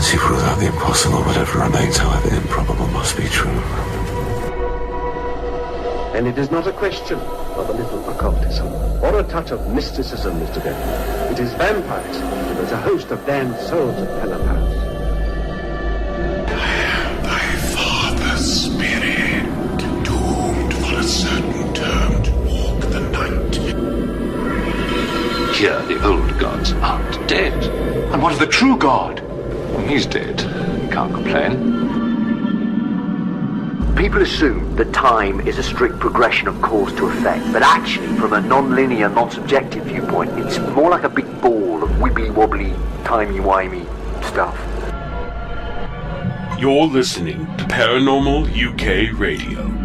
Once you've ruled out the impossible, whatever remains, however improbable, must be true. And it is not a question of a little occultism or a touch of mysticism, Mr. Denton. It is vampires, and there's a host of damned souls at Pelham House. I am thy father's spirit, doomed for a certain term to walk the night. Here, the old gods aren't dead. And what of the true god? He's dead. Can't complain. People assume that time is a strict progression of cause to effect, but actually, from a non-linear, non-subjective viewpoint, it's more like a big ball of wibbly-wobbly, timey-wimey stuff. You're listening to Paranormal UK Radio.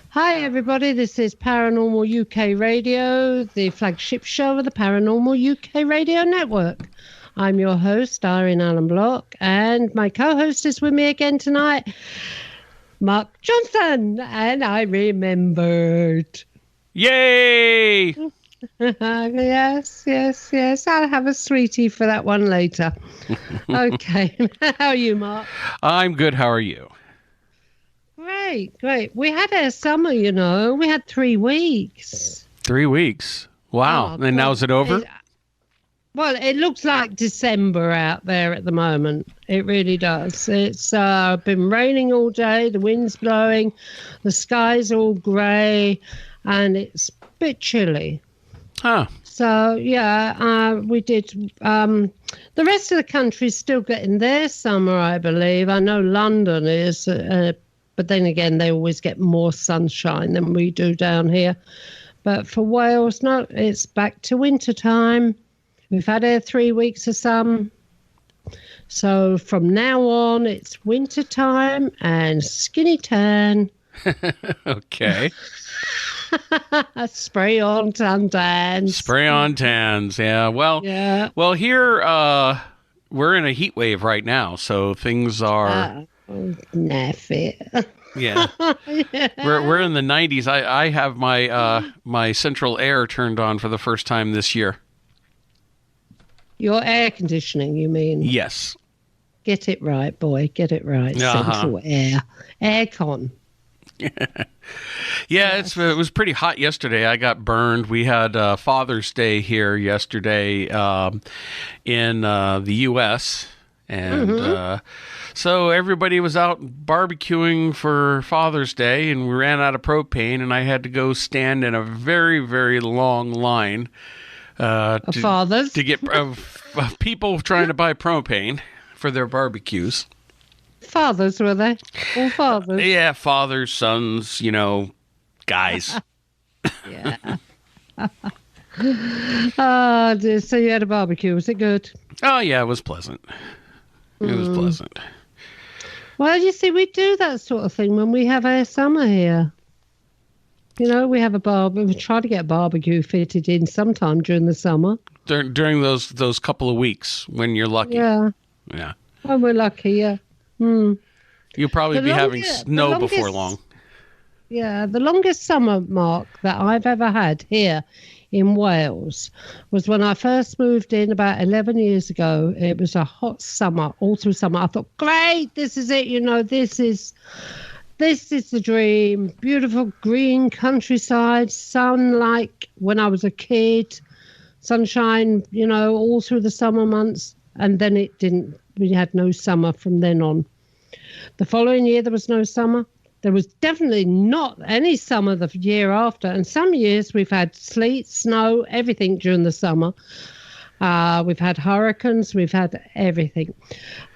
Hi everybody, this is Paranormal UK Radio, the flagship show of the Paranormal UK Radio Network. I'm your host, Irene and Mark, and my co-host is with me again tonight, Mark Johnson, and I remembered. Yay! Yes. I'll have a sweetie for that one later. Okay, how are you, Mark? I'm good, how are you? Great. We had our summer, you know. We had 3 weeks. 3 weeks? Wow. And now is it over? Well, it looks like December out there at the moment. It really does. It's been raining all day. The wind's blowing. The sky's all grey. And it's a bit chilly. Huh. So, yeah, we did. The rest of the country's still getting their summer, I believe. I know London is, but then again, they always get more sunshine than we do down here. But for Wales, no, it's back to winter time. We've had our 3 weeks of sun. So from now on, it's winter time and skinny tan. Okay. Spray on tans. Spray on tans, yeah. Well, here we're in a heat wave right now, so things are... naff it. Yeah. We're in the 90s. I have my my central air turned on for the first time this year. Your air conditioning, you mean? Yes. Get it right, boy. Get it right. Central air. Aircon. Yeah, it was pretty hot yesterday. I got burned. We had Father's Day here yesterday in the U.S., and so everybody was out barbecuing for Father's Day, and we ran out of propane, and I had to go stand in a very, very long line fathers to get people trying to buy propane for their barbecues. Fathers, were they? All fathers? Yeah, fathers, sons, guys. Yeah. Oh, dear. So you had a barbecue. Was it good? Oh, yeah, it was pleasant. It was pleasant. Well, you see, we do that sort of thing when we have our summer here. You know, we have we try to get a barbecue fitted in sometime during the summer. During those couple of weeks when you're lucky. Yeah. Yeah. When we're lucky, yeah. You'll probably be having snow before long. Yeah, the longest summer, Mark, that I've ever had here in Wales was when I first moved in about 11 years ago. It was a hot summer, all through summer. I thought, great, this is it. This is the dream. Beautiful green countryside, sun like when I was a kid, sunshine, all through the summer months. And then it didn't. We had no summer from then on. The following year, there was no summer. There was definitely not any summer the year after. And some years we've had sleet, snow, everything during the summer. We've had hurricanes. We've had everything.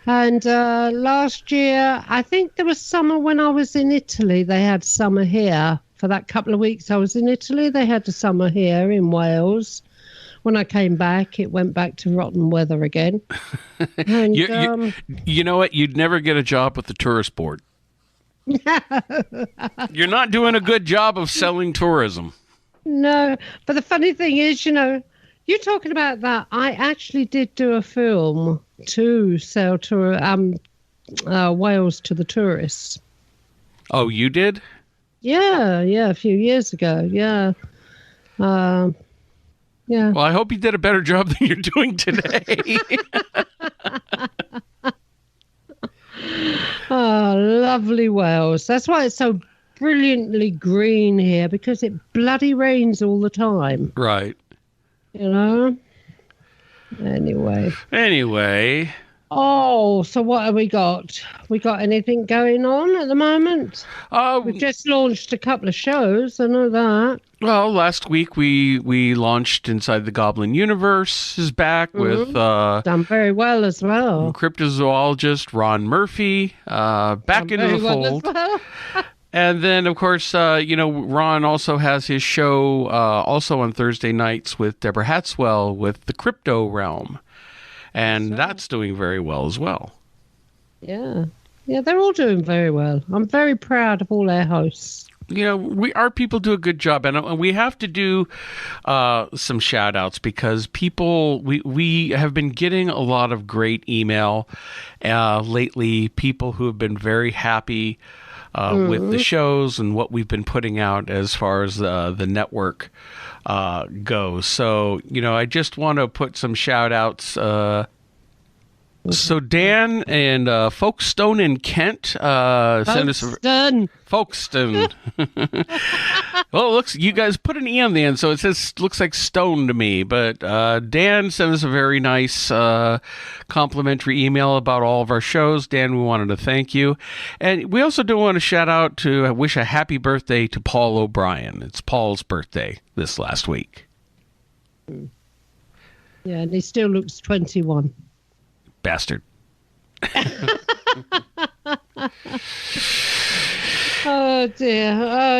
And last year, I think there was summer when I was in Italy. They had summer here. For that couple of weeks I was in Italy, they had the summer here in Wales. When I came back, it went back to rotten weather again. And, you know what? You'd never get a job with the tourist board. You're not doing a good job of selling tourism. No, but the funny thing is, you're talking about that. I actually did do a film to sell Wales to the tourists. Oh, you did? Yeah, a few years ago, yeah. Yeah. Well, I hope you did a better job than you're doing today. Oh, lovely Wales. That's why it's so brilliantly green here, because it bloody rains all the time. Right. You know? Anyway. Oh, so what have we got? We got anything going on at the moment? We've just launched a couple of shows, I know that. Well, last week we launched Inside the Goblin Universe is back with done very well as well. Cryptozoologist Ron Murphy back into the fold. Well. And then, of course, Ron also has his show also on Thursday nights with Deborah Hatswell with the Crypto Realm. And that's doing very well as well. Yeah. Yeah, they're all doing very well. I'm very proud of all our hosts. Our people do a good job, and we have to do some shout outs because we have been getting a lot of great email lately, people who have been very happy with the shows and what we've been putting out as far as the network goes. So, I just want to put some shout outs. So Dan and Folkestone in Kent sent us Folkestone. Well, looks, you guys put an E on the end, so it looks like Stone to me. But Dan sent us a very nice complimentary email about all of our shows. Dan, we wanted to thank you. And we also do want to shout out to wish a happy birthday to Paul O'Brien. It's Paul's birthday this last week. Yeah, and he still looks 21. Bastard. Oh dear.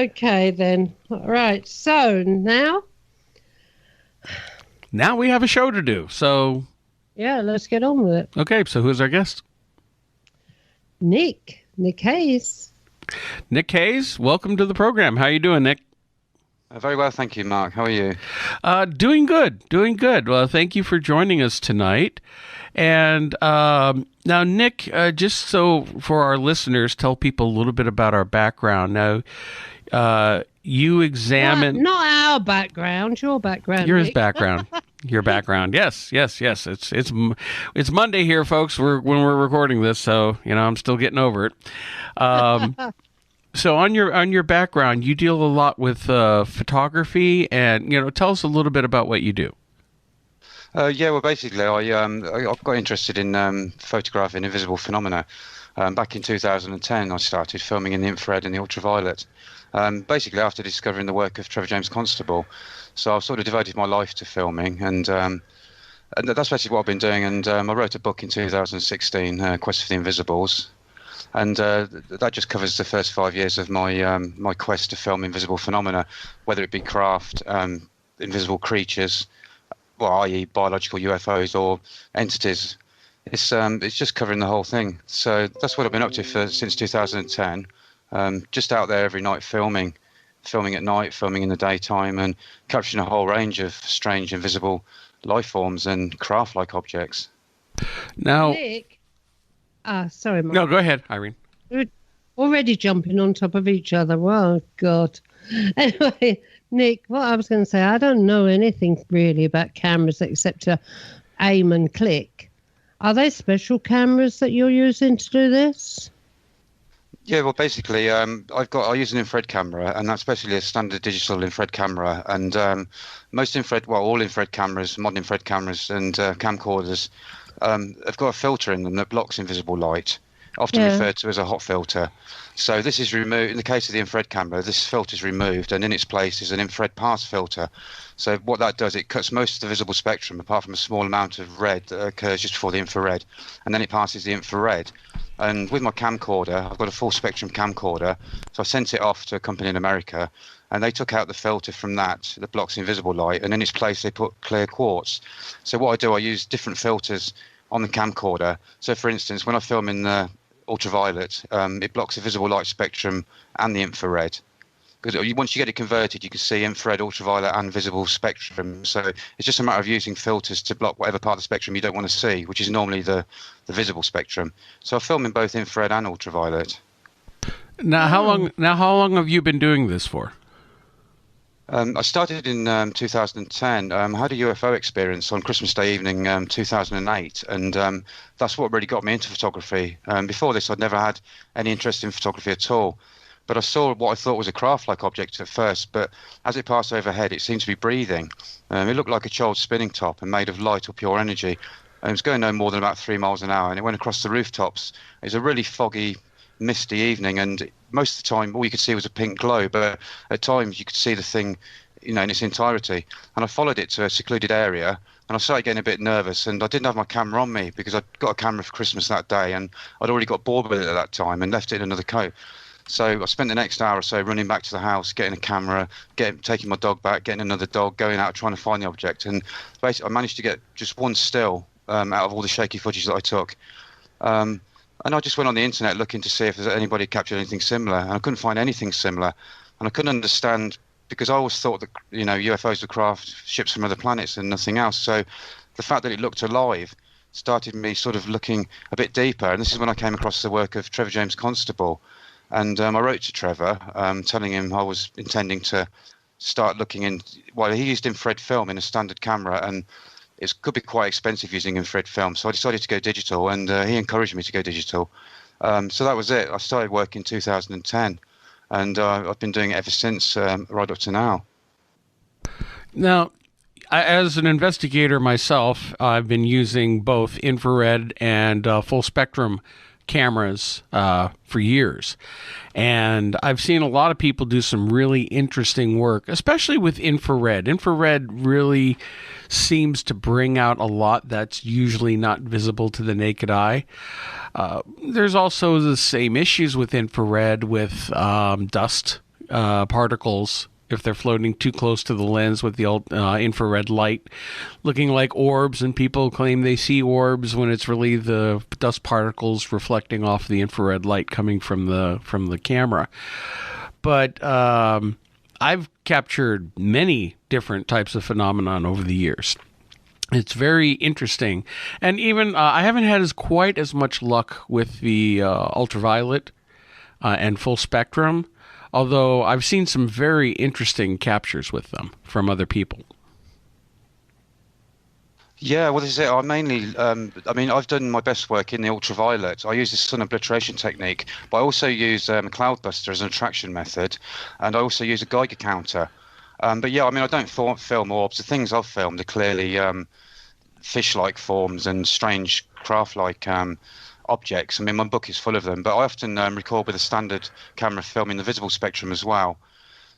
Okay then. All right. So now we have a show to do. So yeah, let's get on with it. Okay. So who's our guest? Nick Hayes. Nick Hayes, welcome to the program. How are you doing, Nick? Very well, thank you, Mark. How are you? Doing good. Well, thank you for joining us tonight. And now, Nick, just so for our listeners, tell people a little bit about our background. Now, you examine... Not our background, your background, Your Nick. background. Your background. Yes. It's Monday here, folks, when we're recording this, so, I'm still getting over it. So on your background, you deal a lot with photography, and tell us a little bit about what you do. Well, basically, I got interested in photographing invisible phenomena. Back in 2010, I started filming in the infrared and the ultraviolet. Basically, after discovering the work of Trevor James Constable, so I've sort of devoted my life to filming, and that's basically what I've been doing. And I wrote a book in 2016, Quest for the Invisibles. And that just covers the first 5 years of my quest to film invisible phenomena, whether it be craft, invisible creatures, i.e. biological UFOs or entities. It's just covering the whole thing. So that's what I've been up to since 2010. Just out there every night filming at night, filming in the daytime, and capturing a whole range of strange invisible life forms and craft-like objects. Now... Nick? Sorry, Mark. No, go ahead, Irene. We're already jumping on top of each other. Oh, God. Anyway, Nick, what I was going to say, I don't know anything really about cameras except to aim and click. Are there special cameras that you're using to do this? Yeah, well, basically, I use an infrared camera, and that's basically a standard digital infrared camera. And all infrared cameras, modern infrared cameras and camcorders, have got a filter in them that blocks invisible light, often referred to as a hot filter. So this is removed. In the case of the infrared camera, this filter is removed, and in its place is an infrared pass filter. So what that does, it cuts most of the visible spectrum, apart from a small amount of red that occurs just before the infrared, and then it passes the infrared. And with my camcorder, I've got a full spectrum camcorder, so I sent it off to a company in America, and they took out the filter from that blocks invisible light, and in its place they put clear quartz. So what I do, I use different filters on the camcorder. So for instance, when I film in the ultraviolet, it blocks the visible light spectrum and the infrared. Because once you get it converted, you can see infrared, ultraviolet, and visible spectrum. So it's just a matter of using filters to block whatever part of the spectrum you don't want to see, which is normally the visible spectrum. So I film in both infrared and ultraviolet. Now, how long have you been doing this for? I started in 2010. I had a UFO experience on Christmas Day evening, 2008, and that's what really got me into photography. Before this, I'd never had any interest in photography at all. But I saw what I thought was a craft-like object at first, but as it passed overhead, it seemed to be breathing. It looked like a child's spinning top and made of light or pure energy. And it was going no more than about 3 miles an hour, and it went across the rooftops. It was a really foggy, misty evening, and most of the time all you could see was a pink glow, but at times you could see the thing, in its entirety. And I followed it to a secluded area, and I started getting a bit nervous, and I didn't have my camera on me because I'd got a camera for Christmas that day, and I'd already got bored with it at that time and left it in another coat. So I spent the next hour or so running back to the house, getting a camera, taking my dog back, getting another dog, going out trying to find the object, and basically I managed to get just one still out of all the shaky footage that I took. And I just went on the internet looking to see if there's anybody captured anything similar, and I couldn't find anything similar. And I couldn't understand, because I always thought that UFOs were craft ships from other planets and nothing else. So the fact that it looked alive started me sort of looking a bit deeper. And this is when I came across the work of Trevor James Constable. And I wrote to Trevor, telling him I was intending to start looking in. Well, he used infrared film in a standard camera, and it could be quite expensive using infrared film. So I decided to go digital, and he encouraged me to go digital. So that was it. I started work in 2010, and I've been doing it ever since, right up to now. Now, as an investigator myself, I've been using both infrared and full spectrum cameras for years, and I've seen a lot of people do some really interesting work, especially with infrared. Infrared really seems to bring out a lot that's usually not visible to the naked eye. There's also the same issues with infrared with dust particles if they're floating too close to the lens with the infrared light, looking like orbs, and people claim they see orbs when it's really the dust particles reflecting off the infrared light coming from the camera. But I've captured many different types of phenomenon over the years. It's very interesting, and even I haven't had quite as much luck with the ultraviolet and full spectrum, although I've seen some very interesting captures with them from other people. Yeah, well, this is it. I mainly, I've done my best work in the ultraviolet. I use the sun obliteration technique, but I also use Cloudbuster as an attraction method, and I also use a Geiger counter. But yeah, I don't film orbs. The things I've filmed are clearly fish-like forms and strange craft-like objects. My book is full of them, but I often record with a standard camera filming the visible spectrum as well.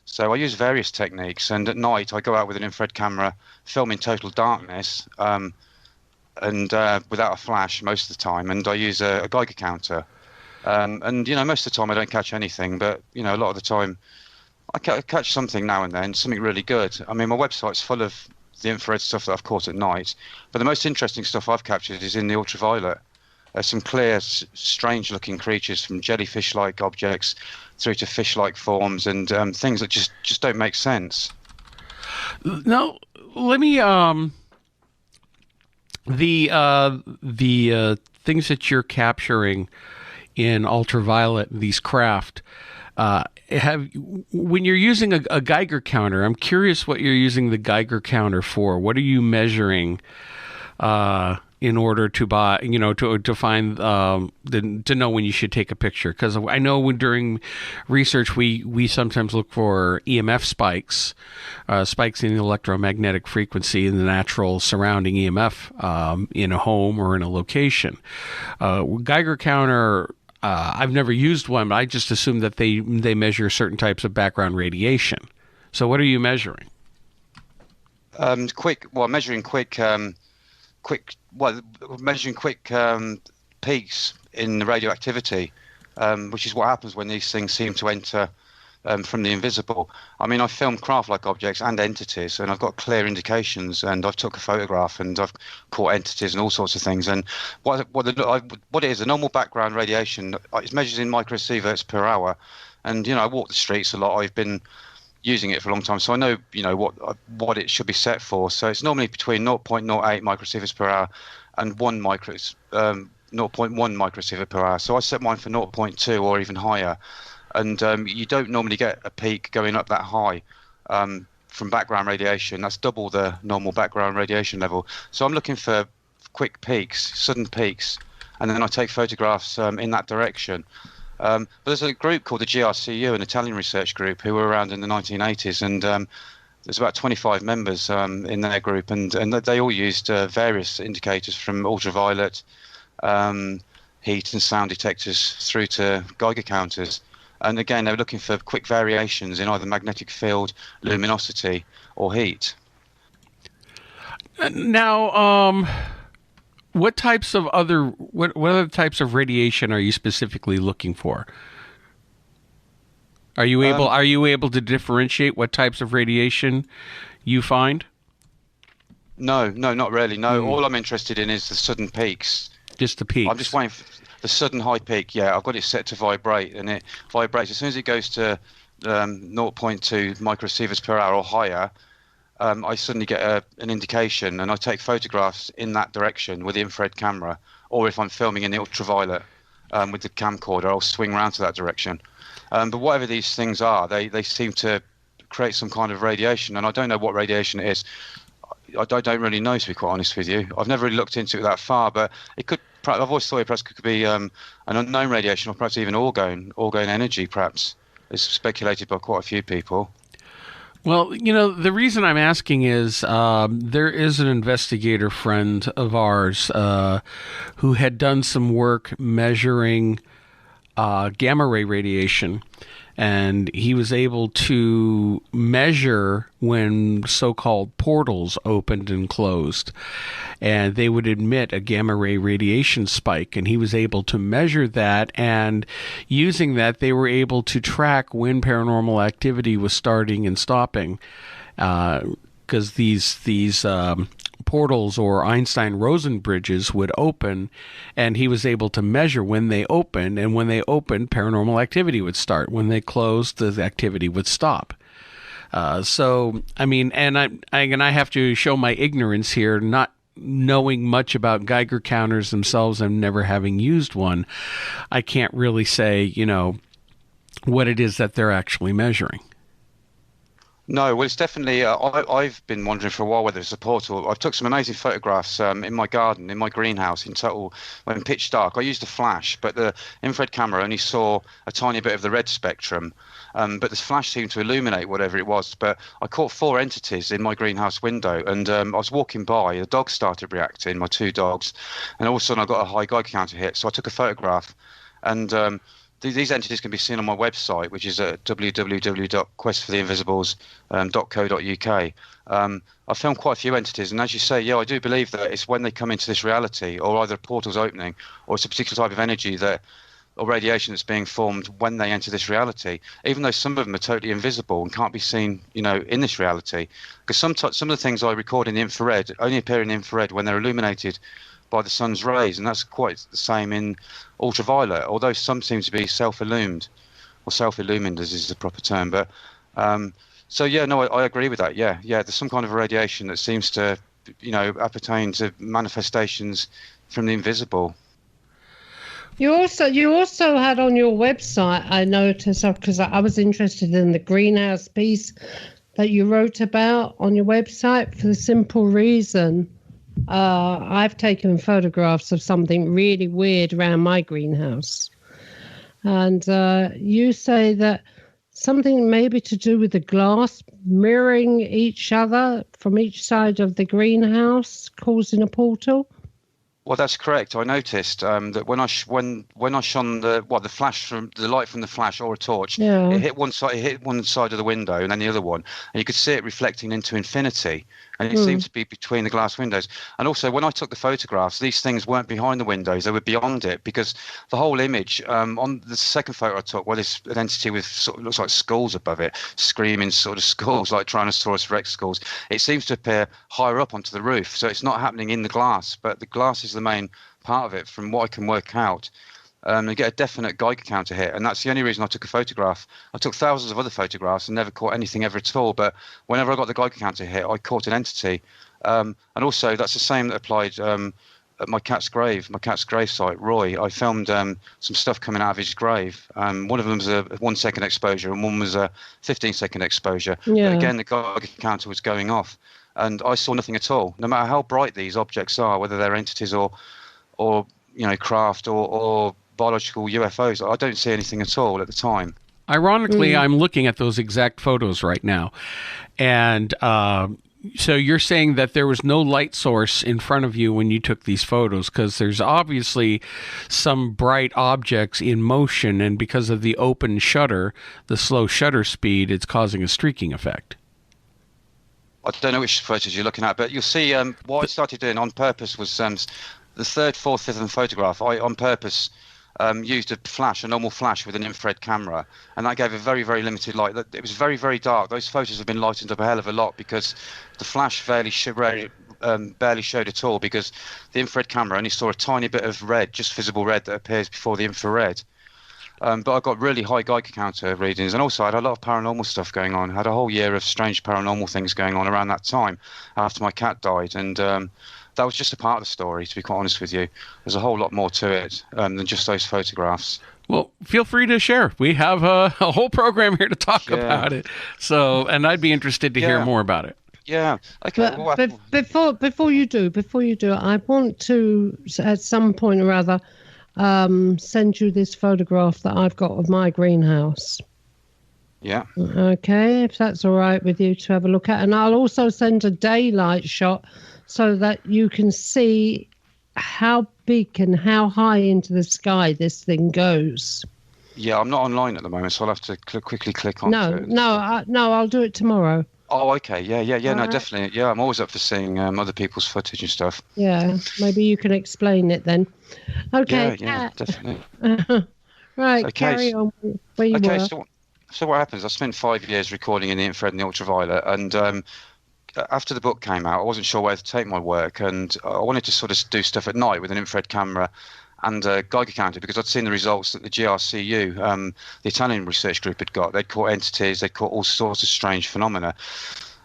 So I use various techniques, and at night I go out with an infrared camera, film in total darkness, and without a flash most of the time, and I use a Geiger counter. And most of the time I don't catch anything, but a lot of the time I catch something now and then, something really good. My website's full of the infrared stuff that I've caught at night, but the most interesting stuff I've captured is in the ultraviolet. Some clear, strange-looking creatures, from jellyfish-like objects through to fish-like forms, and things that just don't make sense. Now, let me the things that you're capturing in ultraviolet, these craft. When you're using a Geiger counter, I'm curious what you're using the Geiger counter for. What are you measuring in order to buy, to find, to know when you should take a picture? Because I know during research we sometimes look for EMF spikes, spikes in the electromagnetic frequency and the natural surrounding EMF in a home or in a location. Geiger counter, I've never used one, but I just assume that they measure certain types of background radiation. So what are you measuring? Measuring quick peaks in the radioactivity, which is what happens when these things seem to enter from the invisible. I film craft-like objects and entities, and I've got clear indications, and I've took a photograph, and I've caught entities and all sorts of things. And what it is, the normal background radiation, it's measured in microsieverts per hour. And I walk the streets a lot. I've been using it for a long time, so I know what it should be set for. So it's normally between 0.08 microsieverts per hour and 0.1 microsievert per hour. So I set mine for 0.2 or even higher. And you don't normally get a peak going up that high. from background radiation. That's double the normal background radiation level. So I'm looking for quick peaks, sudden peaks, and then I take photographs in that direction. But there's a group called the GRCU, an Italian research group, who were around in the 1980s, and there's about 25 members in their group, and they all used various indicators from ultraviolet, heat and sound detectors through to Geiger counters. And again, they were looking for quick variations in either magnetic field, luminosity, or heat. Now, what other types of radiation are you specifically looking for? Are you able to differentiate what types of radiation you find? No, not really. No, all I'm interested in is the sudden peaks. Just the peaks. I'm just waiting for the sudden high peak. Yeah, I've got it set to vibrate, and it vibrates as soon as it goes to 0.2 microsieverts per hour or higher. I suddenly get an indication, and I take photographs in that direction with the infrared camera, or if I'm filming in the ultraviolet with the camcorder, I'll swing around to that direction. But whatever these things are, they seem to create some kind of radiation, and I don't know what radiation it is. I don't really know, to be quite honest with you. I've never really looked into it that far, but it could. I've always thought it perhaps could be an unknown radiation, or perhaps even orgone energy. Perhaps it's speculated by quite a few people. Well, the reason I'm asking is there is an investigator friend of ours who had done some work measuring gamma ray radiation, and he was able to measure when so-called portals opened and closed, and they would emit a gamma ray radiation spike, and he was able to measure that, and using that they were able to track when paranormal activity was starting and stopping, because these portals or Einstein-Rosen bridges would open, and he was able to measure when they opened, and when they opened, paranormal activity would start. When they closed, the activity would stop. So, I mean, and I have to show my ignorance here, not knowing much about Geiger counters themselves and never having used one. I can't really say, what it is that they're actually measuring. No, well, it's definitely. I've been wondering for a while whether it's a portal. I've took some amazing photographs in my garden, in my greenhouse, in total, when pitch dark. I used a flash, but the infrared camera only saw a tiny bit of the red spectrum. But the flash seemed to illuminate whatever it was. But I caught 4 entities in my greenhouse window, and I was walking by. The dogs started reacting, my 2 dogs, and all of a sudden I got a high Geiger counter hit. So I took a photograph, and these entities can be seen on my website, which is at www.questfortheinvisibles.co.uk. I filmed quite a few entities, and as you say, yeah, I do believe that it's when they come into this reality, or either a portal's opening, or it's a particular type of energy or radiation that's being formed when they enter this reality, even though some of them are totally invisible and can't be seen, in this reality. Because some of the things I record in the infrared only appear in the infrared when they're illuminated by the sun's rays, and that's quite the same in ultraviolet, although some seem to be self-illumined, or self-illumined as is the proper term. But so yeah, no, I agree with that. Yeah, there's some kind of radiation that seems to, appertain to manifestations from the invisible. You also had on your website, I noticed, because I was interested in the greenhouse piece that you wrote about on your website, for the simple reason I've taken photographs of something really weird around my greenhouse. And you say that something maybe to do with the glass mirroring each other from each side of the greenhouse, causing a portal. Well, that's correct. I noticed that when I shone the flash from the light from the flash or a torch, it hit one side of the window and then the other one, and you could see it reflecting into infinity. And it seemed to be between the glass windows. And also, when I took the photographs, these things weren't behind the windows; they were beyond it, because the whole image on the second photo I took, there's an entity with sort of looks like skulls above it, screaming sort of skulls like Tyrannosaurus Rex skulls. It seems to appear higher up onto the roof, so it's not happening in the glass, but the glass is the main part of it, from what I can work out. And get a definite Geiger counter hit, and that's the only reason I took a photograph. I took thousands of other photographs and never caught anything ever at all, but whenever I got the Geiger counter hit, I caught an entity. And also, that's the same that applied at my cat's grave site, Roy. I filmed some stuff coming out of his grave. One of them was a 1 second exposure, and one was a 15-second exposure. Yeah. But again, the Geiger counter was going off, and I saw nothing at all. No matter how bright these objects are, whether they're entities or craft or biological UFOs, I don't see anything at all at the time. Ironically, I'm looking at those exact photos right now, and so you're saying that there was no light source in front of you when you took these photos, because there's obviously some bright objects in motion, and because of the open shutter, the slow shutter speed, it's causing a streaking effect. I don't know which photos you're looking at, but you'll see what I started doing on purpose was the third, fourth, fifth, and photograph. I, on purpose, used a normal flash with an infrared camera, and that gave a very, very limited light. It was very, very dark. Those photos have been lightened up a hell of a lot because the flash barely showed at all, because the infrared camera only saw a tiny bit of red, just visible red that appears before the infrared. But I got really high Geiger counter readings, and also I had a lot of paranormal stuff going on. I had a whole year of strange paranormal things going on around that time after my cat died, and that was just a part of the story, to be quite honest with you. There's a whole lot more to it than just those photographs. Well, feel free to share. We have a whole program here to talk about it. So, and I'd be interested to hear more about it. Yeah. Okay. But before you do, I want to, at some point or other, send you this photograph that I've got of my greenhouse. Yeah. Okay, if that's all right with you to have a look at. And I'll also send a daylight shot so that you can see how big and how high into the sky this thing goes. Yeah, I'm not online at the moment, so I'll have to quickly click on it. No, I'll do it tomorrow. Oh, okay. Yeah. No, definitely. Yeah, I'm always up for seeing other people's footage and stuff. Yeah, maybe you can explain it then. Okay. Yeah, definitely. Right, okay, carry on where you were. So what happens, I spent 5 years recording in the infrared and the ultraviolet, and after the book came out, I wasn't sure where to take my work, and I wanted to sort of do stuff at night with an infrared camera and a Geiger counter, because I'd seen the results that the GRCU, the Italian research group, had got. They'd caught entities, they'd caught all sorts of strange phenomena.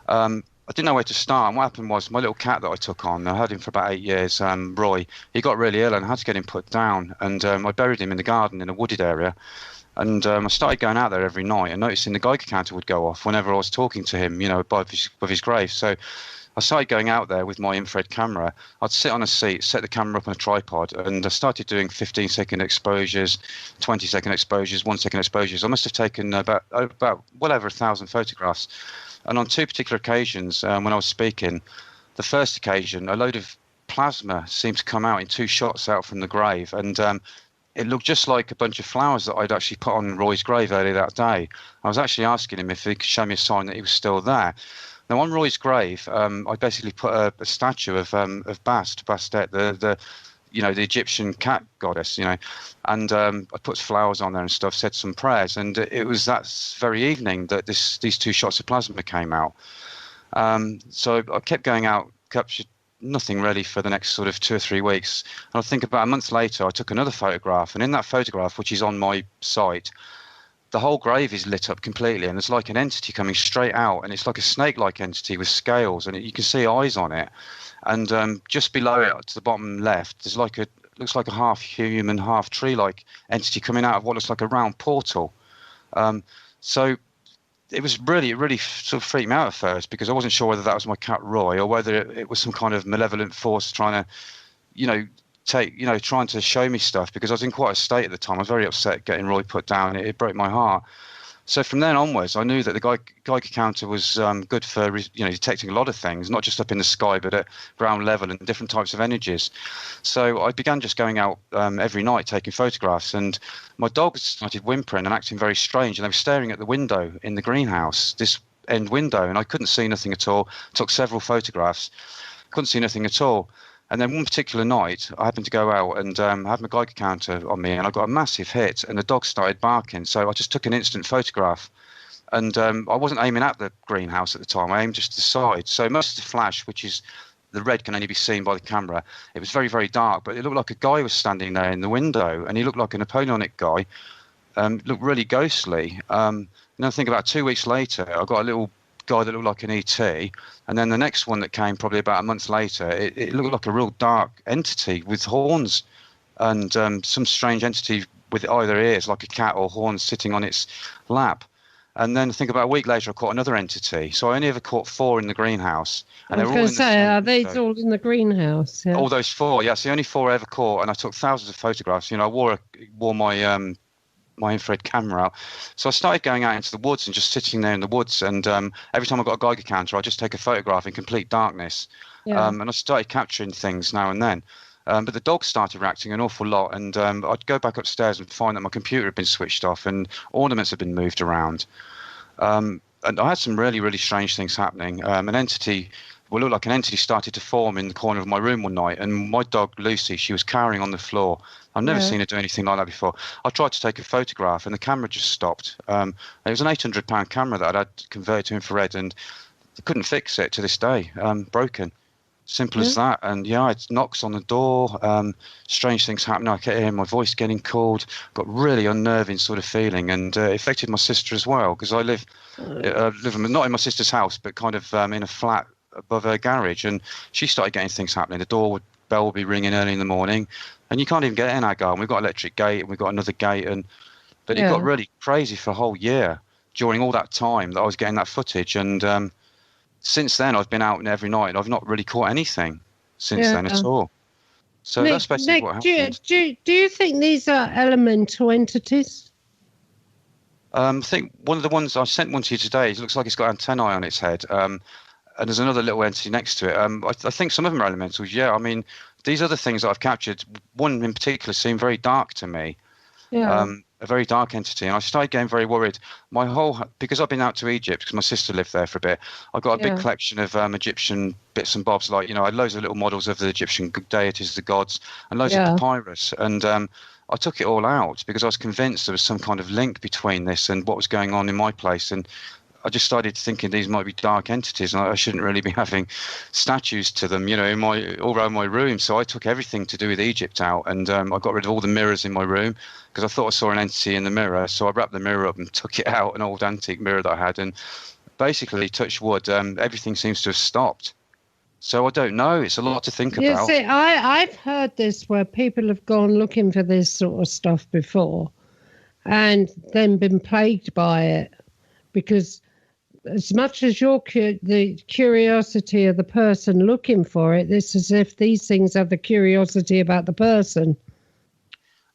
I didn't know where to start, and what happened was my little cat that I took on, I had him for about 8 years, Roy, he got really ill and I had to get him put down, and I buried him in the garden in a wooded area. And I started going out there every night and noticing the Geiger counter would go off whenever I was talking to him, above his grave. So I started going out there with my infrared camera. I'd sit on a seat, set the camera up on a tripod, and I started doing 15-second exposures, 20-second exposures, 1 second exposures. I must have taken about well over 1,000 photographs. And on two particular occasions, when I was speaking, the first occasion, a load of plasma seemed to come out in 2 shots out from the grave, and it looked just like a bunch of flowers that I'd actually put on Roy's grave earlier that day. I was actually asking him if he could show me a sign that he was still there. Now, on Roy's grave, I basically put a statue of Bastet, the Egyptian cat goddess, and I put flowers on there and stuff, said some prayers, and it was that very evening that these 2 shots of plasma came out. So I kept going out, captured nothing really for the next sort of 2 or 3 weeks. And I think about a month later, I took another photograph, and in that photograph, which is on my site, the whole grave is lit up completely, and there's like an entity coming straight out, and it's like a snake-like entity with scales, and you can see eyes on it. And just below it, to the bottom left, there's looks like a half human, half tree-like entity coming out of what looks like a round portal. So it was really sort of freaked me out at first, because I wasn't sure whether that was my cat Roy or whether it was some kind of malevolent force trying to, trying to show me stuff, because I was in quite a state at the time. I was very upset getting Roy put down. It broke my heart. So from then onwards, I knew that the Geiger counter was good for detecting a lot of things, not just up in the sky, but at ground level and different types of energies. So I began just going out every night taking photographs, and my dogs started whimpering and acting very strange, and they were staring at the window in the greenhouse, this end window, and I couldn't see nothing at all. Took several photographs, couldn't see nothing at all. And then one particular night, I happened to go out and had my Geiger counter on me, and I got a massive hit, and the dog started barking. So I just took an instant photograph, and I wasn't aiming at the greenhouse at the time. I aimed just to the side. So most of the flash, which is the red, can only be seen by the camera. It was very, very dark, but it looked like a guy was standing there in the window, and he looked like a Napoleonic guy. Looked really ghostly. And I think about 2 weeks later, I got a little guy that looked like an ET, and then the next one that came probably about a month later, it looked like a real dark entity with horns and some strange entity with either ears, like a cat, or horns sitting on its lap. And then I think about a week later, I caught another entity. So I only ever caught 4 in the greenhouse. And I was going to say, are these all in the greenhouse? Yeah. All those 4, yes. The only 4 I ever caught, and I took thousands of photographs. You know, I wore my my infrared camera out. So I started going out into the woods and just sitting there in the woods. And every time I got a Geiger counter, I'd just take a photograph in complete darkness. Yeah. And I started capturing things now and then. But the dogs started reacting an awful lot, and I'd go back upstairs and find that my computer had been switched off and ornaments had been moved around. And I had some really, really strange things happening. An entity, what looked like an entity, started to form in the corner of my room one night, and my dog Lucy, she was cowering on the floor. I've never seen her do anything like that before. I tried to take a photograph, and the camera just stopped. It was an £800 camera that I'd had converted to infrared, and I couldn't fix it to this day. Broken. Simple as that. And yeah, it knocks on the door, strange things happen. I kept hearing my voice getting called, got really unnerving sort of feeling, and it affected my sister as well, because I live not in my sister's house, but kind of in a flat above her garage, and she started getting things happening. The bell would be ringing early in the morning, and you can't even get in our garden. We've got an electric gate, and we've got another gate, but it got really crazy for a whole year during all that time that I was getting that footage, and since then, I've been out every night, and I've not really caught anything since then at all. So Nick, that's basically what happened. Do you think these are elemental entities? I think one of the ones I sent one to you today, it looks like it's got antennae on its head, and there's another little entity next to it. I think some of them are elementals. Yeah, I mean, these other things that I've captured, one in particular seemed very dark to me. Yeah. A very dark entity, and I started getting very worried. Because I've been out to Egypt, because my sister lived there for a bit, I got a big collection of Egyptian bits and bobs, like, you know, I had loads of little models of the Egyptian deities, the gods, and loads of papyrus, and I took it all out because I was convinced there was some kind of link between this and what was going on in my place, and I just started thinking these might be dark entities, and I shouldn't really be having statues to them, you know, all around my room. So I took everything to do with Egypt out, and I got rid of all the mirrors in my room because I thought I saw an entity in the mirror. So I wrapped the mirror up and took it out, an old antique mirror that I had, and basically, touch wood, everything seems to have stopped. So I don't know. It's a lot to think about. See, I've heard this where people have gone looking for this sort of stuff before and then been plagued by it, because as much as the curiosity of the person looking for it, it's as if these things have the curiosity about the person.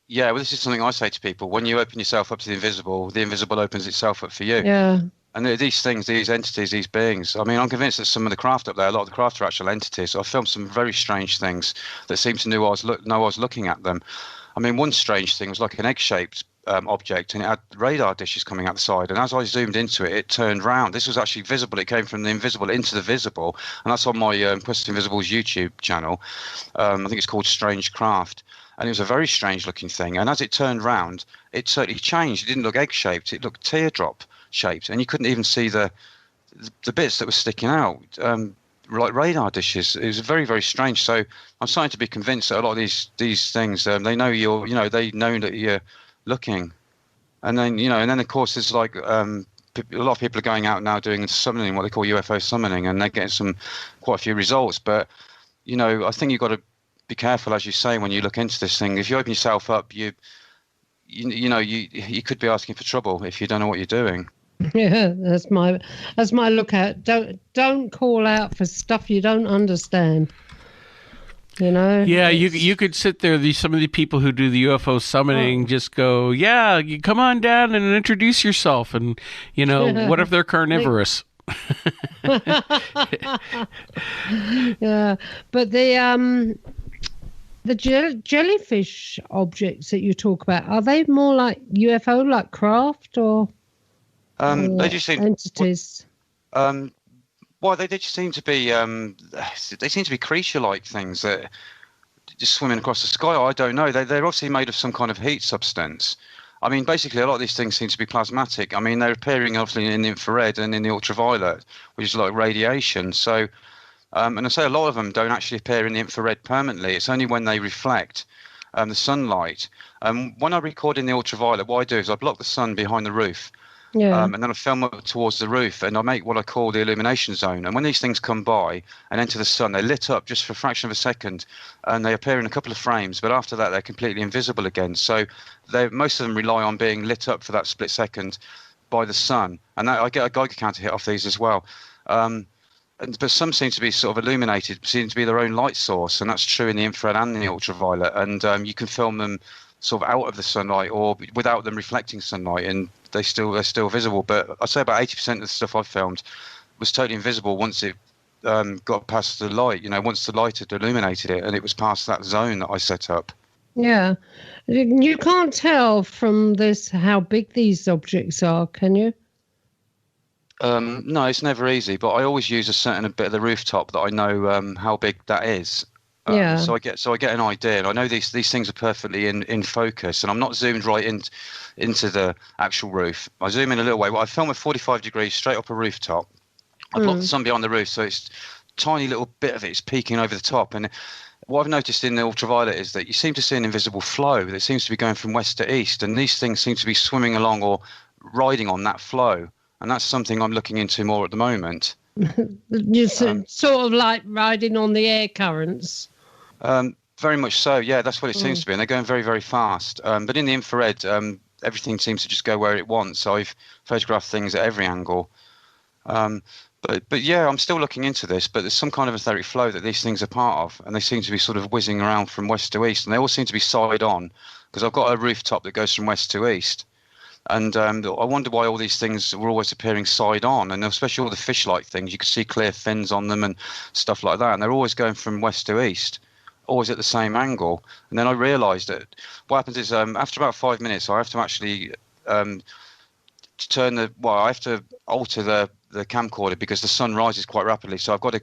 Yeah, well, this is something I say to people. When you open yourself up to the invisible opens itself up for you. Yeah. And these things, these entities, these beings, I mean, I'm convinced that some of the craft up there, a lot of the craft are actual entities. I filmed some very strange things that seemed to know I was looking at them. I mean, one strange thing was like an egg-shaped object, and it had radar dishes coming out the side, and as I zoomed into it, it turned round. This was actually visible. It came from the invisible into the visible, and that's on my Quest Invisible's YouTube channel. I think it's called Strange Craft, and it was a very strange looking thing, and as it turned round, it certainly changed. It didn't look egg shaped, it looked teardrop shaped, and you couldn't even see the bits that were sticking out, like radar dishes. It was very, very strange. So I'm starting to be convinced that a lot of these things, they know they know that you're looking, and then of course there's like a lot of people are going out now doing summoning, what they call UFO summoning, and they're getting quite a few results. But I think you've got to be careful, as you say, when you look into this thing. If you open yourself up, you could be asking for trouble if you don't know what you're doing. Yeah, that's my lookout. Don't call out for stuff you don't understand. Yeah, you could sit there. Some of the people who do the UFO summoning just go, yeah, you come on down and introduce yourself, and what if they're carnivorous? Yeah, but the jellyfish objects that you talk about, are they more like UFO, like craft, or they just seem entities? Well, they just seem to be creature-like things that just swimming across the sky. I don't know. They're obviously made of some kind of heat substance. I mean, basically, a lot of these things seem to be plasmatic. I mean, they're appearing obviously in the infrared and in the ultraviolet, which is like radiation. So, and I say a lot of them don't actually appear in the infrared permanently. It's only when they reflect the sunlight. When I record in the ultraviolet, what I do is I block the sun behind the roof. Yeah. And then I film up towards the roof, and I make what I call the illumination zone. And when these things come by and enter the sun, they're lit up just for a fraction of a second, and they appear in a couple of frames. But after that, they're completely invisible again. So most of them rely on being lit up for that split second by the sun. And I get a Geiger counter hit off these as well. But some seem to be sort of illuminated, seem to be their own light source, and that's true in the infrared and the ultraviolet. And you can film them sort of out of the sunlight or without them reflecting sunlight, and they're still visible. But I'd say about 80% of the stuff I filmed was totally invisible once it got past the light. Once the light had illuminated it, and it was past that zone that I set up. Yeah, you can't tell from this how big these objects are, can you? No, it's never easy, but I always use a certain bit of the rooftop that I know how big that is. Yeah. So I get an idea, and I know these things are perfectly in focus, and I'm not zoomed right into the actual roof. I zoom in a little way. Well, I film at 45 degrees straight up a rooftop. I block the sun behind the roof, so it's tiny little bit of it's peeking over the top. And what I've noticed in the ultraviolet is that you seem to see an invisible flow that seems to be going from west to east, and these things seem to be swimming along or riding on that flow. And that's something I'm looking into more at the moment. You're sort of like riding on the air currents. Very much so, yeah, that's what it seems to be. And they're going very, very fast. But in the infrared, everything seems to just go where it wants. So I've photographed things at every angle. But yeah, I'm still looking into this. But there's some kind of etheric flow that these things are part of. And they seem to be sort of whizzing around from west to east. And they all seem to be side on, because I've got a rooftop that goes from west to east. And I wonder why all these things were always appearing side on, and especially all the fish-like things. You could see clear fins on them and stuff like that. And they're always going from west to east, always at the same angle. And then I realised that what happens is after about 5 minutes, I have to actually I have to alter the camcorder, because the sun rises quite rapidly. So I've got to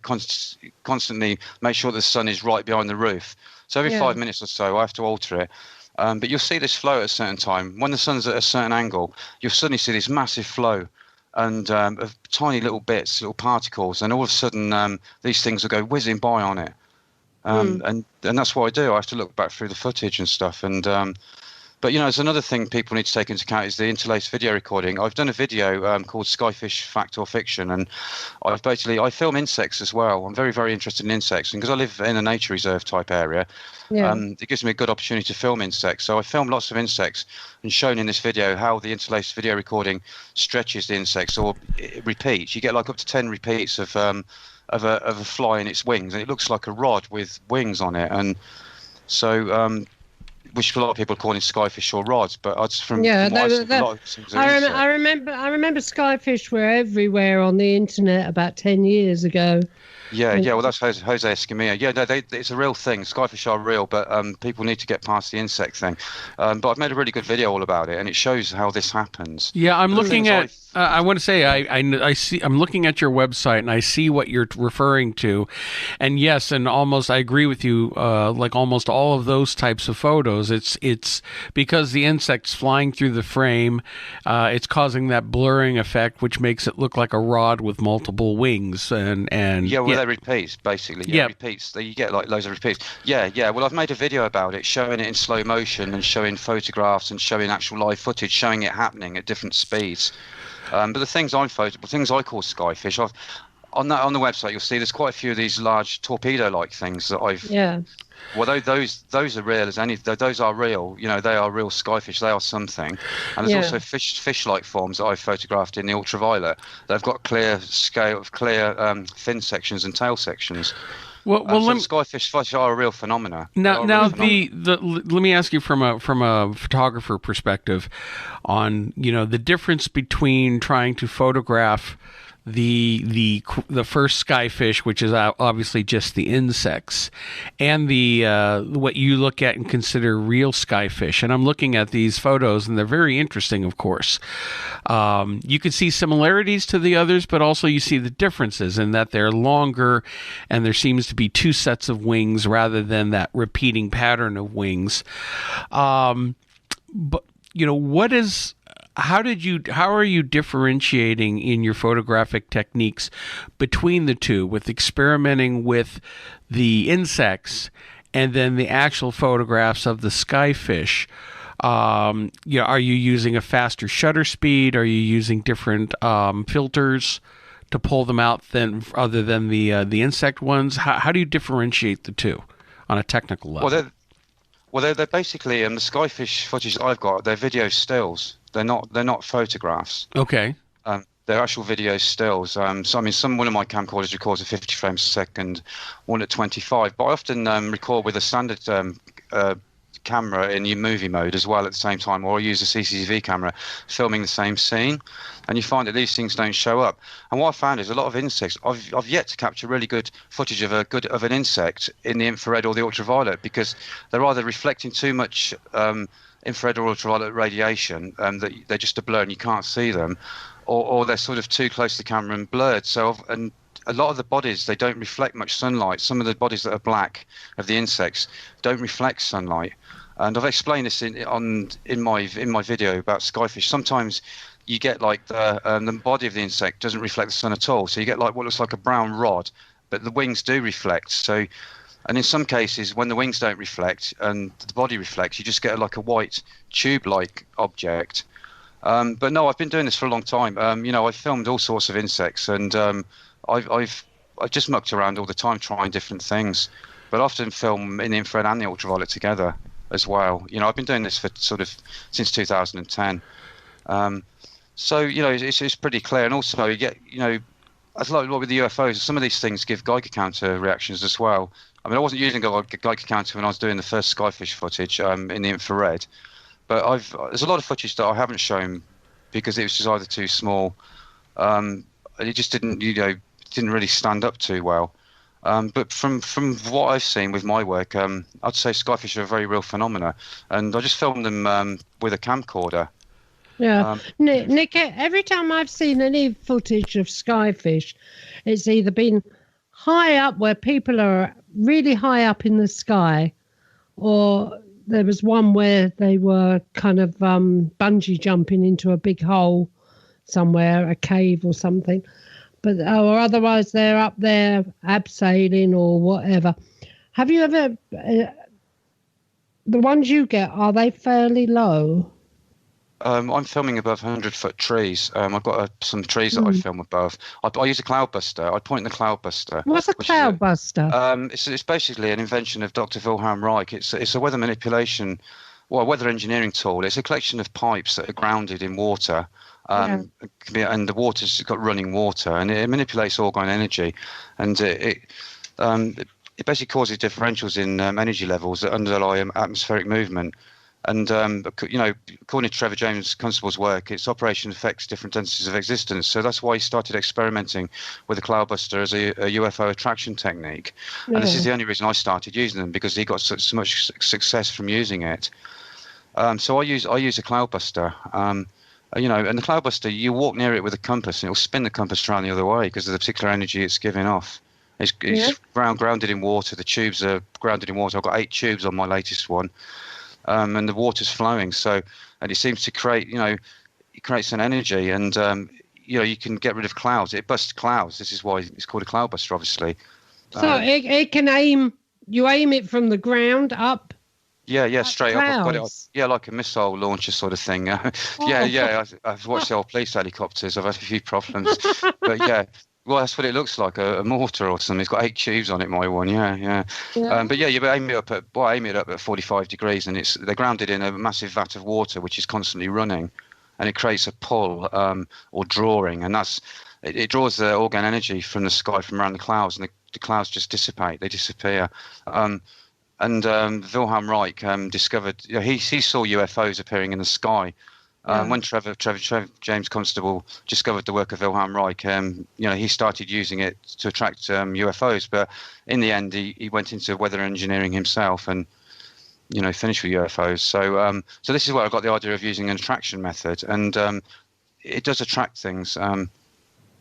constantly make sure the sun is right behind the roof. So every 5 minutes or so, I have to alter it. But you'll see this flow at a certain time. When the sun's at a certain angle, you'll suddenly see this massive flow and of tiny little bits, little particles, and all of a sudden these things will go whizzing by on it. And that's what I do. I have to look back through the footage and stuff. But there's another thing people need to take into account is the interlaced video recording. I've done a video called Skyfish Fact or Fiction, and I film insects as well. I'm very, very interested in insects, and because I live in a nature reserve type area, it gives me a good opportunity to film insects. So I filmed lots of insects and shown in this video how the interlaced video recording stretches the insects, or it repeats. You get like up to 10 repeats of a fly in its wings, and it looks like a rod with wings on it. And so which a lot of people are calling skyfish or rods, but I remember skyfish were everywhere on the internet about 10 years ago. Yeah. Well, that's Jose Escamilla. Yeah, no, it's a real thing. Skyfish are real, but people need to get past the insect thing. But I've made a really good video all about it, and it shows how this happens. Yeah, I'm looking at. I want to say I see. I'm looking at your website, and I see what you're referring to, and yes, and almost I agree with you. Like almost all of those types of photos, it's because the insect's flying through the frame. It's causing that blurring effect, which makes it look like a rod with multiple wings, and that repeats basically. Repeats. You get like loads of repeats. Yeah. Well, I've made a video about it, showing it in slow motion and showing photographs and showing actual live footage, showing it happening at different speeds. But the things I call skyfish, on the website you'll see there's quite a few of these large torpedo-like things that I've. Yeah. Well, those are real as any. Those are real. They are real skyfish. They are something. And there's also fish-like forms that I've photographed in the ultraviolet. They've got clear fin sections and tail sections. Well, skyfish are a real phenomena. Now, let me ask you from a photographer perspective, on the difference between trying to photograph the first skyfish, which is obviously just the insects, and the what you look at and consider real skyfish. And I'm looking at these photos, and they're very interesting, of course. You can see similarities to the others, but also you see the differences in that they're longer, and there seems to be two sets of wings rather than that repeating pattern of wings. But how are you differentiating in your photographic techniques between the two, with experimenting with the insects and then the actual photographs of the skyfish? Are you using a faster shutter speed? Are you using different filters to pull them out other than the insect ones? How do you differentiate the two on a technical level? They're basically the skyfish footage I've got. They're video stills. They're not photographs. Okay. They're actual video stills. So I mean, one of my camcorders records at 50 frames a second, one at 25. But I often record with a standard camera in your movie mode as well at the same time, or I use a CCTV camera filming the same scene, and you find that these things don't show up. And what I found is a lot of insects. I've yet to capture really good footage of an insect in the infrared or the ultraviolet, because they're either reflecting too much infrared or ultraviolet radiation that they're just a blur and you can't see them, or they're sort of too close to the camera and blurred. And a lot of the bodies, they don't reflect much sunlight. Some of the bodies that are black of the insects don't reflect sunlight. And I've explained this in my video about skyfish. Sometimes you get like the body of the insect doesn't reflect the sun at all. So you get like what looks like a brown rod, but the wings do reflect. So, and in some cases, when the wings don't reflect and the body reflects, you just get like a white tube-like object. But no, I've been doing this for a long time. I've filmed all sorts of insects, and I've just mucked around all the time trying different things, but often film in the infrared and the ultraviolet together as well. I've been doing this for sort of since 2010. So it's pretty clear, and also you get as like with the UFOs, some of these things give Geiger counter reactions as well. I mean, I wasn't using a Geiger counter when I was doing the first skyfish footage in the infrared. But there's a lot of footage that I haven't shown because it was just either too small, and it just didn't really stand up too well. But from what I've seen with my work, I'd say skyfish are a very real phenomena, and I just filmed them with a camcorder. Yeah, Nick. Every time I've seen any footage of skyfish, it's either been high up where people are really high up in the sky, or there was one where they were kind of bungee jumping into a big hole somewhere, a cave or something. Or otherwise they're up there abseiling or whatever. Have you ever, the ones you get, are they fairly low? I'm filming above 100-foot trees. I've got some trees that I film above. I use a cloudbuster. I point in the cloudbuster. What's a cloudbuster? It's basically an invention of Dr. Wilhelm Reich. It's a weather manipulation, a weather engineering tool. It's a collection of pipes that are grounded in water, and the water's got running water, and it manipulates orgone energy, and it basically causes differentials in energy levels that underlie atmospheric movement. And according to Trevor James Constable's work, its operation affects different densities of existence. So that's why he started experimenting with the cloudbuster as a UFO attraction technique. Yeah. And this is the only reason I started using them, because he got so much success from using it. So I use a cloudbuster. And the cloudbuster, you walk near it with a compass, and it'll spin the compass around the other way because of the particular energy it's giving off. It's grounded in water. The tubes are grounded in water. I've got 8 tubes on my latest one. And the water's flowing, and it seems to create, it creates an energy, and you can get rid of clouds. It busts clouds. This is why it's called a cloudbuster, obviously. So it can aim. You aim it from the ground up. Yeah, straight up. I've got it. Like a missile launcher sort of thing. I've watched the old police helicopters. I've had a few problems, but yeah. Well, that's what it looks like, a mortar or something. It's got 8 tubes on it, my one, yeah. But yeah, you aim it up at 45 degrees, and they're grounded in a massive vat of water, which is constantly running, and it creates a pull or drawing, and it draws the orgone energy from the sky, from around the clouds, and the clouds just dissipate, they disappear. And Wilhelm Reich discovered, he saw UFOs appearing in the sky. When Trevor James Constable discovered the work of Wilhelm Reich, he started using it to attract UFOs. But in the end, he went into weather engineering himself and, finished with UFOs. So this is where I got the idea of using an attraction method, and it does attract things.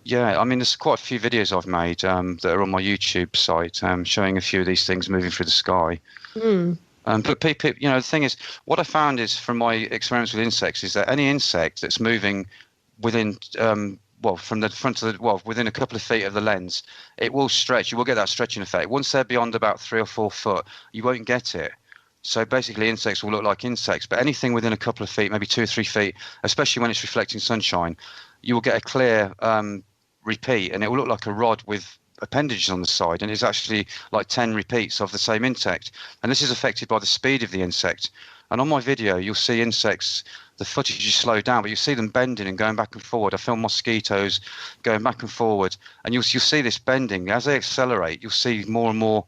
There's quite a few videos I've made that are on my YouTube site showing a few of these things moving through the sky. But people, the thing is, what I found is from my experiments with insects is that any insect that's moving within, from the front of within a couple of feet of the lens, it will stretch. You will get that stretching effect. Once they're beyond about 3 or 4 foot, you won't get it. So basically insects will look like insects, but anything within a couple of feet, maybe 2 or 3 feet, especially when it's reflecting sunshine, you will get a clear repeat, and it will look like a rod with appendages on the side, and it's actually like 10 repeats of the same insect. And this is affected by the speed of the insect. And on my video, you'll see insects, the footage is slowed down, but you see them bending and going back and forward. I film mosquitoes going back and forward, and you'll see this bending. As they accelerate, you'll see more and more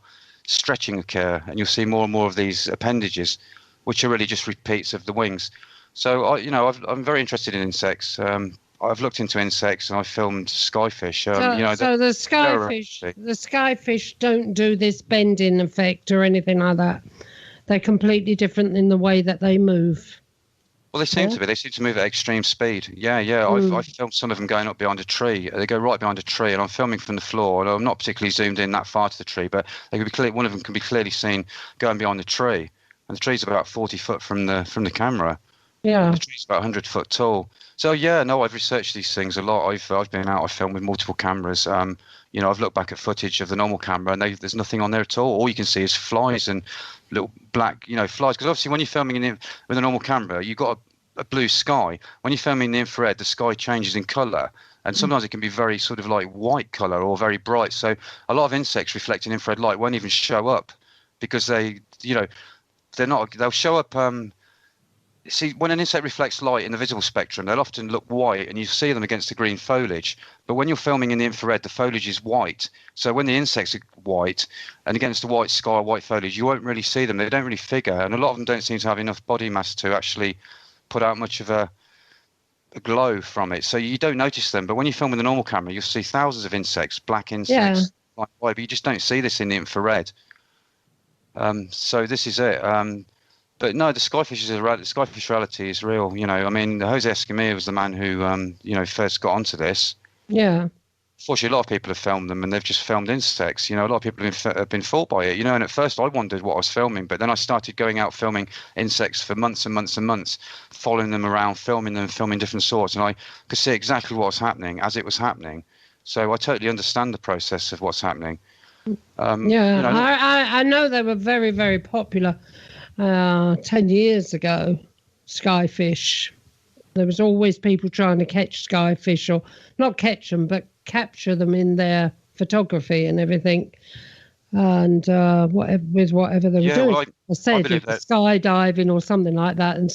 stretching occur, and you'll see more and more of these appendages, which are really just repeats of the wings. So I'm very interested in insects. I've looked into insects and I've filmed skyfish. So the skyfish don't do this bending effect or anything like that. They're completely different in the way that they move. Well, they seem to be. They seem to move at extreme speed. Yeah. I've filmed some of them going up behind a tree. They go right behind a tree, and I'm filming from the floor. And I'm not particularly zoomed in that far to the tree, but they can be clear. One of them can be clearly seen going behind the tree, and the tree's about 40 foot from the camera. Yeah. The tree's about 100 foot tall. So I've researched these things a lot. I've been out. I've filmed with multiple cameras. I've looked back at footage of the normal camera, and there's nothing on there at all. All you can see is flies and little black, flies. Because obviously, when you're filming with a normal camera, you've got a blue sky. When you're filming in the infrared, the sky changes in colour, and sometimes it can be very sort of like white colour or very bright. So a lot of insects reflecting infrared light won't even show up because they're not. They'll show up. See, when an insect reflects light in the visible spectrum, they'll often look white, and you see them against the green foliage. But when you're filming in the infrared, the foliage is white. So when the insects are white and against the white sky or white foliage, you won't really see them. They don't really figure, and a lot of them don't seem to have enough body mass to actually put out much of a glow from it. So you don't notice them. But when you film with a normal camera, you'll see thousands of insects, black insects, but you just don't see this in the infrared. So this is it. But no, the skyfish reality is real. Jose Escamilla was the man who, first got onto this. Yeah. Fortunately, a lot of people have filmed them, and they've just filmed insects. A lot of people have been fooled by it. And at first I wondered what I was filming, but then I started going out filming insects for months and months and months, following them around, filming them, filming different sorts, and I could see exactly what was happening as it was happening. So I totally understand the process of what's happening. I know they were very, very popular 10 years ago, skyfish. There was always people trying to catch skyfish, or not catch them, but capture them in their photography and everything. And whatever they were doing. Well, I said skydiving or something like that. And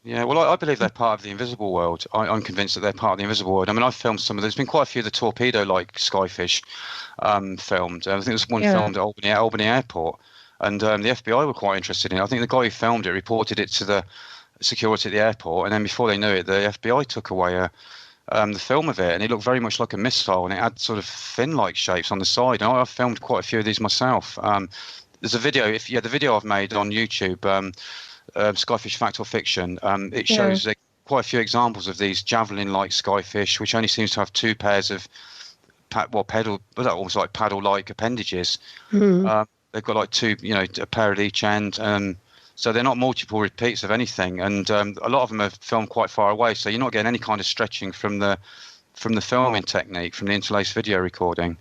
Yeah. Well, I believe they're part of the invisible world. I'm convinced that they're part of the invisible world. I mean, I've filmed some of. There's been quite a few of the torpedo-like skyfish filmed. I think there's one filmed at Albany Airport. And the FBI were quite interested in it. I think the guy who filmed it reported it to the security at the airport, and then before they knew it, the FBI took away the film of it, and it looked very much like a missile, and it had sort of fin-like shapes on the side. And I've filmed quite a few of these myself. There's a video, the video I've made on YouTube, Skyfish Fact or Fiction. It shows quite a few examples of these javelin-like skyfish, which only seems to have 2 pairs of almost like paddle-like appendages. They've got like 2, a pair at each end. So they're not multiple repeats of anything. And a lot of them are filmed quite far away. So you're not getting any kind of stretching from the filming technique, from the interlaced video recording.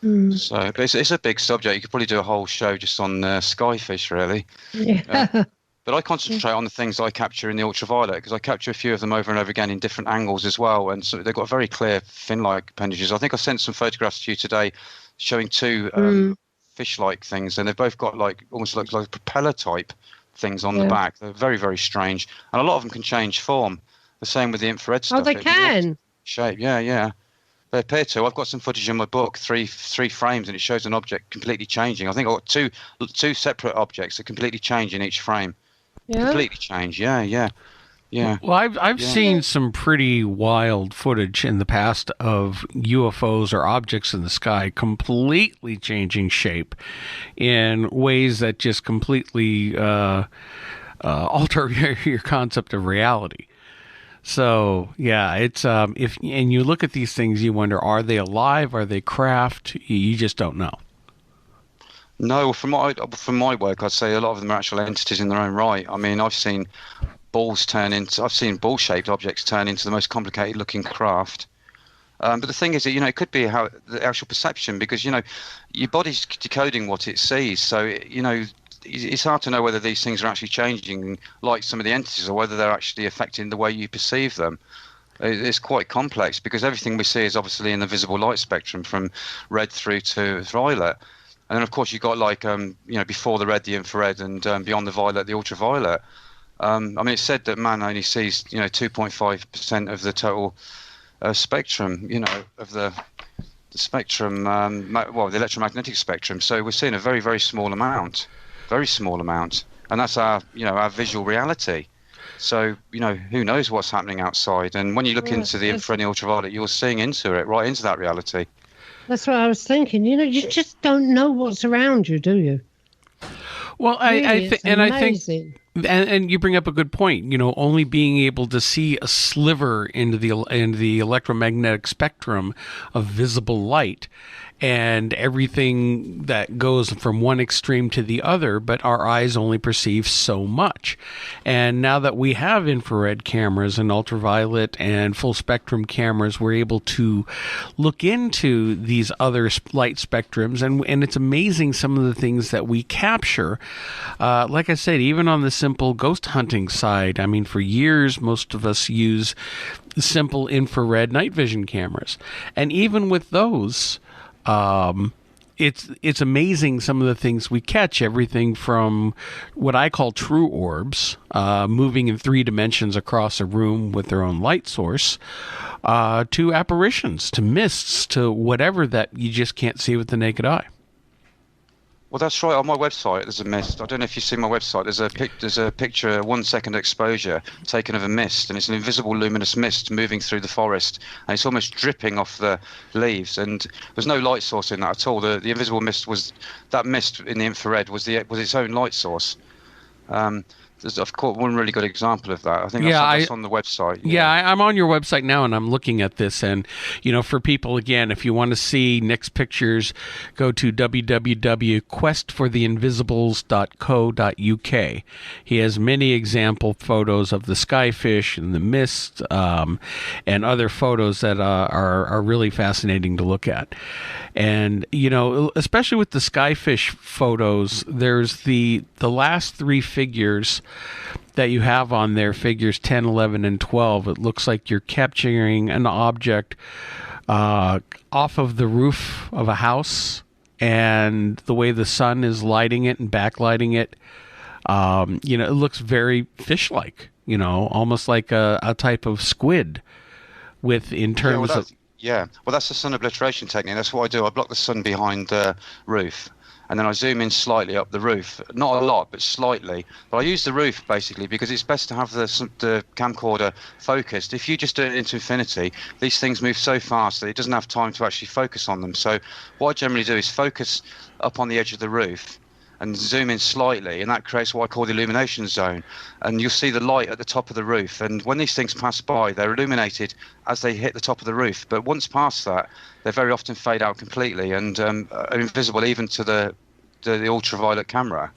So but it's a big subject. You could probably do a whole show just on skyfish, really. Yeah. But I concentrate on the things I capture in the ultraviolet, because I capture a few of them over and over again in different angles as well. And so they've got very clear fin-like appendages. I think I sent some photographs to you today showing 2 fish-like things, and they've both got almost like propeller type things on the back. They're very, very strange, and a lot of them can change form. The same with the infrared stuff. Oh, they can. Shape, yeah. They appear to. I've got some footage in my book, three frames, and it shows an object completely changing. I think I've got two separate objects that completely change in each frame. Yeah. Completely change. Yeah. Well, I've seen some pretty wild footage in the past of UFOs or objects in the sky completely changing shape in ways that just completely alter your concept of reality. So yeah, it's and you look at these things, you wonder, are they alive? Are they craft? You just don't know. No, from my work, I'd say a lot of them are actual entities in their own right. I mean, I've seen ball-shaped objects turn into the most complicated looking craft. But the thing is that, it could be how the actual perception, because, your body's decoding what it sees. So, it's hard to know whether these things are actually changing, like some of the entities, or whether they're actually affecting the way you perceive them. It's quite complex because everything we see is obviously in the visible light spectrum, from red through to violet. And then, of course, you've got like, before the red, the infrared, and beyond the violet, the ultraviolet. I mean, it's said that man only sees, 2.5% of the total spectrum, of the spectrum, the electromagnetic spectrum. So we're seeing a very, very small amount, and that's our visual reality. So who knows what's happening outside? And when you look into the infrared and ultraviolet, you're seeing into it, right into that reality. That's what I was thinking. You just don't know what's around you, do you? Well, I think, and you bring up a good point. Only being able to see a sliver into the electromagnetic spectrum of visible light, and everything that goes from one extreme to the other, but our eyes only perceive so much. And now that we have infrared cameras and ultraviolet and full spectrum cameras, we're able to look into these other light spectrums, and it's amazing some of the things that we capture. Like I said, even on the simple ghost hunting side, I mean, for years, most of us use simple infrared night vision cameras. And even with those, it's amazing some of the things we catch, everything from what I call true orbs, moving in 3 dimensions across a room with their own light source, to apparitions, to mists, to whatever that you just can't see with the naked eye. Well, that's right. On my website, there's a mist. I don't know if you've seen my website. There's a picture, a 1-second exposure taken of a mist, and it's an invisible luminous mist moving through the forest, and it's almost dripping off the leaves. And there's no light source in that at all. The invisible mist that mist in the infrared was its own light source. I've caught one really good example of that. I think that's on the website. Yeah, I'm on your website now, and I'm looking at this. And, for people, again, if you want to see Nick's pictures, go to www.questfortheinvisibles.co.uk. He has many example photos of the skyfish and the mist, and other photos that are really fascinating to look at. And, especially with the skyfish photos, there's the last 3 figures that you have on there, figures 10, 11, and 12. It looks like you're capturing an object off of the roof of a house, and the way the sun is lighting it and backlighting it, it looks very fish-like, almost like a type of squid in terms of... Yeah, well, that's the sun obliteration technique. That's what I do. I block the sun behind the roof, and then I zoom in slightly up the roof. Not a lot, but slightly. But I use the roof, basically, because it's best to have the camcorder focused. If you just do it into infinity, these things move so fast that it doesn't have time to actually focus on them. So what I generally do is focus up on the edge of the roof and zoom in slightly, and that creates what I call the illumination zone. And you'll see the light at the top of the roof, and when these things pass by, they're illuminated as they hit the top of the roof. But once past that, they very often fade out completely and are invisible even to the ultraviolet camera.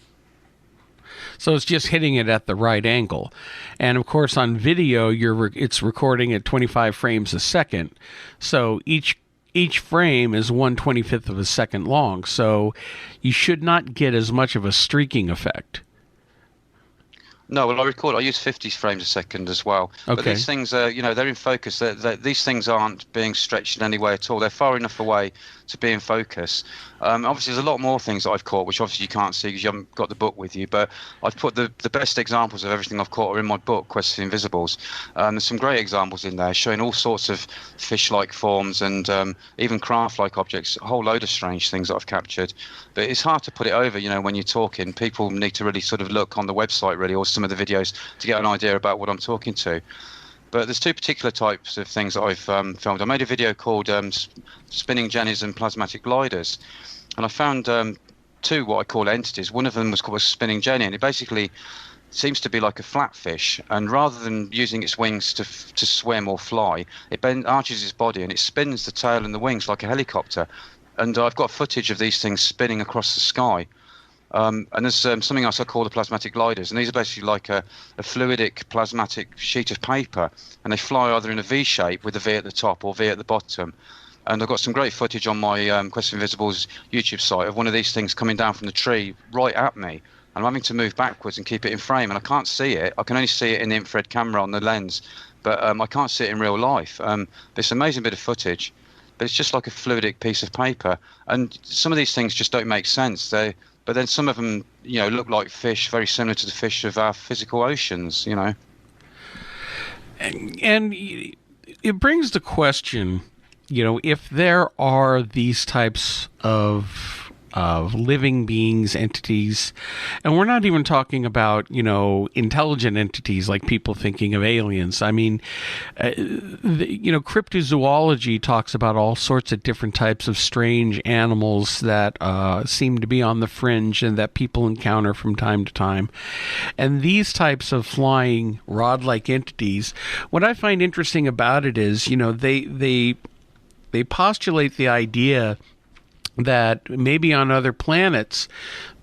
So it's just hitting it at the right angle. And of course on video, it's recording at 25 frames a second. So each frame is 1/25th of a second long, so you should not get as much of a streaking effect. No, well, I use 50 frames a second as well. Okay. But these things are, they're in focus. These things aren't being stretched in any way at all. They're far enough away to be in focus. Obviously, there's a lot more things that I've caught, which obviously you can't see because you haven't got the book with you. But I've put the best examples of everything I've caught are in my book, Quest for the Invisibles. There's some great examples in there showing all sorts of fish-like forms and even craft-like objects, a whole load of strange things that I've captured. But it's hard to put it over, when you're talking. People need to really sort of look on the website, really, or some of the videos to get an idea about what I'm talking to. But there's 2 particular types of things that I've filmed. I made a video called Spinning Jennies and Plasmatic Gliders, and I found 2 what I call entities. One of them was called a spinning jenny, and it basically seems to be like a flatfish, and rather than using its wings to swim or fly, it arches its body and it spins the tail and the wings like a helicopter. And I've got footage of these things spinning across the sky. And there's something else I call the plasmatic gliders, and these are basically like a fluidic plasmatic sheet of paper, and they fly either in a V shape with a V at the top or V at the bottom. And I've got some great footage on my Quest for Invisibles YouTube site of one of these things coming down from the tree right at me, I'm having to move backwards and keep it in frame, and I can't see it. I can only see it in the infrared camera on the lens, but I can't see it in real life. This amazing bit of footage, but it's just like a fluidic piece of paper. And some of these things just don't make sense. But then some of them, look like fish, very similar to the fish of our physical oceans, And it brings the question, if there are these types of living beings, entities, and we're not even talking about, intelligent entities like people thinking of aliens. I mean, cryptozoology talks about all sorts of different types of strange animals that seem to be on the fringe and that people encounter from time to time. And these types of flying rod-like entities, what I find interesting about it is, they postulate the idea that maybe on other planets,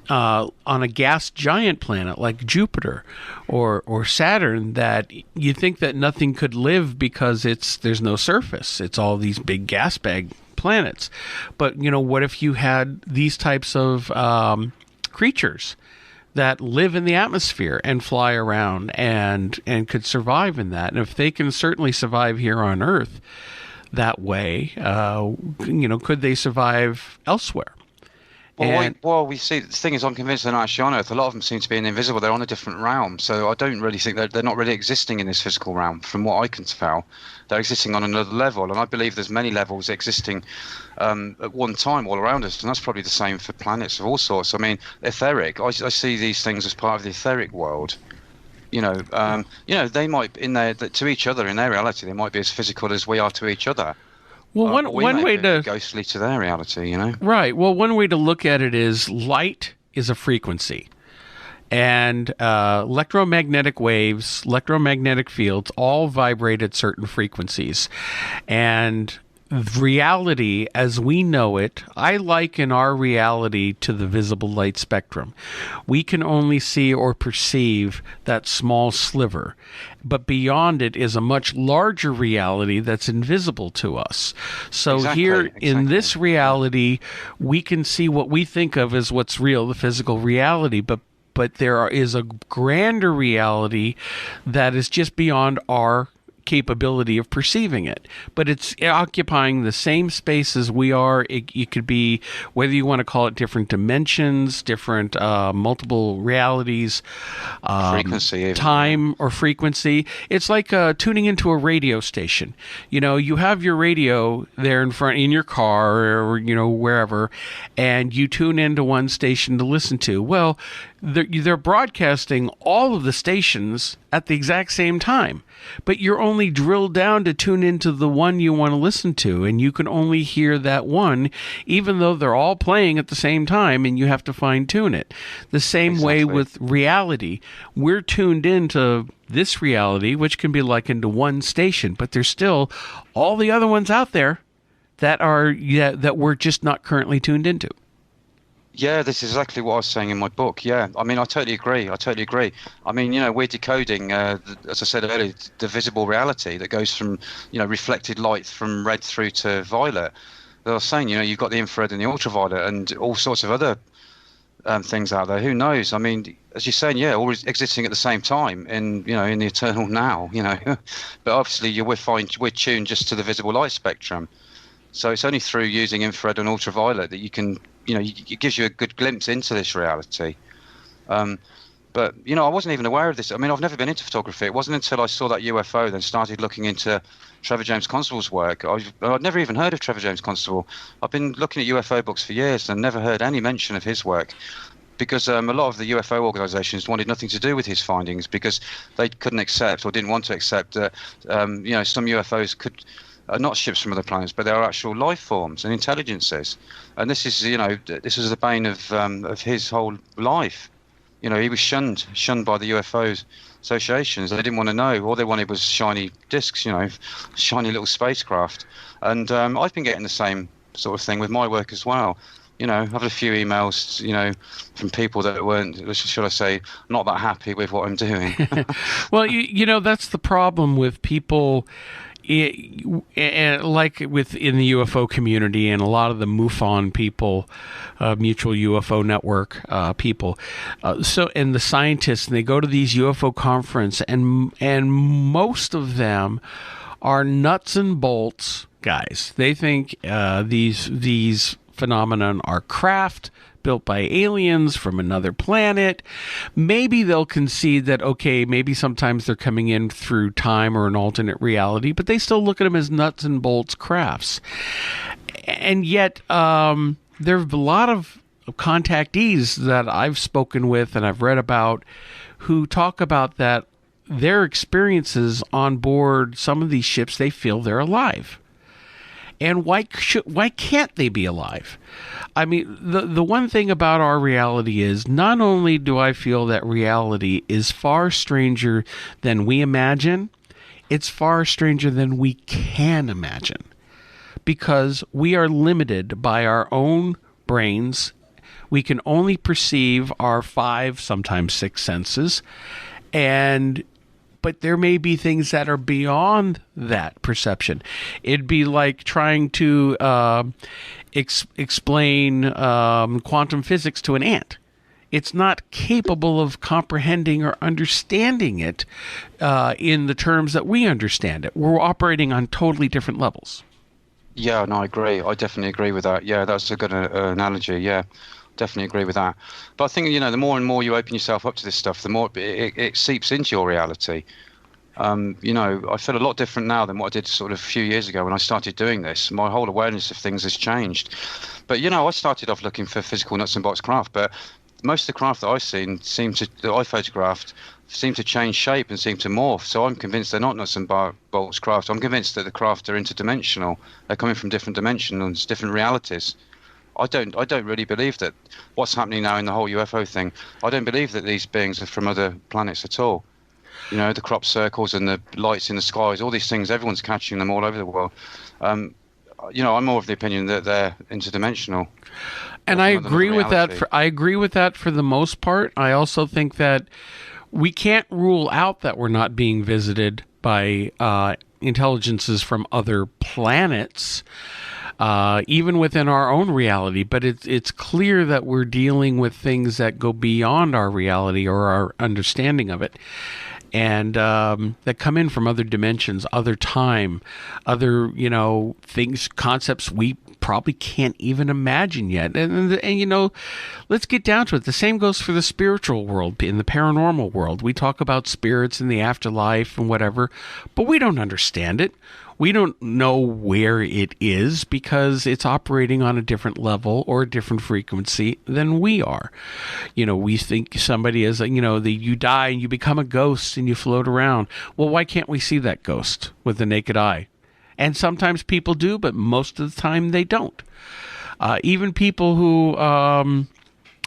on a gas giant planet like Jupiter or Saturn, that you think that nothing could live because there's no surface. It's all these big gas bag planets. But, what if you had these types of creatures that live in the atmosphere and fly around and could survive in that? And if they can certainly survive here on Earth that way, could they survive elsewhere? Well, we see, the thing is, I'm convinced they're not actually on Earth. A lot of them seem to be invisible. They're on a different realm. So I don't really think they're not really existing in this physical realm. From what I can tell, they're existing on another level. And I believe there's many levels existing at one time all around us. And that's probably the same for planets of all sorts. I mean, etheric, I see these things as part of the etheric world. They might, to each other, in their reality, they might be as physical as we are to each other. Well, one way to ghostly to their reality, Right. Well, one way to look at it is light is a frequency, and electromagnetic waves, electromagnetic fields, all vibrate at certain frequencies, and reality as we know it, I liken our reality to the visible light spectrum. We can only see or perceive that small sliver, but beyond it is a much larger reality that's invisible to us. So here in this reality, we can see what we think of as what's real, the physical reality, but there is a grander reality that is just beyond our capability of perceiving it, but it's occupying the same space as we are. It could be, whether you want to call it different dimensions, different multiple realities, frequency, time or frequency. It's like tuning into a radio station. You have your radio there in your car or wherever, and you tune into one station to listen to. Well, they're broadcasting all of the stations at the exact same time, but you're only drilled down to tune into the one you want to listen to, and you can only hear that one, even though they're all playing at the same time, and you have to fine-tune it. The same way with reality. We're tuned into this reality, which can be likened to one station, but there's still all the other ones out there that we're just not currently tuned into. Yeah, this is exactly what I was saying in my book. Yeah, I mean, I totally agree. I mean, we're decoding, as I said earlier, the visible reality that goes from, reflected light from red through to violet. I was saying, you've got the infrared and the ultraviolet and all sorts of other things out there. Who knows? I mean, as you're saying, yeah, all existing at the same time in the eternal now. But obviously, we're tuned just to the visible light spectrum. So it's only through using infrared and ultraviolet that you can. It gives you a good glimpse into this reality. But, I wasn't even aware of this. I mean, I've never been into photography. It wasn't until I saw that UFO, then started looking into Trevor James Constable's work. I'd never even heard of Trevor James Constable. I've been looking at UFO books for years and never heard any mention of his work, because a lot of the UFO organisations wanted nothing to do with his findings because they couldn't accept or didn't want to accept that, some UFOs could... not ships from other planets, but they are actual life forms and intelligences. And this is, this was the bane of his whole life. He was shunned by the UFO associations. They didn't want to know. All they wanted was shiny discs, shiny little spacecraft. And I've been getting the same sort of thing with my work as well. I've had a few emails, from people that weren't, should I say, not that happy with what I'm doing. Well, that's the problem with people and like within the UFO community and a lot of the MUFON people, Mutual UFO Network people, and the scientists, and they go to these UFO conference, and most of them are nuts and bolts guys. They think these phenomenon are craft built by aliens from another planet. Maybe they'll concede that, okay, maybe sometimes they're coming in through time or an alternate reality, but they still look at them as nuts and bolts crafts. And yet, there have been a lot of contactees that I've spoken with and I've read about who talk about that their experiences on board some of these ships, they feel they're alive. And why can't they be alive? I mean, the one thing about our reality is not only do I feel that reality is far stranger than we imagine, it's far stranger than we can imagine. Because we are limited by our own brains. We can only perceive our 5, sometimes 6 senses. But there may be things that are beyond that perception. It'd be like trying to explain quantum physics to an ant. It's not capable of comprehending or understanding it in the terms that we understand it. We're operating on totally different levels. Yeah, no, I agree. I definitely agree with that. Yeah, that's a good analogy. Yeah. Definitely agree with that. But I think, the more and more you open yourself up to this stuff, the more it seeps into your reality. I feel a lot different now than what I did sort of a few years ago when I started doing this. My whole awareness of things has changed. But, I started off looking for physical nuts and bolts craft, but most of the craft that I've seen that I photographed seem to change shape and seem to morph. So I'm convinced they're not nuts and bolts craft. I'm convinced that the craft are interdimensional. They're coming from different dimensions, different realities. I don't really believe that what's happening now in the whole UFO thing. I don't believe that these beings are from other planets at all. The crop circles and the lights in the skies, all these things, everyone's catching them all over the world. I'm more of the opinion that they're interdimensional. And I agree with that. I agree with that for the most part. I also think that we can't rule out that we're not being visited by intelligences from other planets. Even within our own reality, but it's clear that we're dealing with things that go beyond our reality or our understanding of it, and that come in from other dimensions, other time, other things, concepts we probably can't even imagine yet. And let's get down to it. The same goes for the spiritual world, in the paranormal world. We talk about spirits and the afterlife and whatever, but we don't understand it. We don't know where it is because it's operating on a different level or a different frequency than we are. We think somebody is, you die and you become a ghost and you float around. Well, why can't we see that ghost with the naked eye? And sometimes people do, but most of the time they don't. Even people who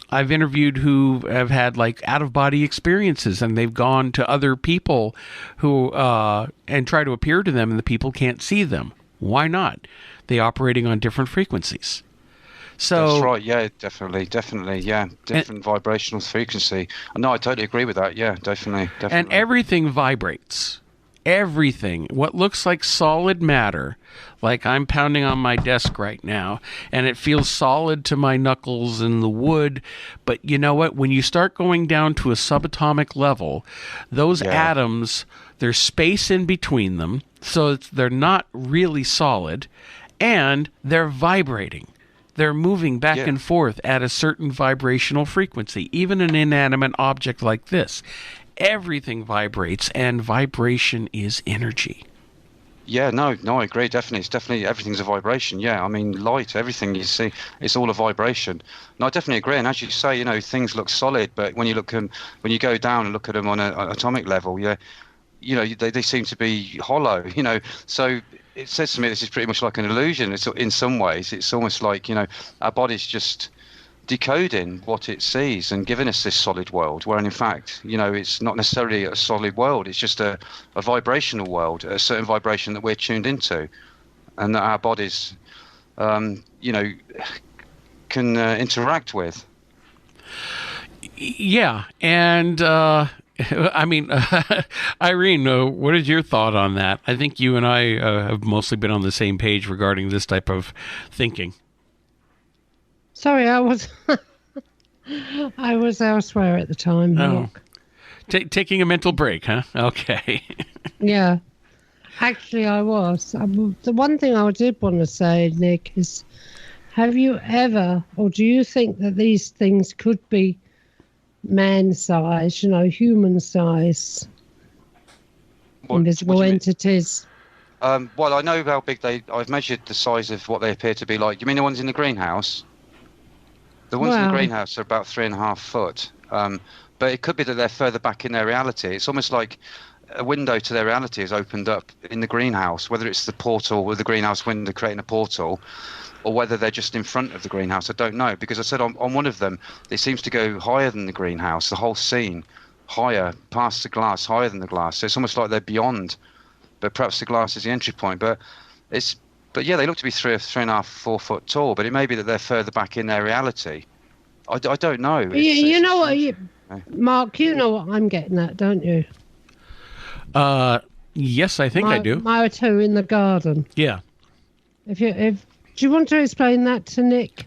I've interviewed who have had out-of-body experiences, and they've gone to other people who and try to appear to them, and the people can't see them. Why not? They're operating on different frequencies. So that's right. Yeah, definitely. Yeah, different vibrational frequency. No, I totally agree with that. Yeah, definitely. And everything vibrates. Everything. What looks like solid matter, like I'm pounding on my desk right now, and it feels solid to my knuckles and the wood. But you know what? When you start going down to a subatomic level, those atoms, there's space in between them, so they're not really solid, and they're vibrating. They're moving back and forth at a certain vibrational frequency, even an inanimate object like this. Everything vibrates, and vibration is energy. Yeah, no, I agree. Definitely, it's definitely everything's a vibration. Yeah, I mean, light, everything you see, it's all a vibration. No, I definitely agree. And as you say, things look solid, but when you go down and look at them on an atomic level, they seem to be hollow. So it says to me this is pretty much like an illusion. It's in some ways, it's almost like our body's just decoding what it sees and giving us this solid world, where in fact it's not necessarily a solid world. It's just a vibrational world, a certain vibration that we're tuned into, and that our bodies can interact with. Yeah, and I mean, Irene, what is your thought on that? I think you and I have mostly been on the same page regarding this type of thinking. Sorry, I was I was elsewhere at the time, Mark. Taking a mental break, huh? Okay. Yeah. Actually, I was. The one thing I did want to say, Nick, is have you ever, or do you think that these things could be man-sized, human size, invisible entities? Well, I know how big I've measured the size of what they appear to be like. You mean the ones in the greenhouse? The ones in the greenhouse are about 3.5 foot. But it could be that they're further back in their reality. It's almost like a window to their reality is opened up in the greenhouse, whether it's the portal with the greenhouse window creating a portal, or whether they're just in front of the greenhouse. I don't know, because I said on one of them, it seems to go higher than the greenhouse, the whole scene, higher, past the glass, higher than the glass. So it's almost like they're beyond, but perhaps the glass is the entry point. But yeah, they look to be 3.5, 4 foot tall, but it may be that they're further back in their reality. I don't know. You know what, Mark, you know what I'm getting at, don't you? Yes, I think I do. My two in the garden. Yeah. Do you want to explain that to Nick?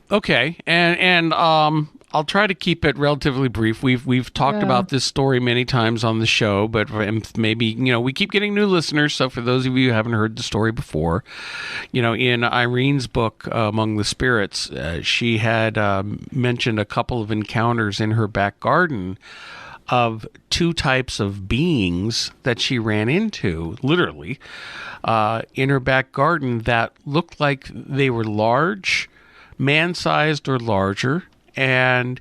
Okay, and I'll try to keep it relatively brief. We've talked about this story many times on the show, but maybe we keep getting new listeners. So for those of you who haven't heard the story before, in Irene's book Among the Spirits, she had mentioned a couple of encounters in her back garden of two types of beings that she ran into, literally, in her back garden that looked like they were large, man-sized or larger, and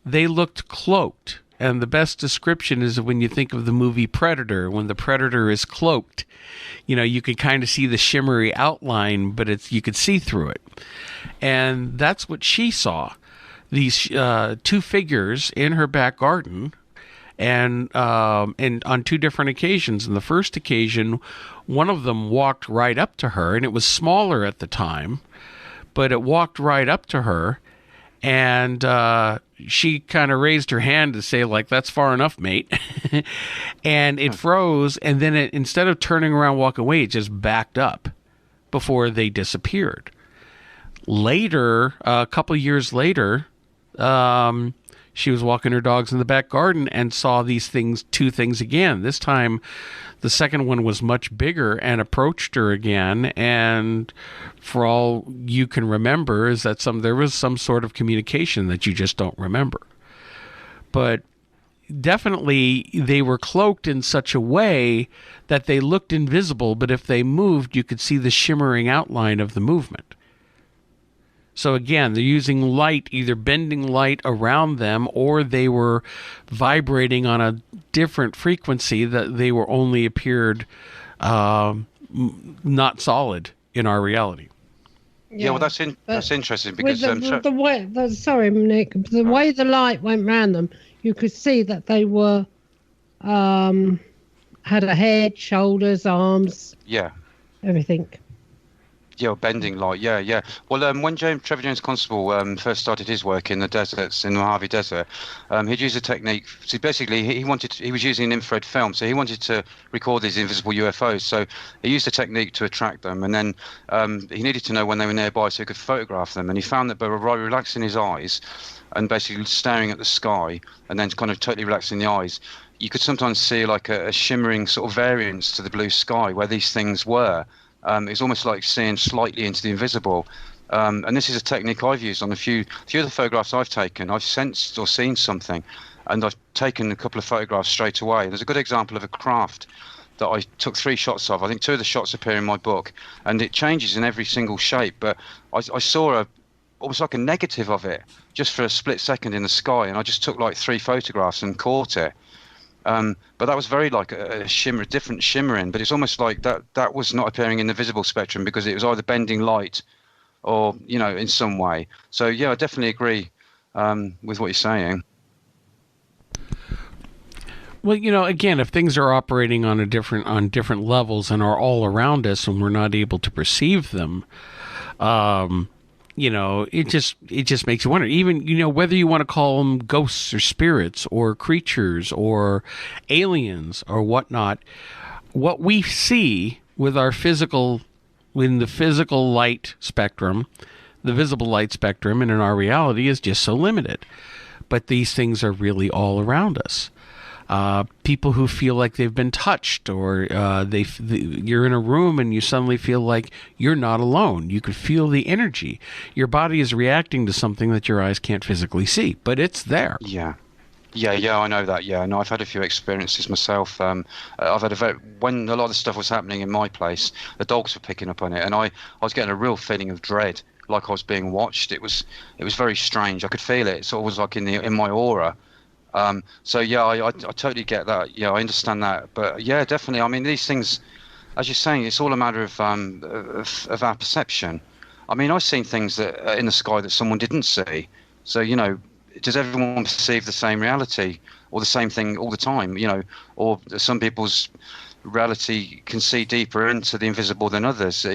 they looked cloaked. And the best description is when you think of the movie Predator, when the predator is cloaked, you can kind of see the shimmery outline, but you could see through it. And that's what she saw. These two figures in her back garden, and on two different occasions. In the first occasion, one of them walked right up to her, and it was smaller at the time, but it walked right up to her, and she kind of raised her hand to say, like, that's far enough, mate. And it froze, and then instead of turning around, walking away, it just backed up before they disappeared. Later, a couple years later, she was walking her dogs in the back garden and saw two things again. This time, the second one was much bigger and approached her again. And for all you can remember is that there was some sort of communication that you just don't remember. But definitely they were cloaked in such a way that they looked invisible, but if they moved, you could see the shimmering outline of the movement. So again, they're using light, either bending light around them, or they were vibrating on a different frequency that they were only appeared not solid in our reality. Yeah, well, that's interesting because sorry, Nick, the way the light went round them, you could see that they were had a head, shoulders, arms, everything. Yeah, bending light. Yeah. Well, when Trevor James Constable first started his work in the deserts, in the Mojave Desert, he'd use a technique. So basically, he was using an infrared film, so he wanted to record these invisible UFOs. So he used a technique to attract them, and then he needed to know when they were nearby so he could photograph them. And he found that by relaxing his eyes and basically staring at the sky, and then kind of totally relaxing the eyes, you could sometimes see like a shimmering sort of variance to the blue sky where these things were. It's almost like seeing slightly into the invisible. And this is a technique I've used on a few of the photographs I've taken. I've sensed or seen something, and I've taken a couple of photographs straight away. There's a good example of a craft that I took 3 shots of. I think 2 of the shots appear in my book, and it changes in every single shape. But I saw almost like a negative of it just for a split second in the sky, and I just took like 3 photographs and caught it. But that was very like a shimmer, different shimmering, but it's almost like that was not appearing in the visible spectrum because it was either bending light or, in some way. So, yeah, I definitely agree with what you're saying. Well, again, if things are operating on different levels and are all around us and we're not able to perceive them, it just makes you wonder. Even, whether you want to call them ghosts or spirits or creatures or aliens or whatnot, what we see with our in the physical light spectrum, the visible light spectrum, and in our reality is just so limited. But these things are really all around us. People who feel like they've been touched, or you're in a room and you suddenly feel like you're not alone. You could feel the energy. Your body is reacting to something that your eyes can't physically see, but it's there. Yeah, I know that. Yeah, no, I've had a few experiences myself. I've had when a lot of the stuff was happening in my place, the dogs were picking up on it, and I was getting a real feeling of dread, like I was being watched. It was very strange. I could feel it. It sort of was like in my aura. So yeah, I totally get that. Yeah, I understand that. But yeah, definitely. I mean, these things, as you're saying, it's all a matter of our perception. I mean, I've seen things that are in the sky that someone didn't see. So does everyone perceive the same reality or the same thing all the time? Or some people's reality can see deeper into the invisible than others.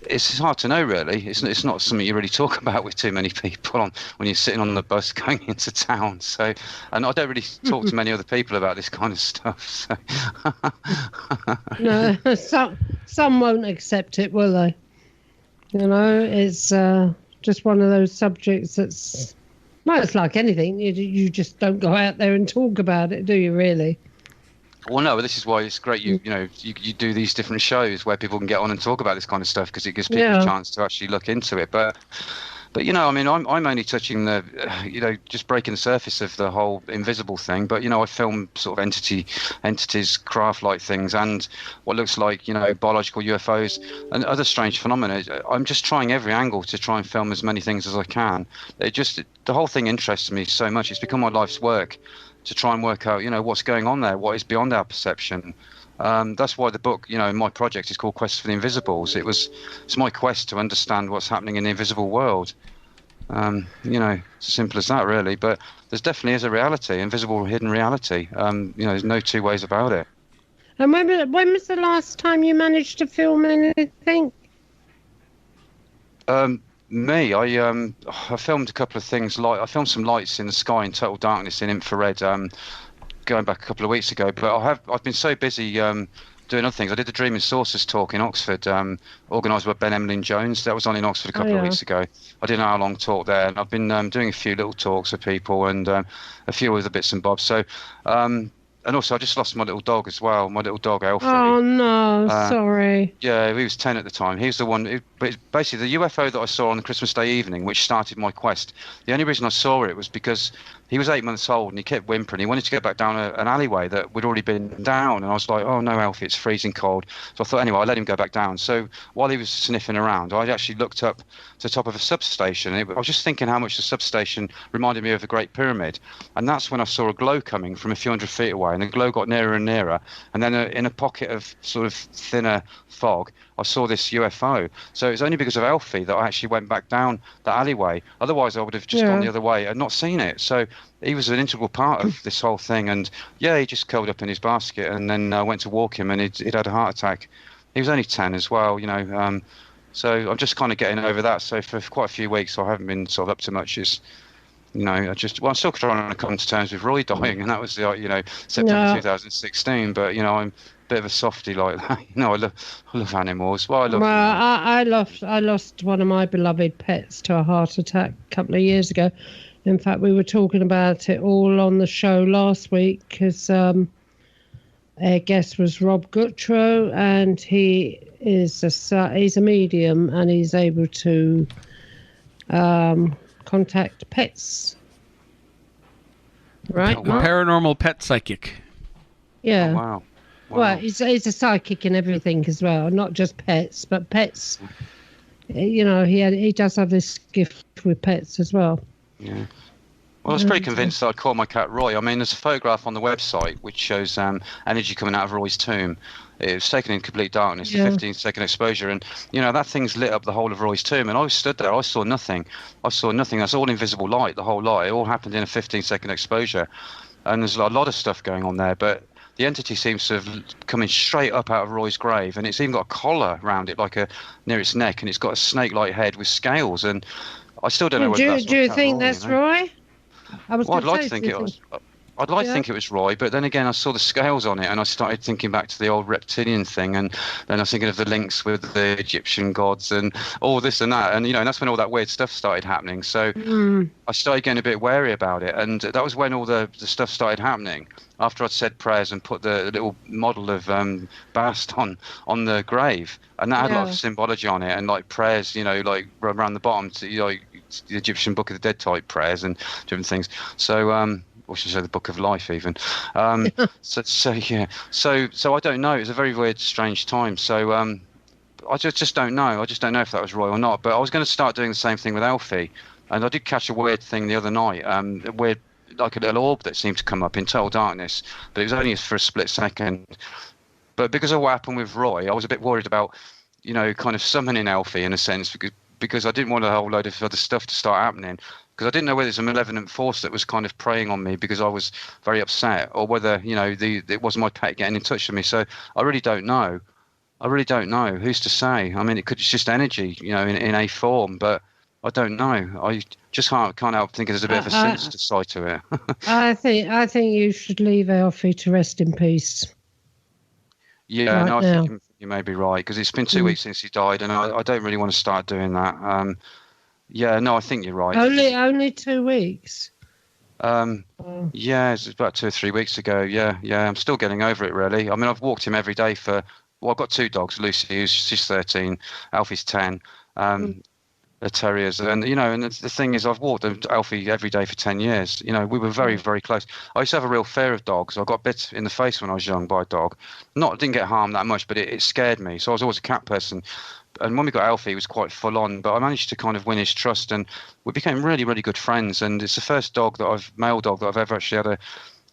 It's hard to know, really. It's not something you really talk about with too many people when you're sitting on the bus going into town. So, and I don't really talk to many other people about this kind of stuff. So. No, some won't accept it, will they? It's just one of those subjects that's, well, it's like anything. You just don't go out there and talk about it, do you? Really? Well, no, this is why it's great you do these different shows where people can get on and talk about this kind of stuff, because it gives people a chance to actually look into it. But I mean, I'm only touching the, just breaking the surface of the whole invisible thing. But I film sort of entities, craft-like things, and what looks like biological UFOs and other strange phenomena. I'm just trying every angle to try and film as many things as I can. The whole thing interests me so much. It's become my life's work to try and work out, what's going on there, what is beyond our perception. That's why the book, my project is called Quest for the Invisibles. It's my quest to understand what's happening in the invisible world. It's as simple as that, really. But there's definitely is a reality, invisible, hidden reality. There's no two ways about it. And when was the last time you managed to film anything? Me, I filmed a couple of things. I filmed some lights in the sky in total darkness in infrared, going back a couple of weeks ago. But I've been so busy doing other things. I did the Dreaming Saucers talk in Oxford, organised by Ben Emlyn Jones. That was on in Oxford a couple of weeks ago. I did an hour-long talk there, and I've been doing a few little talks with people and a few other bits and bobs. So. And also, I just lost my little dog as well. My little dog, Alfie. Oh, no, sorry. Yeah, he was 10 at the time. He was the one. But basically, the UFO that I saw on the Christmas Day evening, which started my quest, the only reason I saw it was because he was 8 months old and he kept whimpering. He wanted to go back down an alleyway that we'd already been down. And I was like, oh, no, Alfie, it's freezing cold. So I thought, anyway, I let him go back down. So while he was sniffing around, I actually looked up to the top of a substation. I was just thinking how much the substation reminded me of the Great Pyramid. And that's when I saw a glow coming from a few hundred feet away. And the glow got nearer and nearer. And then in a pocket of sort of thinner fog, I saw this UFO. So it's only because of Alfie that I actually went back down the alleyway. Otherwise, I would have just gone the other way and not seen it. So he was an integral part of this whole thing. And yeah, he just curled up in his basket, and then I went to walk him, and he'd had a heart attack. He was only 10 as well, so I'm just kind of getting over that. So for quite a few weeks, I haven't been sort of up to much. I'm still trying to come to terms with Roy dying, and that was September 2016. But I'm a bit of a softie like that. I love animals. I lost one of my beloved pets to a heart attack a couple of years ago. In fact, we were talking about it all on the show last week, because our guest was Rob Guttrow, and he's a medium, and he's able to contact pets. Right? The paranormal pet psychic. Yeah. Oh, wow. Well, he's a psychic and everything as well, not just pets, but pets. He does have this gift with pets as well. Yeah. Well, I was pretty convinced that I'd call my cat Roy. I mean, there's a photograph on the website which shows energy coming out of Roy's tomb. It was taken in complete darkness, a 15-second exposure, and that thing's lit up the whole of Roy's tomb. And I was stood there, I saw nothing. That's all invisible light, the whole light. It all happened in a 15-second exposure, and there's a lot of stuff going on there. But the entity seems to have coming straight up out of Roy's grave, and it's even got a collar around it, like near its neck, and it's got a snake-like head with scales. And I still don't know whether that's. Do you think that's Roy? Well, I'd like to think it was. I'd like to think it was Roy, but then again, I saw the scales on it, and I started thinking back to the old reptilian thing, and then I was thinking of the links with the Egyptian gods and all this and that, and and that's when all that weird stuff started happening. So I started getting a bit wary about it, and that was when all the stuff started happening. After I'd said prayers and put the little model of Bast on the grave, and that had a lot of symbology on it, and like prayers, like around the bottom, to the Egyptian Book of the Dead type prayers and different things. So. Or should I say the Book of Life even. So I don't know. It was a very weird, strange time. So I just don't know. I just don't know if that was Roy or not. But I was going to start doing the same thing with Alfie. And I did catch a weird thing the other night. Like a little orb that seemed to come up in total darkness. But it was only for a split second. But because of what happened with Roy, I was a bit worried about, kind of summoning Alfie in a sense, because I didn't want a whole load of other stuff to start happening. Because I didn't know whether it's a malevolent force that was kind of preying on me because I was very upset, or whether it wasn't my pet getting in touch with me. So I really don't know. Who's to say? I mean, it's just energy, in a form, but I don't know. I just can't help thinking there's a bit of a sinister side to it. I think you should leave Alfie to rest in peace. Yeah, I think you may be right, because it's been 2 weeks since he died, and I don't really want to start doing that. Yeah, no, I think you're right. Only 2 weeks. Yeah, it's about 2 or 3 weeks ago. Yeah, I'm still getting over it, really. I mean, I've walked him every day I've got 2 dogs, Lucy, she's 13, Alfie's 10, they're terriers, and and the thing is, I've walked Alfie every day for 10 years. We were very, very close. I used to have a real fear of dogs. I got bit in the face when I was young by a dog. Didn't get harmed that much, but it scared me. So I was always a cat person. And when we got Alfie, he was quite full on, but I managed to kind of win his trust, and we became really, really good friends. And it's the first male dog that I've ever actually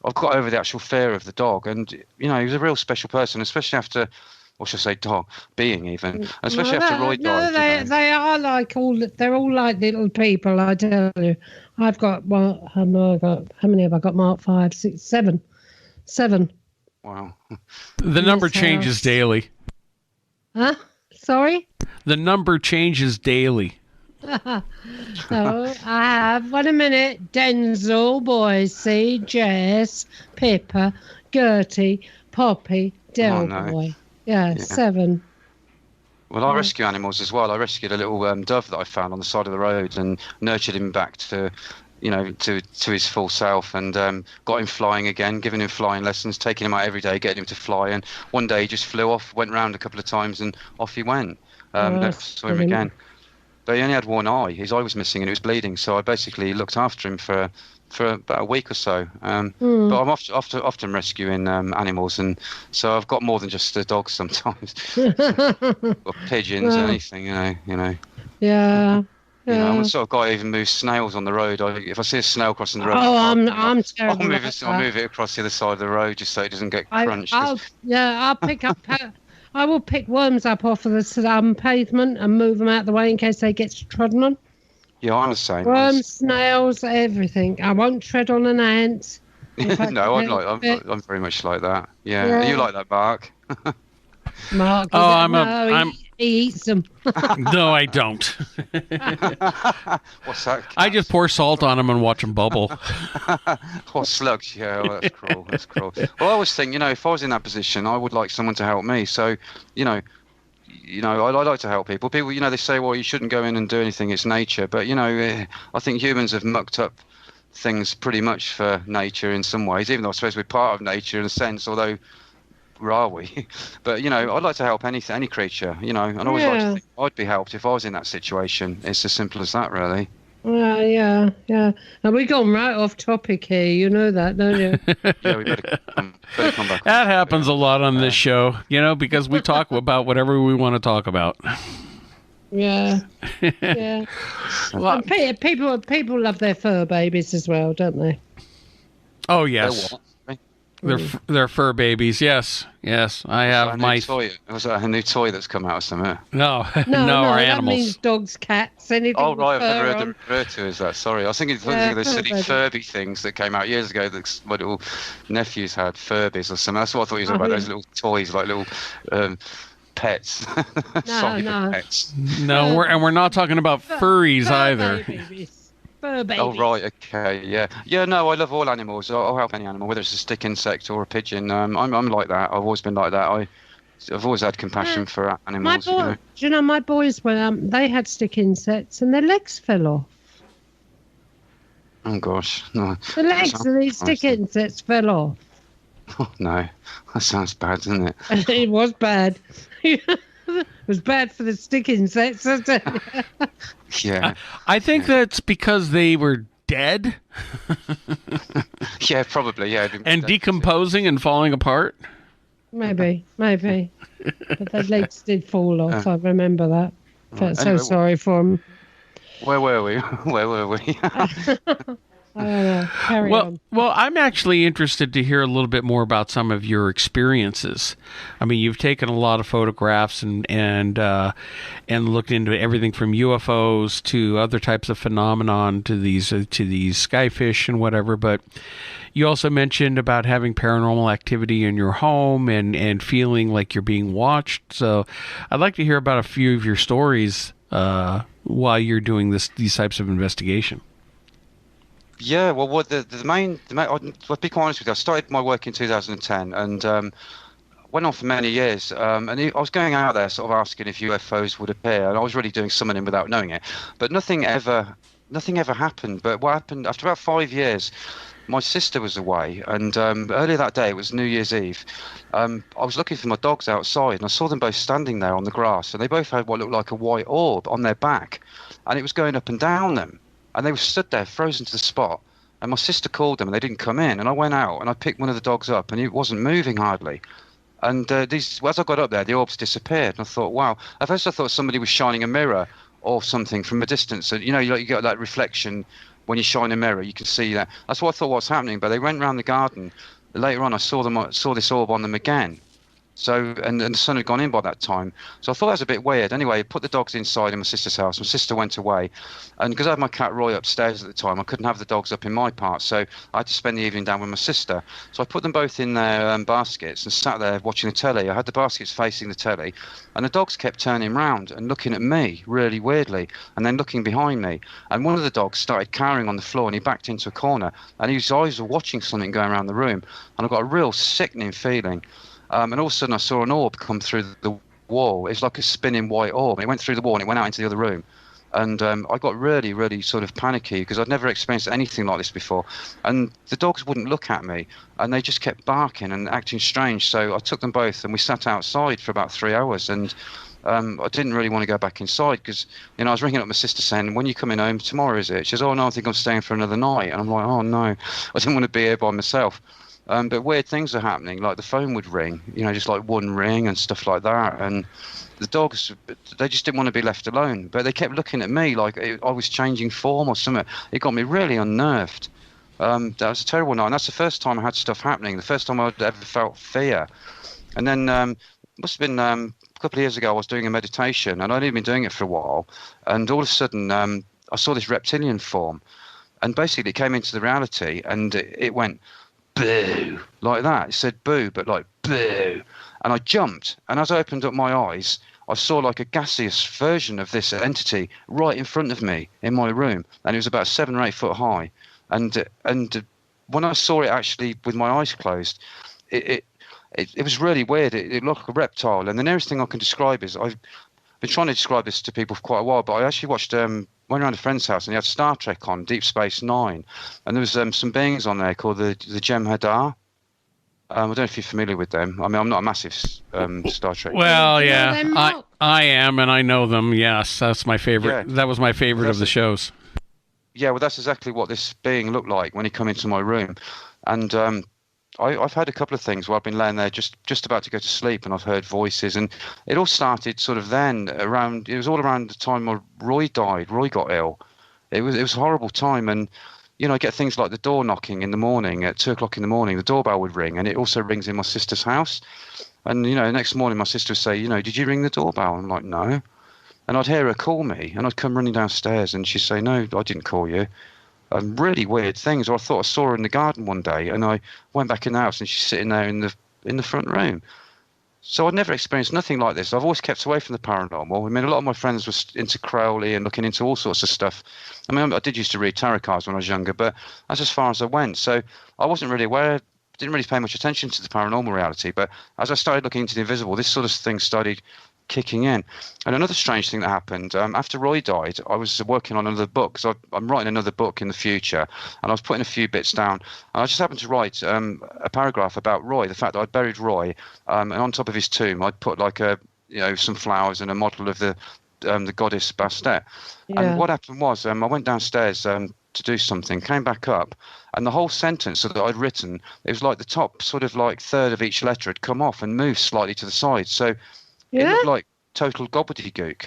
I've got over the actual fear of the dog. And, he was a real special person, especially after, or should I say dog, being even, especially after Roy died. No, they are like they're all like little people, I tell you. I've got, how many have I got, Mark? 5, 6, 7. 7. Wow. The number changes daily. Huh? Sorry? The number changes daily. So I have, wait a minute, Denzel, Boise, Jess, Pippa, Gertie, Poppy, Delboy. Yeah, 7. Well, I rescue animals as well. I rescued a little dove that I found on the side of the road and nurtured him back to his full self, and got him flying again, giving him flying lessons, taking him out every day, getting him to fly. And one day he just flew off, went round a couple of times, and off he went. Never saw him again. But he only had one eye. His eye was missing and it was bleeding. So I basically looked after him for about a week or so. But I'm often rescuing animals, and so I've got more than just the dogs sometimes. Or pigeons, anything, Yeah. I'm the sort of guy who even moves snails on the road. If I see a snail crossing the road, I'm terrible. I'll move it across the other side of the road just so it doesn't get crunched. I'll pick up. I will pick worms up off of the pavement and move them out of the way in case they get trodden on. Yeah, I'm the same. Worms, snails, everything. I won't tread on an ant. No, I'm very much like that. Yeah. Are you like that, Mark? Mark. He eats them. No, I don't. What's that? I just pour salt on them and watch them bubble. What slugs? Yeah, well, that's cruel. That's cruel. Well, I always think, if I was in that position, I would like someone to help me. So, I like to help people. People, they say, well, you shouldn't go in and do anything. It's nature. But, I think humans have mucked up things pretty much for nature in some ways, even though I suppose we're part of nature in a sense, although... are we? But I'd like to help any creature, and I always like to think I'd be helped if I was in that situation. It's as simple as that, really. Yeah. And we've gone right off topic here. You know that, don't you? Yeah, we better come back. That happens a lot on this show, because we talk about whatever we want to talk about. Yeah. Well, people love their fur babies as well, don't they? Oh yes. They're fur babies. Yes. I have my toy. Was that a new toy that's come out or something? No, no, our that animals. means dogs, cats, anything. Oh right, I've with never fur heard on. it referred to as that. Sorry, I was thinking of those silly Furby things that came out years ago. That my little nephews had Furbies or something. That's what I thought you was about. Those little toys, like little pets. No. Pets. No, we're not talking about furries either. Fur babies. Oh right, okay, yeah. No, I love all animals. I'll help any animal, whether it's a stick insect or a pigeon. I'm like that. I've always been like that. I've always had compassion for animals. Do you know my boys were they had stick insects and their legs fell off. Oh gosh, no. The legs of these stick insects fell off. Oh no, that sounds bad, doesn't it? It was bad. It was bad for the stick insects. Yeah. I think that's because they were dead. Yeah, probably. Yeah. And decomposing and falling apart. Maybe. But their legs did fall off. I remember that. Felt so sorry for them. Where were we? I don't know. Carry on. Well, I'm actually interested to hear a little bit more about some of your experiences. I mean, you've taken a lot of photographs and looked into everything from UFOs to other types of phenomenon to these skyfish and whatever. But you also mentioned about having paranormal activity in your home and feeling like you're being watched. So I'd like to hear about a few of your stories while you're doing these types of investigation. Yeah, well, the main, I'll be quite honest with you. I started my work in 2010 and went on for many years. And I was going out there sort of asking if UFOs would appear, and I was really doing summoning without knowing it. But nothing ever happened. But what happened after about 5 years, my sister was away, and earlier that day, it was New Year's Eve. I was looking for my dogs outside, and I saw them both standing there on the grass, and they both had what looked like a white orb on their back, and it was going up and down them. And they were stood there, frozen to the spot. And my sister called them, and they didn't come in. And I went out, and I picked one of the dogs up, and it wasn't moving hardly. And as I got up there, the orbs disappeared. And I thought, wow. At first, I thought somebody was shining a mirror or something from a distance. And, you get that reflection when you shine a mirror. You can see that. That's what I thought was happening. But they went round the garden. Later on, I saw this orb on them again. So, and the sun had gone in by that time. So I thought that was a bit weird. Anyway, I put the dogs inside in my sister's house. My sister went away. And because I had my cat Roy upstairs at the time, I couldn't have the dogs up in my part. So I had to spend the evening down with my sister. So I put them both in their baskets and sat there watching the telly. I had the baskets facing the telly. And the dogs kept turning round and looking at me really weirdly and then looking behind me. And one of the dogs started cowering on the floor and he backed into a corner. And his eyes were watching something going around the room. And I got a real sickening feeling. And all of a sudden I saw an orb come through the wall. It was like a spinning white orb. And it went through the wall and it went out into the other room. And I got really, really sort of panicky because I'd never experienced anything like this before. And the dogs wouldn't look at me. And they just kept barking and acting strange. So I took them both and we sat outside for about 3 hours. And I didn't really want to go back inside because, I was ringing up my sister saying, when are you coming home tomorrow, is it? She says, oh, no, I think I'm staying for another night. And I'm like, oh, no, I didn't want to be here by myself. But weird things are happening, like the phone would ring, just like one ring and stuff like that. And the dogs, they just didn't want to be left alone. But they kept looking at me like I was changing form or something. It got me really unnerved. That was a terrible night. And that's the first time I had stuff happening, the first time I'd ever felt fear. And then must have been a couple of years ago, I was doing a meditation, and I'd only been doing it for a while. And all of a sudden, I saw this reptilian form. And basically, it came into the reality, and it went... boo, like that. It said boo, but like boo. And I jumped, and as I opened up my eyes, I saw like a gaseous version of this entity right in front of me in my room, and it was about 7 or 8 foot high. And when I saw it actually with my eyes closed, it was really weird. It looked like a reptile, and the nearest thing I can describe is I've been trying to describe this to people for quite a while, but I actually watched went around a friend's house and he had Star Trek on, Deep Space Nine, and there was some beings on there called the Jem'Hadar. I don't know if you're familiar with them. I mean, I'm not a massive Star Trek. Well, yeah, I am, and I know them. Yes, that's my favorite. Yeah. That was my favorite of the shows. Yeah, well, that's exactly what this being looked like when he came into my room, and I've had a couple of things where I've been laying there just about to go to sleep, and I've heard voices, and it all started sort of then around. It was all around the time when Roy died. Roy got ill. It was a horrible time, and I get things like the door knocking in the morning at 2 o'clock in the morning. The doorbell would ring, and it also rings in my sister's house. And the next morning my sister would say, did you ring the doorbell? I'm like, no. And I'd hear her call me, and I'd come running downstairs, and she'd say, no, I didn't call you. Really weird things. Or I thought I saw her in the garden one day, and I went back in the house, and she's sitting there in the front room. So I'd never experienced nothing like this. I've always kept away from the paranormal. I mean, a lot of my friends were into Crowley and looking into all sorts of stuff. I mean, I did used to read tarot cards when I was younger, but that's as far as I went. So I wasn't really aware, didn't really pay much attention to the paranormal reality. But as I started looking into the invisible, this sort of thing started kicking in. And another strange thing that happened, after Roy died, I was working on another book, because I'm writing another book in the future, and I was putting a few bits down, and I just happened to write a paragraph about Roy, the fact that I'd buried Roy, and on top of his tomb I'd put like some flowers and a model of the goddess Bastet. Yeah. And what happened was I went downstairs to do something, came back up, and the whole sentence that I'd written, it was like the top sort of like third of each letter had come off and moved slightly to the side. So it looked like total gobbledygook.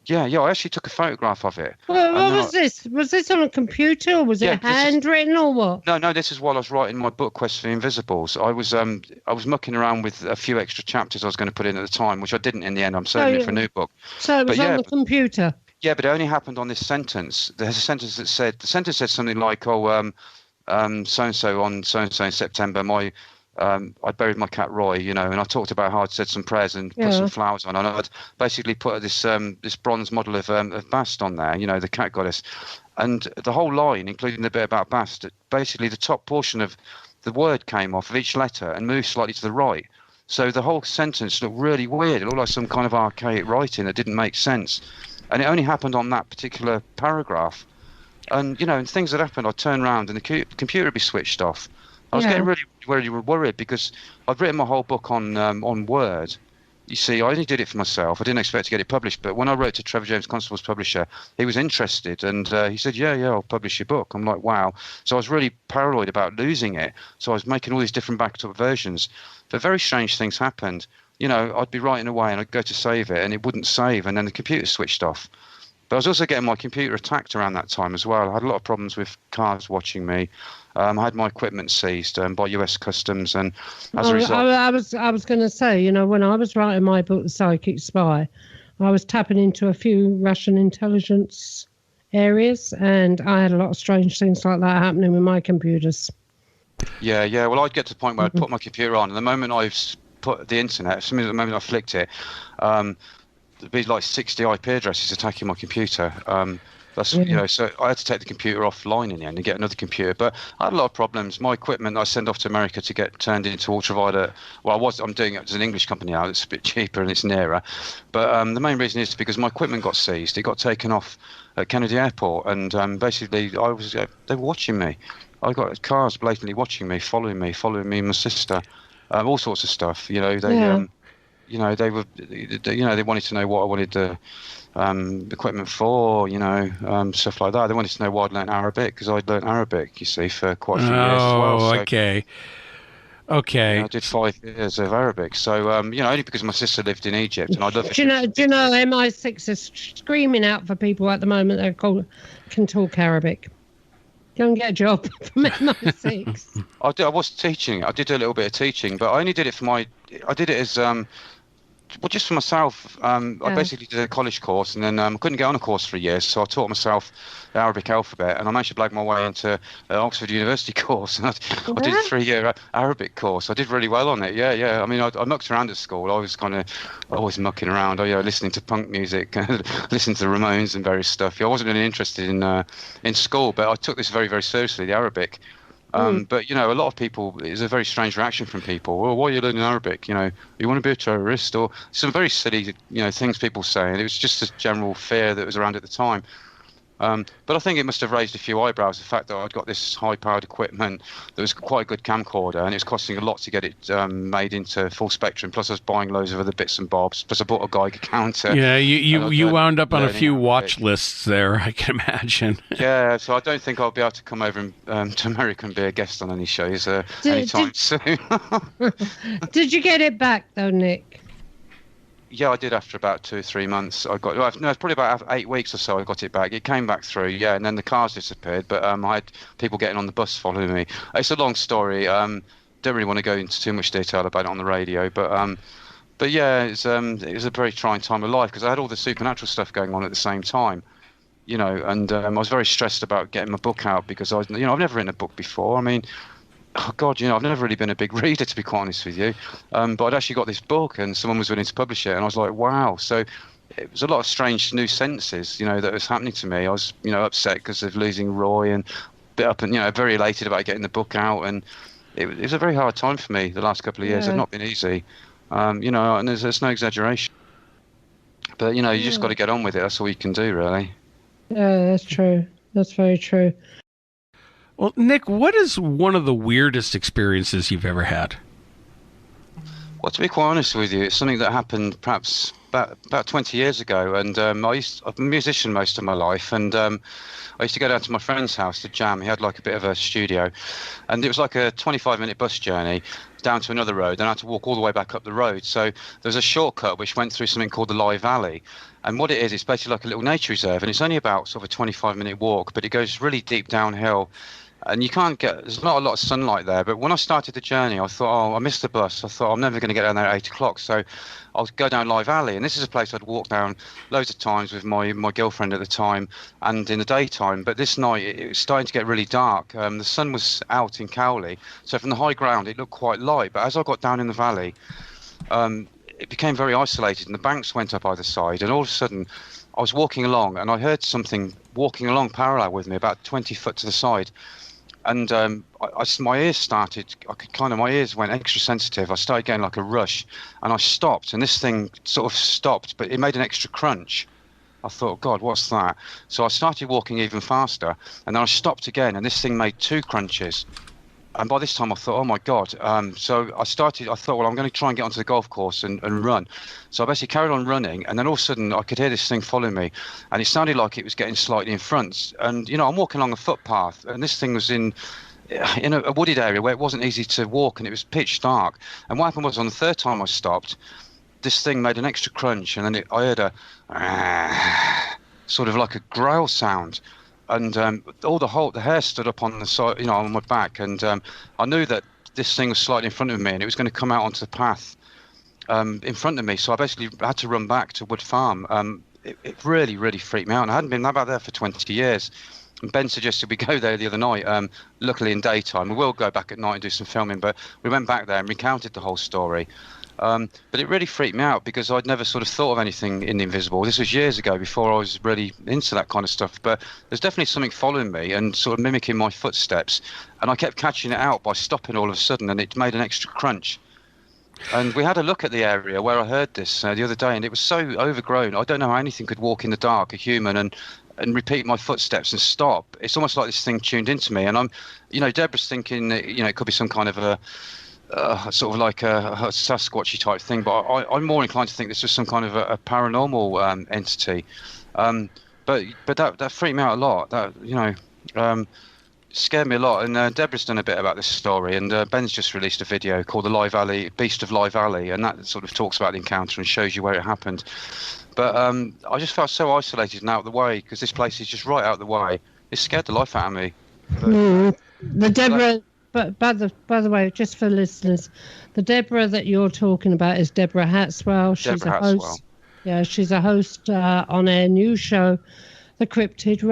Yeah, I actually took a photograph of it. Well, what was this? Was this on a computer, or was it handwritten, or what? No, this is while I was writing my book, Quest for the Invisibles. I was mucking around with a few extra chapters I was going to put in at the time, which I didn't in the end. I'm saving it for a new book. So it was on the computer? Yeah, but it only happened on this sentence. There's a sentence that said, something like, so-and-so on so-and-so in September, I buried my cat Roy, and I talked about how I'd said some prayers and put some flowers on, and I'd basically put this bronze model of Bast on there, the cat goddess, and the whole line, including the bit about Bast, basically the top portion of the word came off of each letter and moved slightly to the right. So the whole sentence looked really weird. It looked like some kind of archaic writing that didn't make sense, and it only happened on that particular paragraph. And and things that happened, I'd turn around and the computer would be switched off. I was getting really worried, because I'd written my whole book on Word. You see, I only did it for myself. I didn't expect to get it published. But when I wrote to Trevor James Constable's publisher, he was interested, and he said, yeah, I'll publish your book. I'm like, wow. So I was really paranoid about losing it. So I was making all these different backed up versions. But very strange things happened. I'd be writing away, and I'd go to save it, and it wouldn't save, and then the computer switched off. But I was also getting my computer attacked around that time as well. I had a lot of problems with cars watching me. I had my equipment seized by US Customs, and as a result, I was going to say, when I was writing my book, The Psychic Spy, I was tapping into a few Russian intelligence areas, and I had a lot of strange things like that happening with my computers. Yeah. Well, I'd get to the point where I'd put my computer on, and the moment I put the internet, the moment I flicked it, there'd be like 60 IP addresses attacking my computer. So I had to take the computer offline in the end and get another computer. But I had a lot of problems. My equipment I send off to America to get turned into ultraviolet. Well, I'm doing it as an English company now. It's a bit cheaper and it's nearer. But the main reason is because my equipment got seized. It got taken off at Kennedy Airport, and basically they were watching me. I got cars blatantly watching me, following me, and my sister, all sorts of stuff. They were, they wanted to know what I wanted the equipment for, stuff like that. They wanted to know why I'd learned Arabic, because I'd learned Arabic, you see, for quite a few years as well. So, okay. I did 5 years of Arabic, so only because my sister lived in Egypt, and I'd love it. Do you know MI6 is screaming out for people at the moment that can talk Arabic? Go and get a job from MI6. I was teaching. I did a little bit of teaching, but I only did it I did it as just for myself. I basically did a college course, and then I couldn't get on a course for a year, so I taught myself the Arabic alphabet, and I managed to blag my way into an Oxford University course. And I did a 3-year Arabic course. I did really well on it. Yeah. I mean, I mucked around at school. I was kind of always mucking around. Listening to punk music, listening to the Ramones and various stuff. I wasn't really interested in school, but I took this very, very seriously, the Arabic. But, a lot of people, it's a very strange reaction from people. Well, why are you learning Arabic? You want to be a terrorist? Or some very silly, things people say. And it was just a general fear that was around at the time. But I think it must have raised a few eyebrows, the fact that I'd got this high-powered equipment that was quite a good camcorder, and it was costing a lot to get it made into full spectrum. Plus, I was buying loads of other bits and bobs. Plus, I bought a Geiger counter. Yeah, you wound up on a few watch lists there, I can imagine. Yeah, so I don't think I'll be able to come over to America and be a guest on any shows anytime soon. Did you get it back, though, Nick? Yeah, I did after about 2 or 3 months. I got no, it's probably about 8 weeks or so. I got it back. It came back through, yeah, and then the cars disappeared. But I had people getting on the bus following me. It's a long story. Don't really want to go into too much detail about it on the radio, but yeah, it was a very trying time of life because I had all the supernatural stuff going on at the same time, and I was very stressed about getting my book out because I've never written a book before. I mean, oh God, I've never really been a big reader, to be quite honest with you. But I'd actually got this book and someone was willing to publish it. And I was like, wow. So it was a lot of strange new sentences, that was happening to me. I was, upset because of losing Roy and a bit up and, very elated about getting the book out. And it was a very hard time for me the last couple of years. Yeah. It's not been easy, and there's no exaggeration. But, you just got to get on with it. That's all you can do, really. Yeah, that's true. That's very true. Well, Nick, what is one of the weirdest experiences you've ever had? Well, to be quite honest with you, it's something that happened perhaps about 20 years ago. And I'm a musician most of my life, and I used to go down to my friend's house to jam. He had like a bit of a studio, and it was like a 25-minute bus journey down to another road. Then I had to walk all the way back up the road. So there's a shortcut which went through something called the Lye Valley. And what it is, it's basically like a little nature reserve, and it's only about sort of a 25-minute walk, but it goes really deep downhill. And there's not a lot of sunlight there. But when I started the journey, I thought, I missed the bus. I thought, I'm never going to get down there at 8 o'clock. So I'll go down Lye Valley. And this is a place I'd walked down loads of times with my girlfriend at the time and in the daytime. But this night, it was starting to get really dark. The sun was out in Cowley. So from the high ground, it looked quite light. But as I got down in the valley, it became very isolated and the banks went up either side. And all of a sudden, I was walking along and I heard something walking along parallel with me about 20 foot to the side. And my ears my ears went extra sensitive. I started getting like a rush and I stopped and this thing sort of stopped, but it made an extra crunch. I thought, God, what's that? So I started walking even faster and then I stopped again and this thing made 2 crunches. And by this time I thought, oh my God. So I thought, well, I'm going to try and get onto the golf course and run. So I basically carried on running and then all of a sudden I could hear this thing following me and it sounded like it was getting slightly in front. And, I'm walking along a footpath and this thing was in a wooded area where it wasn't easy to walk and it was pitch dark. And what happened was on the third time I stopped, this thing made an extra crunch and then I heard a sort of like a growl sound. And the hair stood up on the side, on my back, and I knew that this thing was slightly in front of me, and it was going to come out onto the path in front of me. So I basically had to run back to Wood Farm. It really, really freaked me out. And I hadn't been about there for 20 years. And Ben suggested we go there the other night. Luckily in daytime, we will go back at night and do some filming. But we went back there and recounted the whole story. But it really freaked me out because I'd never sort of thought of anything in the invisible. This was years ago before I was really into that kind of stuff. But there's definitely something following me and sort of mimicking my footsteps. And I kept catching it out by stopping all of a sudden and it made an extra crunch. And we had a look at the area where I heard this the other day and it was so overgrown. I don't know how anything could walk in the dark, a human, and repeat my footsteps and stop. It's almost like this thing tuned into me. And I'm, Deborah's thinking, it could be some kind of a sort of like a Sasquatchy type thing, but I'm more inclined to think this was some kind of a paranormal entity. But that freaked me out a lot. That scared me a lot. And Deborah's done a bit about this story, and Ben's just released a video called "The Lye Valley Beast of Lye Valley," and that sort of talks about the encounter and shows you where it happened. But I just felt so isolated and out of the way because this place is just right out of the way. It scared the life out of me. But, the Deborah. But by the way, just for listeners, the Deborah that you're talking about is Deborah Hatswell. She's a host. Yeah, she's a host on a new show, The Cryptid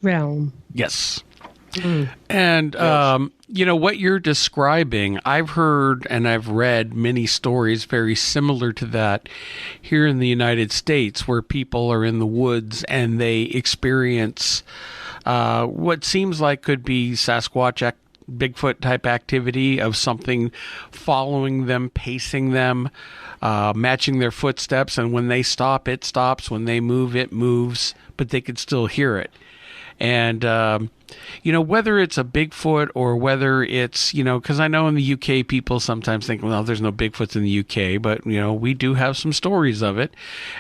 Realm. Yes. And what you're describing, I've heard and I've read many stories very similar to that here in the United States, where people are in the woods and they experience what seems like could be Sasquatch, Bigfoot type activity of something following them, pacing them, matching their footsteps. And when they stop, it stops. When they move, it moves, but they could still hear it. And, whether it's a Bigfoot or whether it's, because I know in the UK people sometimes think, well, there's no Bigfoots in the UK, but, we do have some stories of it.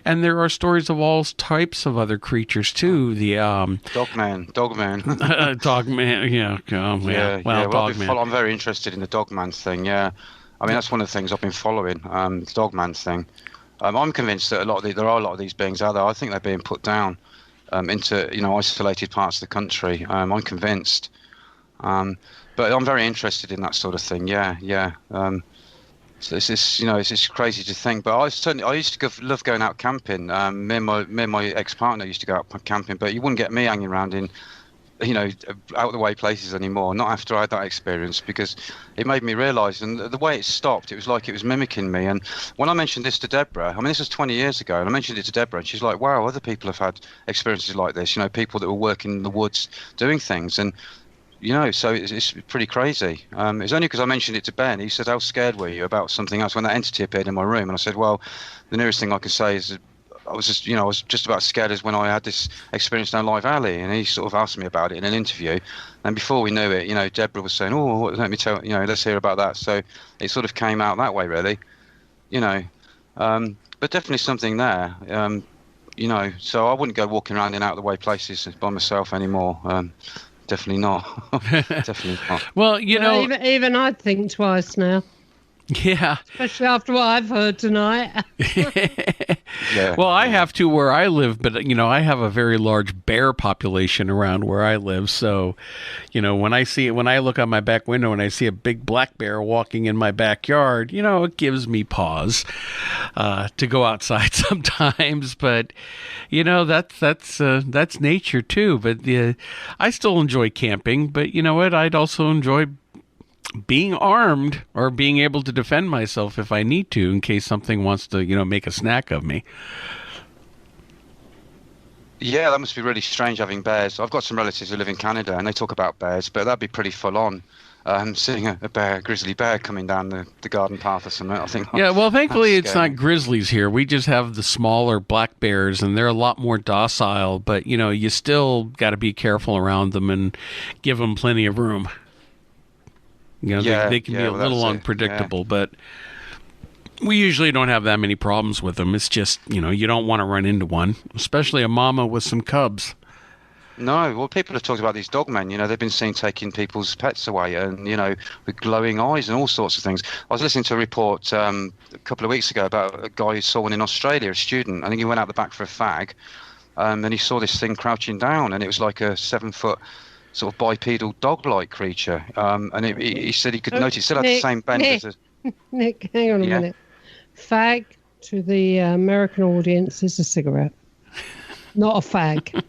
And there are stories of all types of other creatures, too. The Dogman. Dogman, yeah. Well, Dogman. I'm very interested in the Dogman thing, yeah. I mean, that's one of the things I've been following, the Dogman thing. I'm convinced that there are a lot of these beings out there. I think they're being put down into, isolated parts of the country. I'm convinced. But I'm very interested in that sort of thing. Yeah. So it's just crazy to think. But I used to love going out camping. Me and my ex-partner used to go out camping, but you wouldn't get me hanging around in, out of the way places anymore. Not after I had that experience, because it made me realise, and the way it stopped, it was like it was mimicking me. And when I mentioned this to Deborah, I mean, this was 20 years ago, and I mentioned it to Deborah, and she's like, "Wow, other people have had experiences like this. People that were working in the woods doing things." And so it's pretty crazy. It's only because I mentioned it to Ben. He said, "How scared were you about something else when that entity appeared in my room?" And I said, "Well, the nearest thing I can say is that I was just about as scared as when I had this experience down Live Alley." And he sort of asked me about it in an interview. And before we knew it, Deborah was saying, "Oh, let me tell let's hear about that." So it sort of came out that way, really. But definitely something there. So I wouldn't go walking around in out of the way places by myself anymore. Definitely not. Definitely not. Well, even I'd think twice now. Yeah. Especially after what I've heard tonight. Yeah. Well, I have to where I live, but I have a very large bear population around where I live. So, when I look out my back window and I see a big black bear walking in my backyard, it gives me pause to go outside sometimes. But that's nature too. But I still enjoy camping. But you know what? I'd also enjoy being armed or being able to defend myself if I need to, in case something wants to, make a snack of me. Yeah, that must be really strange having bears. I've got some relatives who live in Canada and they talk about bears, but that'd be pretty full on. Seeing a grizzly bear coming down the garden path or something, I think. Yeah, well, thankfully it's not grizzlies here. We just have the smaller black bears, and they're a lot more docile. But you still got to be careful around them and give them plenty of room. They can be a little unpredictable, but we usually don't have that many problems with them. It's just, you don't want to run into one, especially a mama with some cubs. No, well, people have talked about these dogmen. They've been seen taking people's pets away and, with glowing eyes and all sorts of things. I was listening to a report a couple of weeks ago about a guy who saw one in Australia, a student. I think he went out the back for a fag, and he saw this thing crouching down, and it was like a 7-foot sort of bipedal dog-like creature, and he said he could notice it still had the same bend as a... Nick, hang on a minute. Fag to the American audience is a cigarette, not a fag.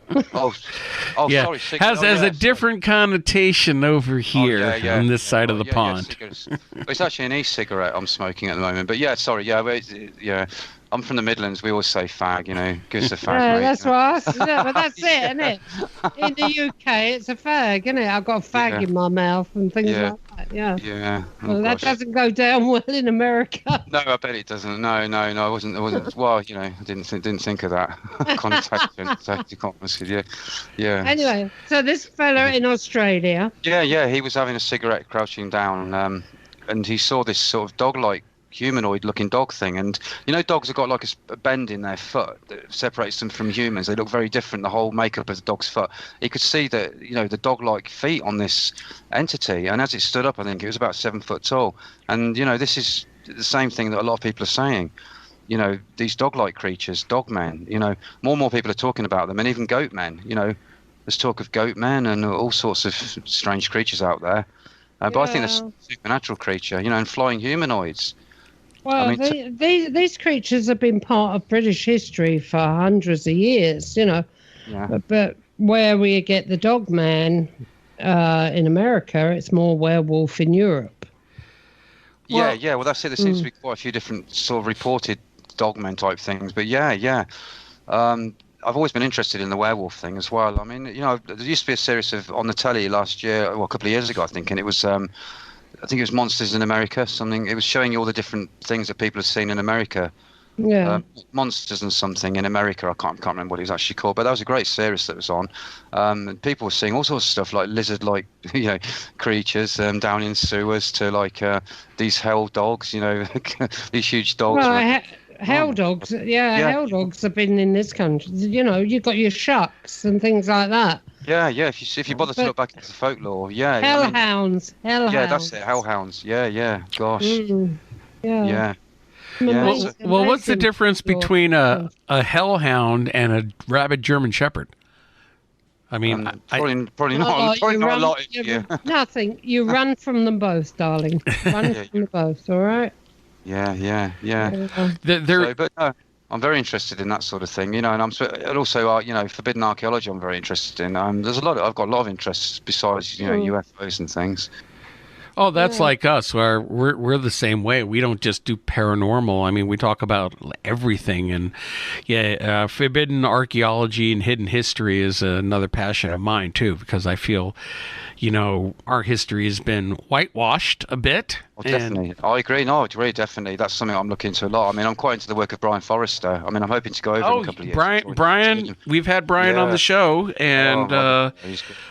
Yeah. Sorry. Has a different connotation over here on this side of the pond. It's actually an e-cigarette I'm smoking at the moment, but yeah. I'm from the Midlands. We always say fag, give us a fag. Yeah, mate, that's right. But that's it, isn't it? In the UK, it's a fag, isn't it? I've got a fag in my mouth and things like that. Yeah. Yeah. Well, that doesn't go down well in America. No, I bet it doesn't. No. I wasn't. Well, I didn't think of that connotation. To be honest with you. Yeah. Anyway, so this fella in Australia. Yeah. He was having a cigarette, crouching down, and he saw this sort of dog-like, humanoid-looking dog thing, and dogs have got like a bend in their foot that separates them from humans. They look very different, the whole makeup of the dog's foot. He could see the dog-like feet on this entity, and as it stood up, I think it was about 7 foot tall. And this is the same thing that a lot of people are saying. These dog-like creatures, dogmen. More and more people are talking about them, and even goat men. There's talk of goat men and all sorts of strange creatures out there. But I think that's a supernatural creature, and flying humanoids. Well, these creatures have been part of British history for hundreds of years, Yeah. But where we get the dog man in America, it's more werewolf in Europe. Well, that's it. There seems to be quite a few different sort of reported dogmen type things. But I've always been interested in the werewolf thing as well. I mean, there used to be a series on the telly last year, a couple of years ago, I think, and it was... I think it was Monsters in America, something. It was showing you all the different things that people have seen in America. Yeah. Monsters and something in America. I can't remember what it was actually called, but that was a great series that was on. And people were seeing all sorts of stuff like lizard-like, creatures down in sewers to like these hell dogs, these huge dogs. Well, hell dogs. Yeah, hell dogs have been in this country. You've got your shucks and things like that. Yeah, yeah. If you bother to look back into the folklore, yeah. Hellhounds. Yeah, that's it. Hellhounds. Yeah, yeah. Gosh. Yeah. Yeah. Well, what's the difference between a hellhound and a rabid German Shepherd? I mean, probably not. Probably not a lot. Nothing. You run from them both, darling. Run from them both. All right. Yeah. But no, I'm very interested in that sort of thing, and also, forbidden archaeology. I'm very interested in. I've got a lot of interests besides, UFOs and things. Oh, that's like us. We're the same way. We don't just do paranormal. I mean, we talk about everything. And forbidden archaeology and hidden history is another passion of mine too, because I feel, our history has been whitewashed a bit. Oh, definitely. I agree. No, I agree, definitely. That's something I'm looking into a lot. I mean, I'm quite into the work of Brian Forrester. I mean, I'm hoping to go over in a couple of years. Brian, we've had Brian on the show, and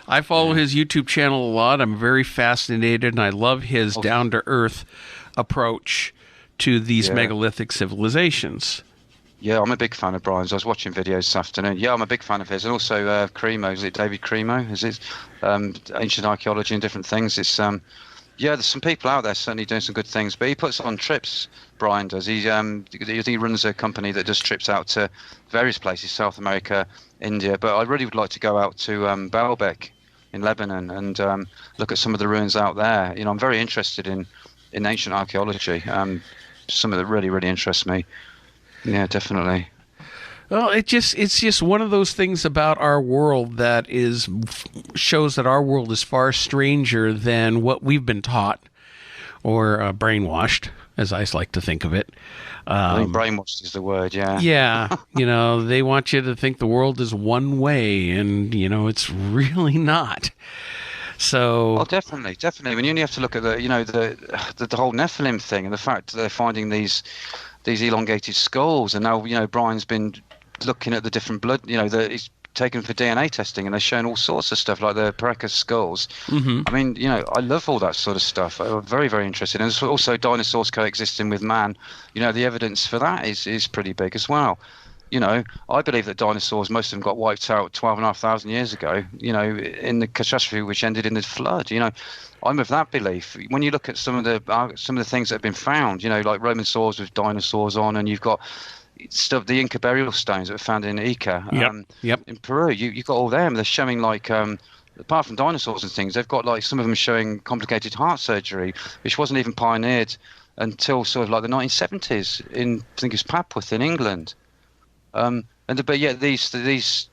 I follow his YouTube channel a lot. I'm very fascinated, and I love his down-to-earth approach to these megalithic civilizations. Yeah, I'm a big fan of Brian's. I was watching videos this afternoon. Yeah, I'm a big fan of his. And also Cremo. Is it David Cremo? Is it ancient archaeology and different things? It's there's some people out there certainly doing some good things. But he puts on trips. Brian does. He runs a company that does trips out to various places, South America, India. But I really would like to go out to Baalbek in Lebanon and look at some of the ruins out there. I'm very interested in ancient archaeology. Some of it really, really interests me. Yeah, definitely. Well, it's just one of those things about our world that shows that our world is far stranger than what we've been taught or brainwashed, as I like to think of it. I think brainwashed is the word, yeah. Yeah, they want you to think the world is one way, and it's really not. So. Oh, definitely. I mean, you only have to look at the whole Nephilim thing and the fact that they're finding these elongated skulls, and now Brian's been looking at the different blood, he's taken for DNA testing, and they're showing all sorts of stuff like the Paracas skulls. I mean, I love all that sort of stuff. I'm very, very interested. And also dinosaurs coexisting with man. The evidence for that is pretty big as well. I believe that dinosaurs, most of them got wiped out 12,500 years ago, in the catastrophe which ended in the flood. I'm of that belief. When you look at some of the things that have been found, like Roman swords with dinosaurs on, and you've got stuff, the Inca burial stones that were found in Ica, in Peru. You've got all them. They're showing apart from dinosaurs and things, they've got some of them showing complicated heart surgery, which wasn't even pioneered until sort of like the 1970s in, I think it's Papworth in England. But yet these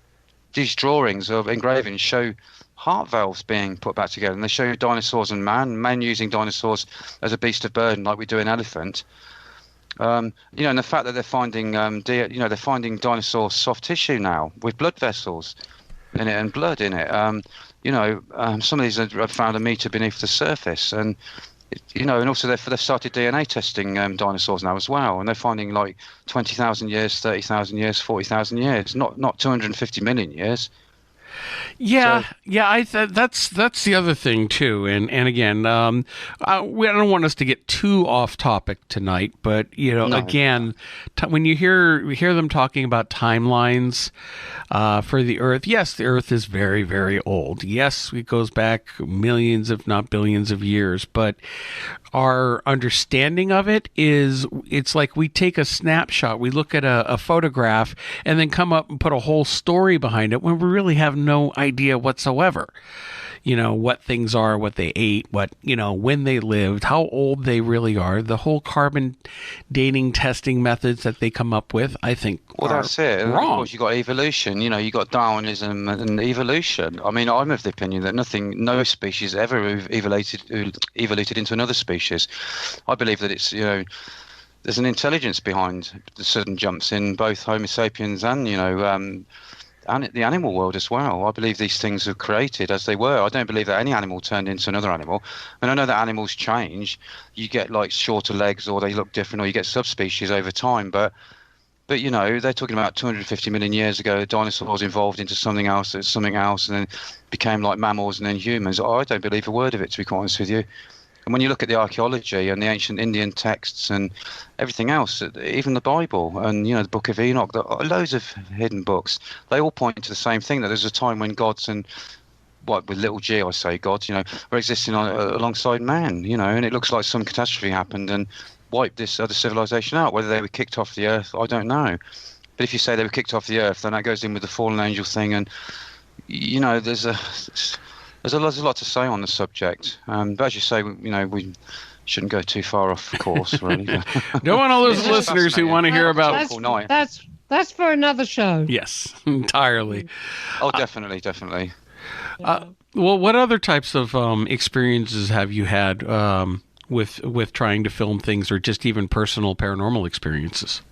drawings of engravings show heart valves being put back together, and they show dinosaurs and man using dinosaurs as a beast of burden like we do an elephant. And the fact that they're finding they're finding dinosaur soft tissue now with blood vessels in it and blood in it. Some of these are found a meter beneath the surface, and and also they've started DNA testing dinosaurs now as well, and they're finding 20,000 years, 30,000 years, 40,000 years, not 250 million years. Yeah, that's the other thing too, and again, I don't want us to get too off topic tonight, but again, when you hear them talking about timelines for the Earth, yes, the Earth is very, very old. Yes, it goes back millions, if not billions, of years, but our understanding of it's like we take a snapshot, we look at a photograph, and then come up and put a whole story behind it when we really have no idea whatsoever. What things are, what they ate, when they lived, how old they really are. The whole carbon dating testing methods that they come up with, I think, that's it. And wrong. Of course, you got evolution. You got Darwinism and evolution. I mean, I'm of the opinion that no species ever evoluted into another species. I believe that it's there's an intelligence behind the sudden jumps in both Homo sapiens and and the animal world as well. I believe these things were created as they were. I don't believe that any animal turned into another animal. And I know that animals change. You get shorter legs, or they look different, or you get subspecies over time. But they're talking about 250 million years ago, dinosaurs evolved into something else, and then became like mammals and then humans. I don't believe a word of it, to be quite honest with you. And when you look at the archaeology and the ancient Indian texts and everything else, even the Bible and, the Book of Enoch, loads of hidden books, they all point to the same thing, that there's a time when gods and, with little g, I say gods, were existing alongside man, and it looks like some catastrophe happened and wiped this other civilization out. Whether they were kicked off the earth, I don't know. But if you say they were kicked off the earth, then that goes in with the fallen angel thing. And, there's a lot to say on the subject. But as you say, we shouldn't go too far off course, really. Don't want all those listeners who want to hear about... That's for another show. Yes, entirely. Oh, definitely. Well, what other types of experiences have you had with trying to film things, or just even personal paranormal experiences?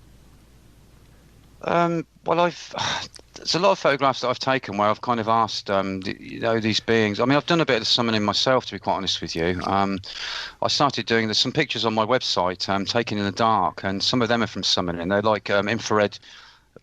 Well, there's a lot of photographs that I've taken where I've kind of asked, these beings. I mean, I've done a bit of summoning myself, to be quite honest with you. I started doing, there's some pictures on my website taken in the dark, and some of them are from summoning. They're like infrared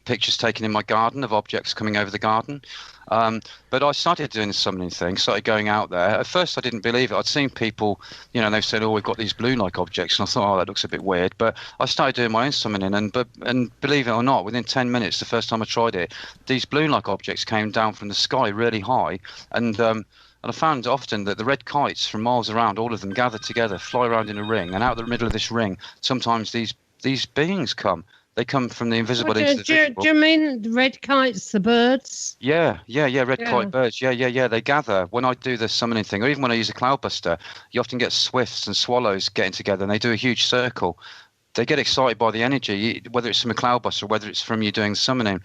pictures taken in my garden of objects coming over the garden. But I started doing the summoning thing, started going out there. At first I didn't believe it. I'd seen people, they've said, oh, we've got these balloon-like objects, and I thought, oh, that looks a bit weird. But I started doing my own summoning, and believe it or not, within 10 minutes, the first time I tried it, these balloon-like objects came down from the sky really high, and I found often that the red kites from miles around, all of them gather together, fly around in a ring, and out the middle of this ring, sometimes these beings come. They come from the invisible into the visible. Do you mean red kites, the birds? Yeah, red kite birds. Yeah. They gather. When I do the summoning thing, or even when I use a cloudbuster, you often get swifts and swallows getting together, and they do a huge circle. They get excited by the energy, whether it's from a cloudbuster or whether it's from you doing the summoning.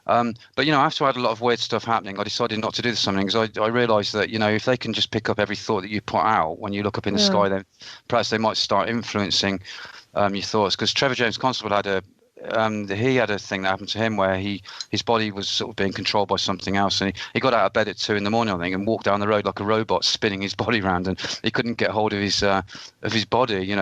But, after I had a lot of weird stuff happening, I decided not to do the summoning, because I realised that, if they can just pick up every thought that you put out when you look up in the sky, then perhaps they might start influencing your thoughts. Because Trevor James Constable had a thing that happened to him where his body was sort of being controlled by something else, and he got out of bed at 2 a.m, I think, and walked down the road like a robot, spinning his body around, and he couldn't get hold of his body. He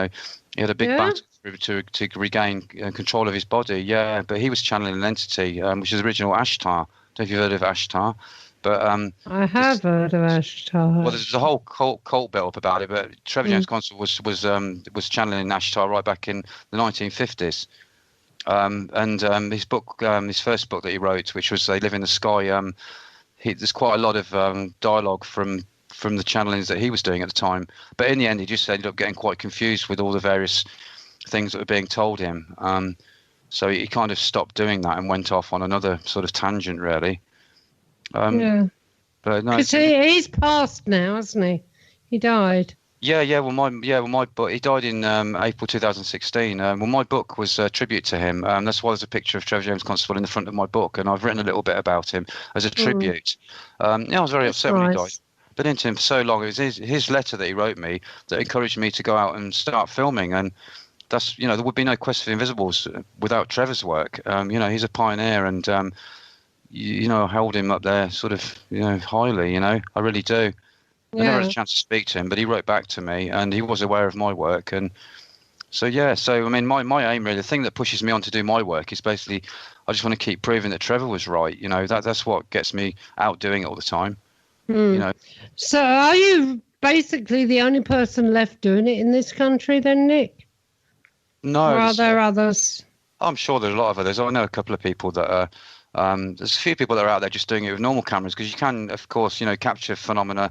had a big battle to regain control of his body. Yeah, but he was channeling an entity, which is original Ashtar. Don't know if you've heard of Ashtar. But I have heard of Ashtar. Well, there's a whole cult built up about it, but Trevor James Constable was channeling Ashtar right back in the 1950s. His book, his first book that he wrote, which was They Live in the Sky, there's quite a lot of dialogue from the channelings that he was doing at the time. But in the end, he just ended up getting quite confused with all the various things that were being told him. So he kind of stopped doing that and went off on another sort of tangent, really. But no, because he's passed now, hasn't he? He died. Yeah. Well, my book. He died in April 2016. Well, my book was a tribute to him. That's why there's a picture of Trevor James Constable in the front of my book, and I've written a little bit about him as a tribute. I was very upset when he died. Been into him for so long. It was his letter that he wrote me that encouraged me to go out and start filming, and that's there would be no Quest for the Invisibles without Trevor's work. He's a pioneer, and I held him up there sort of highly. I really do. I never had a chance to speak to him, but he wrote back to me, and he was aware of my work. And so, I mean, my aim, really, the thing that pushes me on to do my work is basically I just want to keep proving that Trevor was right. That's what gets me out doing it all the time. So are you basically the only person left doing it in this country then, Nick? No. Or are there others? I'm sure there's a lot of others. I know a couple of people that are... there's a few people that are out there just doing it with normal cameras, because you can, of course, capture phenomena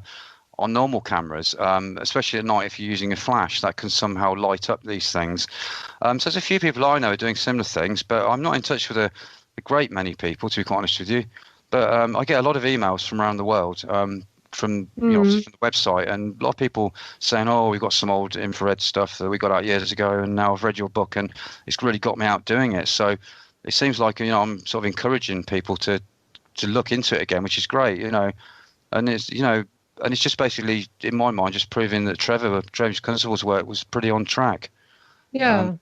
on normal cameras, especially at night if you're using a flash, that can somehow light up these things. So there's a few people I know are doing similar things, but I'm not in touch with a great many people, to be quite honest with you. But I get a lot of emails from around the world, from the website, and a lot of people saying, oh, we've got some old infrared stuff that we got out years ago, and now I've read your book, and it's really got me out doing it. So it seems like, I'm sort of encouraging people to look into it again, which is great, and it's, and it's just basically, in my mind, just proving that James Constable's work was pretty on track. Yeah.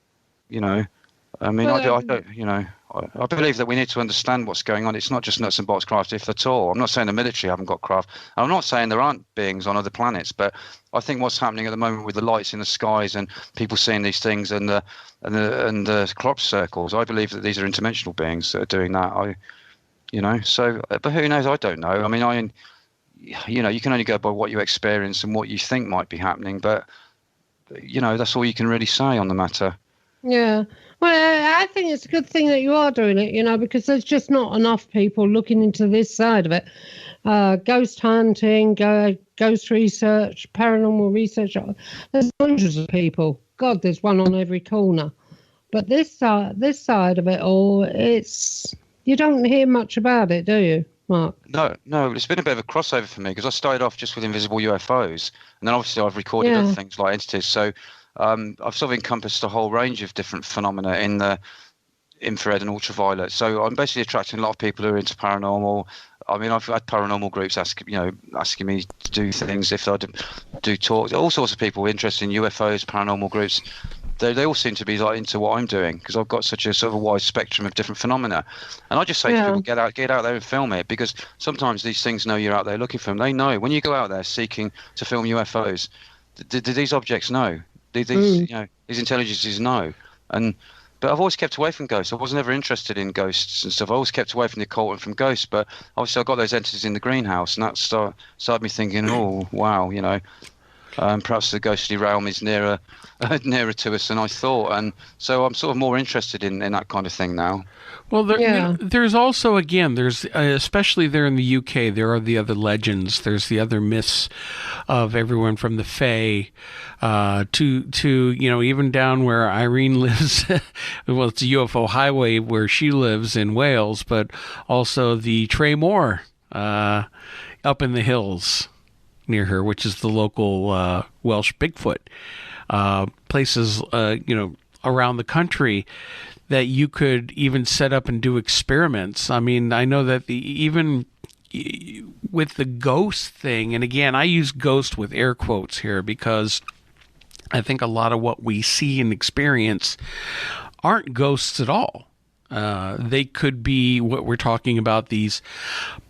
I mean, I believe that we need to understand what's going on. It's not just nuts and bolts craft, if at all. I'm not saying the military haven't got craft. I'm not saying there aren't beings on other planets, but I think what's happening at the moment with the lights in the skies and people seeing these things and the crop circles, I believe that these are interdimensional beings that are doing that. So, but who knows? I don't know. I mean, you can only go by what you experience and what you think might be happening, but that's all you can really say on the matter. Yeah. Well, I think it's a good thing that you are doing it, because there's just not enough people looking into this side of it. Ghost hunting, ghost research, paranormal research. There's hundreds of people. God, there's one on every corner. But this side of it all, you don't hear much about it, do you, Mark? No, it's been a bit of a crossover for me because I started off just with invisible UFOs, and then obviously I've recorded other things like entities. So I've sort of encompassed a whole range of different phenomena in the infrared and ultraviolet. So I'm basically attracting a lot of people who are into paranormal. I mean, I've had paranormal groups asking me to do things if I do talk. All sorts of people interested in UFOs, paranormal groups. They all seem to be like into what I'm doing because I've got such a sort of a wide spectrum of different phenomena. And I just say to people, get out there and film it, because sometimes these things know you're out there looking for them. They know when you go out there seeking to film UFOs. Do these objects know? These intelligences know. But I've always kept away from ghosts. I wasn't ever interested in ghosts and stuff. I always kept away from the occult and from ghosts. But obviously, I got those entities in the greenhouse, and that started me thinking, oh wow, perhaps the ghostly realm is nearer to us than I thought, and so I'm sort of more interested in that kind of thing now. Well, there's also, again, there's especially there in the UK, there are the other legends. There's the other myths of everyone from the Fae to even down where Irene lives. Well, it's a UFO highway where she lives in Wales, but also the Tremor up in the hills near her, which is the local Welsh Bigfoot. Places, around the country that you could even set up and do experiments. I mean, I know that even with the ghost thing, and again, I use ghost with air quotes here because I think a lot of what we see and experience aren't ghosts at all. They could be what we're talking about, these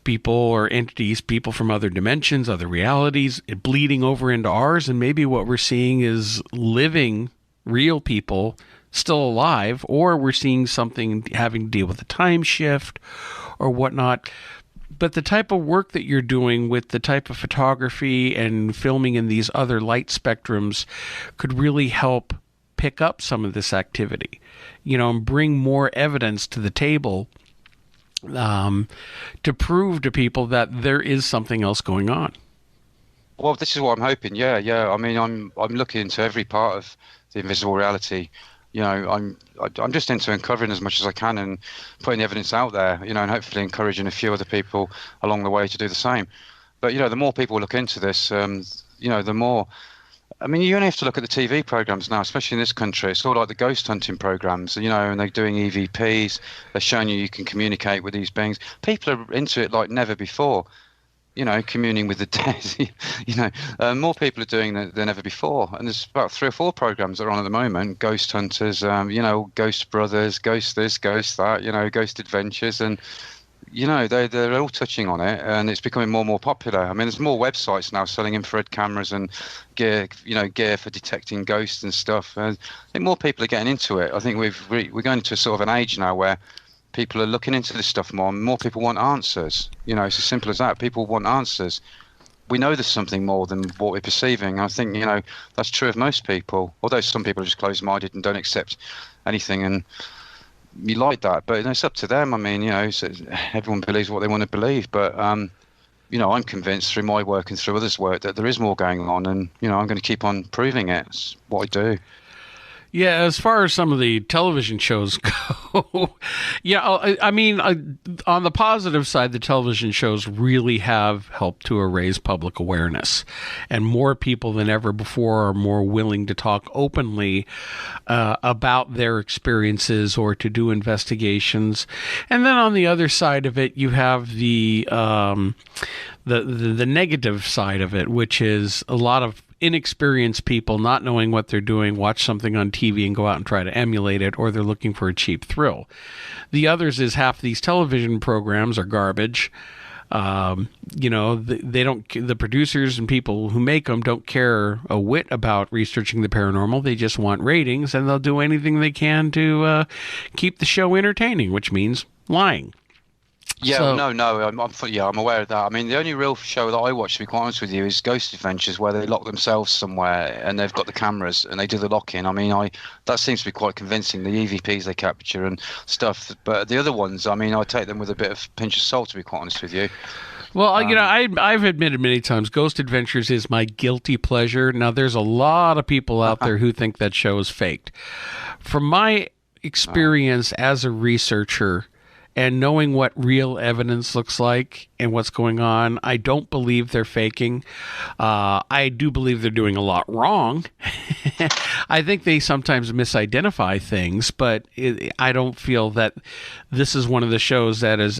people or entities, people from other dimensions, other realities, bleeding over into ours. And maybe what we're seeing is living, real people still alive, or we're seeing something having to deal with a time shift or whatnot. But the type of work that you're doing with the type of photography and filming in these other light spectrums could really help pick up some of this activity, and bring more evidence to the table to prove to people that there is something else going on. Well, this is what I'm hoping. Yeah. I mean, I'm looking into every part of the invisible reality. I'm just into uncovering as much as I can and putting the evidence out there, and hopefully encouraging a few other people along the way to do the same. But, the more people look into this, the more... I mean, you only have to look at the TV programs now, especially in this country. It's all like the ghost hunting programs, and they're doing EVPs. They're showing you can communicate with these beings. People are into it like never before, communing with the dead. More people are doing it than ever before. And there's about 3 or 4 programs that are on at the moment. Ghost Hunters, Ghost Brothers, Ghost this, Ghost that, Ghost Adventures. And they're all touching on it, and it's becoming more and more popular. I mean, there's more websites now selling infrared cameras and gear for detecting ghosts and stuff. I think more people are getting into it. I think we're going into sort of an age now where people are looking into this stuff more, and more people want answers. It's as simple as that. People want answers. We know there's something more than what we're perceiving. I think, that's true of most people, although some people are just closed-minded and don't accept anything, and you like that, but it's up to them. I mean, everyone believes what they want to believe, but I'm convinced through my work and through others' work that there is more going on, and I'm going to keep on proving it. It's what I do. Yeah, as far as some of the television shows go, I mean, on the positive side, the television shows really have helped to raise public awareness, and more people than ever before are more willing to talk openly about their experiences or to do investigations. And then on the other side of it, you have the negative side of it, which is a lot of inexperienced people not knowing what they're doing, watch something on TV and go out and try to emulate it, or they're looking for a cheap thrill. The others is half these television programs are garbage. They don't, the producers and people who make them don't care a whit about researching the paranormal. They just want ratings, and they'll do anything they can to keep the show entertaining, which means lying. Yeah, So- I'm aware of that. I mean, the only real show that I watch, to be quite honest with you, is Ghost Adventures, where they lock themselves somewhere and they've got the cameras and they do the lock-in. I mean, that seems to be quite convincing, the EVPs they capture and stuff. But the other ones, I mean, I take them with a bit of pinch of salt, to be quite honest with you. Well, I've admitted many times, Ghost Adventures is my guilty pleasure. Now, there's a lot of people out there who think that show is faked. From my experience as a researcher and knowing what real evidence looks like and what's going on, I don't believe they're faking. I do believe they're doing a lot wrong. I think they sometimes misidentify things, but I don't feel that this is one of the shows that is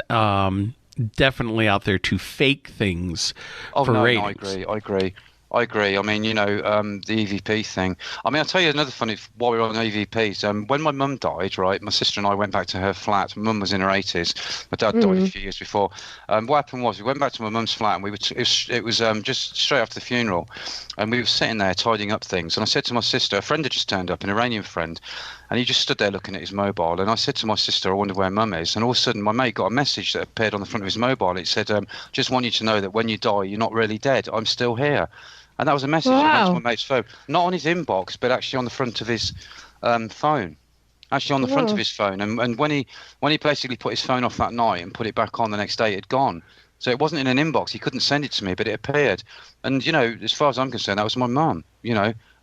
definitely out there to fake things for ratings. I agree. I mean, the EVP thing. I mean, I'll tell you another funny, while we're on EVPs, when my mum died, right, my sister and I went back to her flat. My mum was in her 80s. My dad died a few years before. What happened was we went back to my mum's flat, and it was just straight after the funeral, and we were sitting there tidying up things. And I said to my sister, a friend had just turned up, an Iranian friend, and he just stood there looking at his mobile. And I said to my sister, I wonder where Mum is. And all of a sudden, my mate got a message that appeared on the front of his mobile. It said, just want you to know that when you die, you're not really dead. I'm still here. And that was a message that went to my mate's phone. Not on his inbox, but actually on the front of his phone. Actually on the front of his phone. And when he basically put his phone off that night and put it back on the next day, it had gone. So it wasn't in an inbox. He couldn't send it to me, but it appeared. And, as far as I'm concerned, that was my mum, We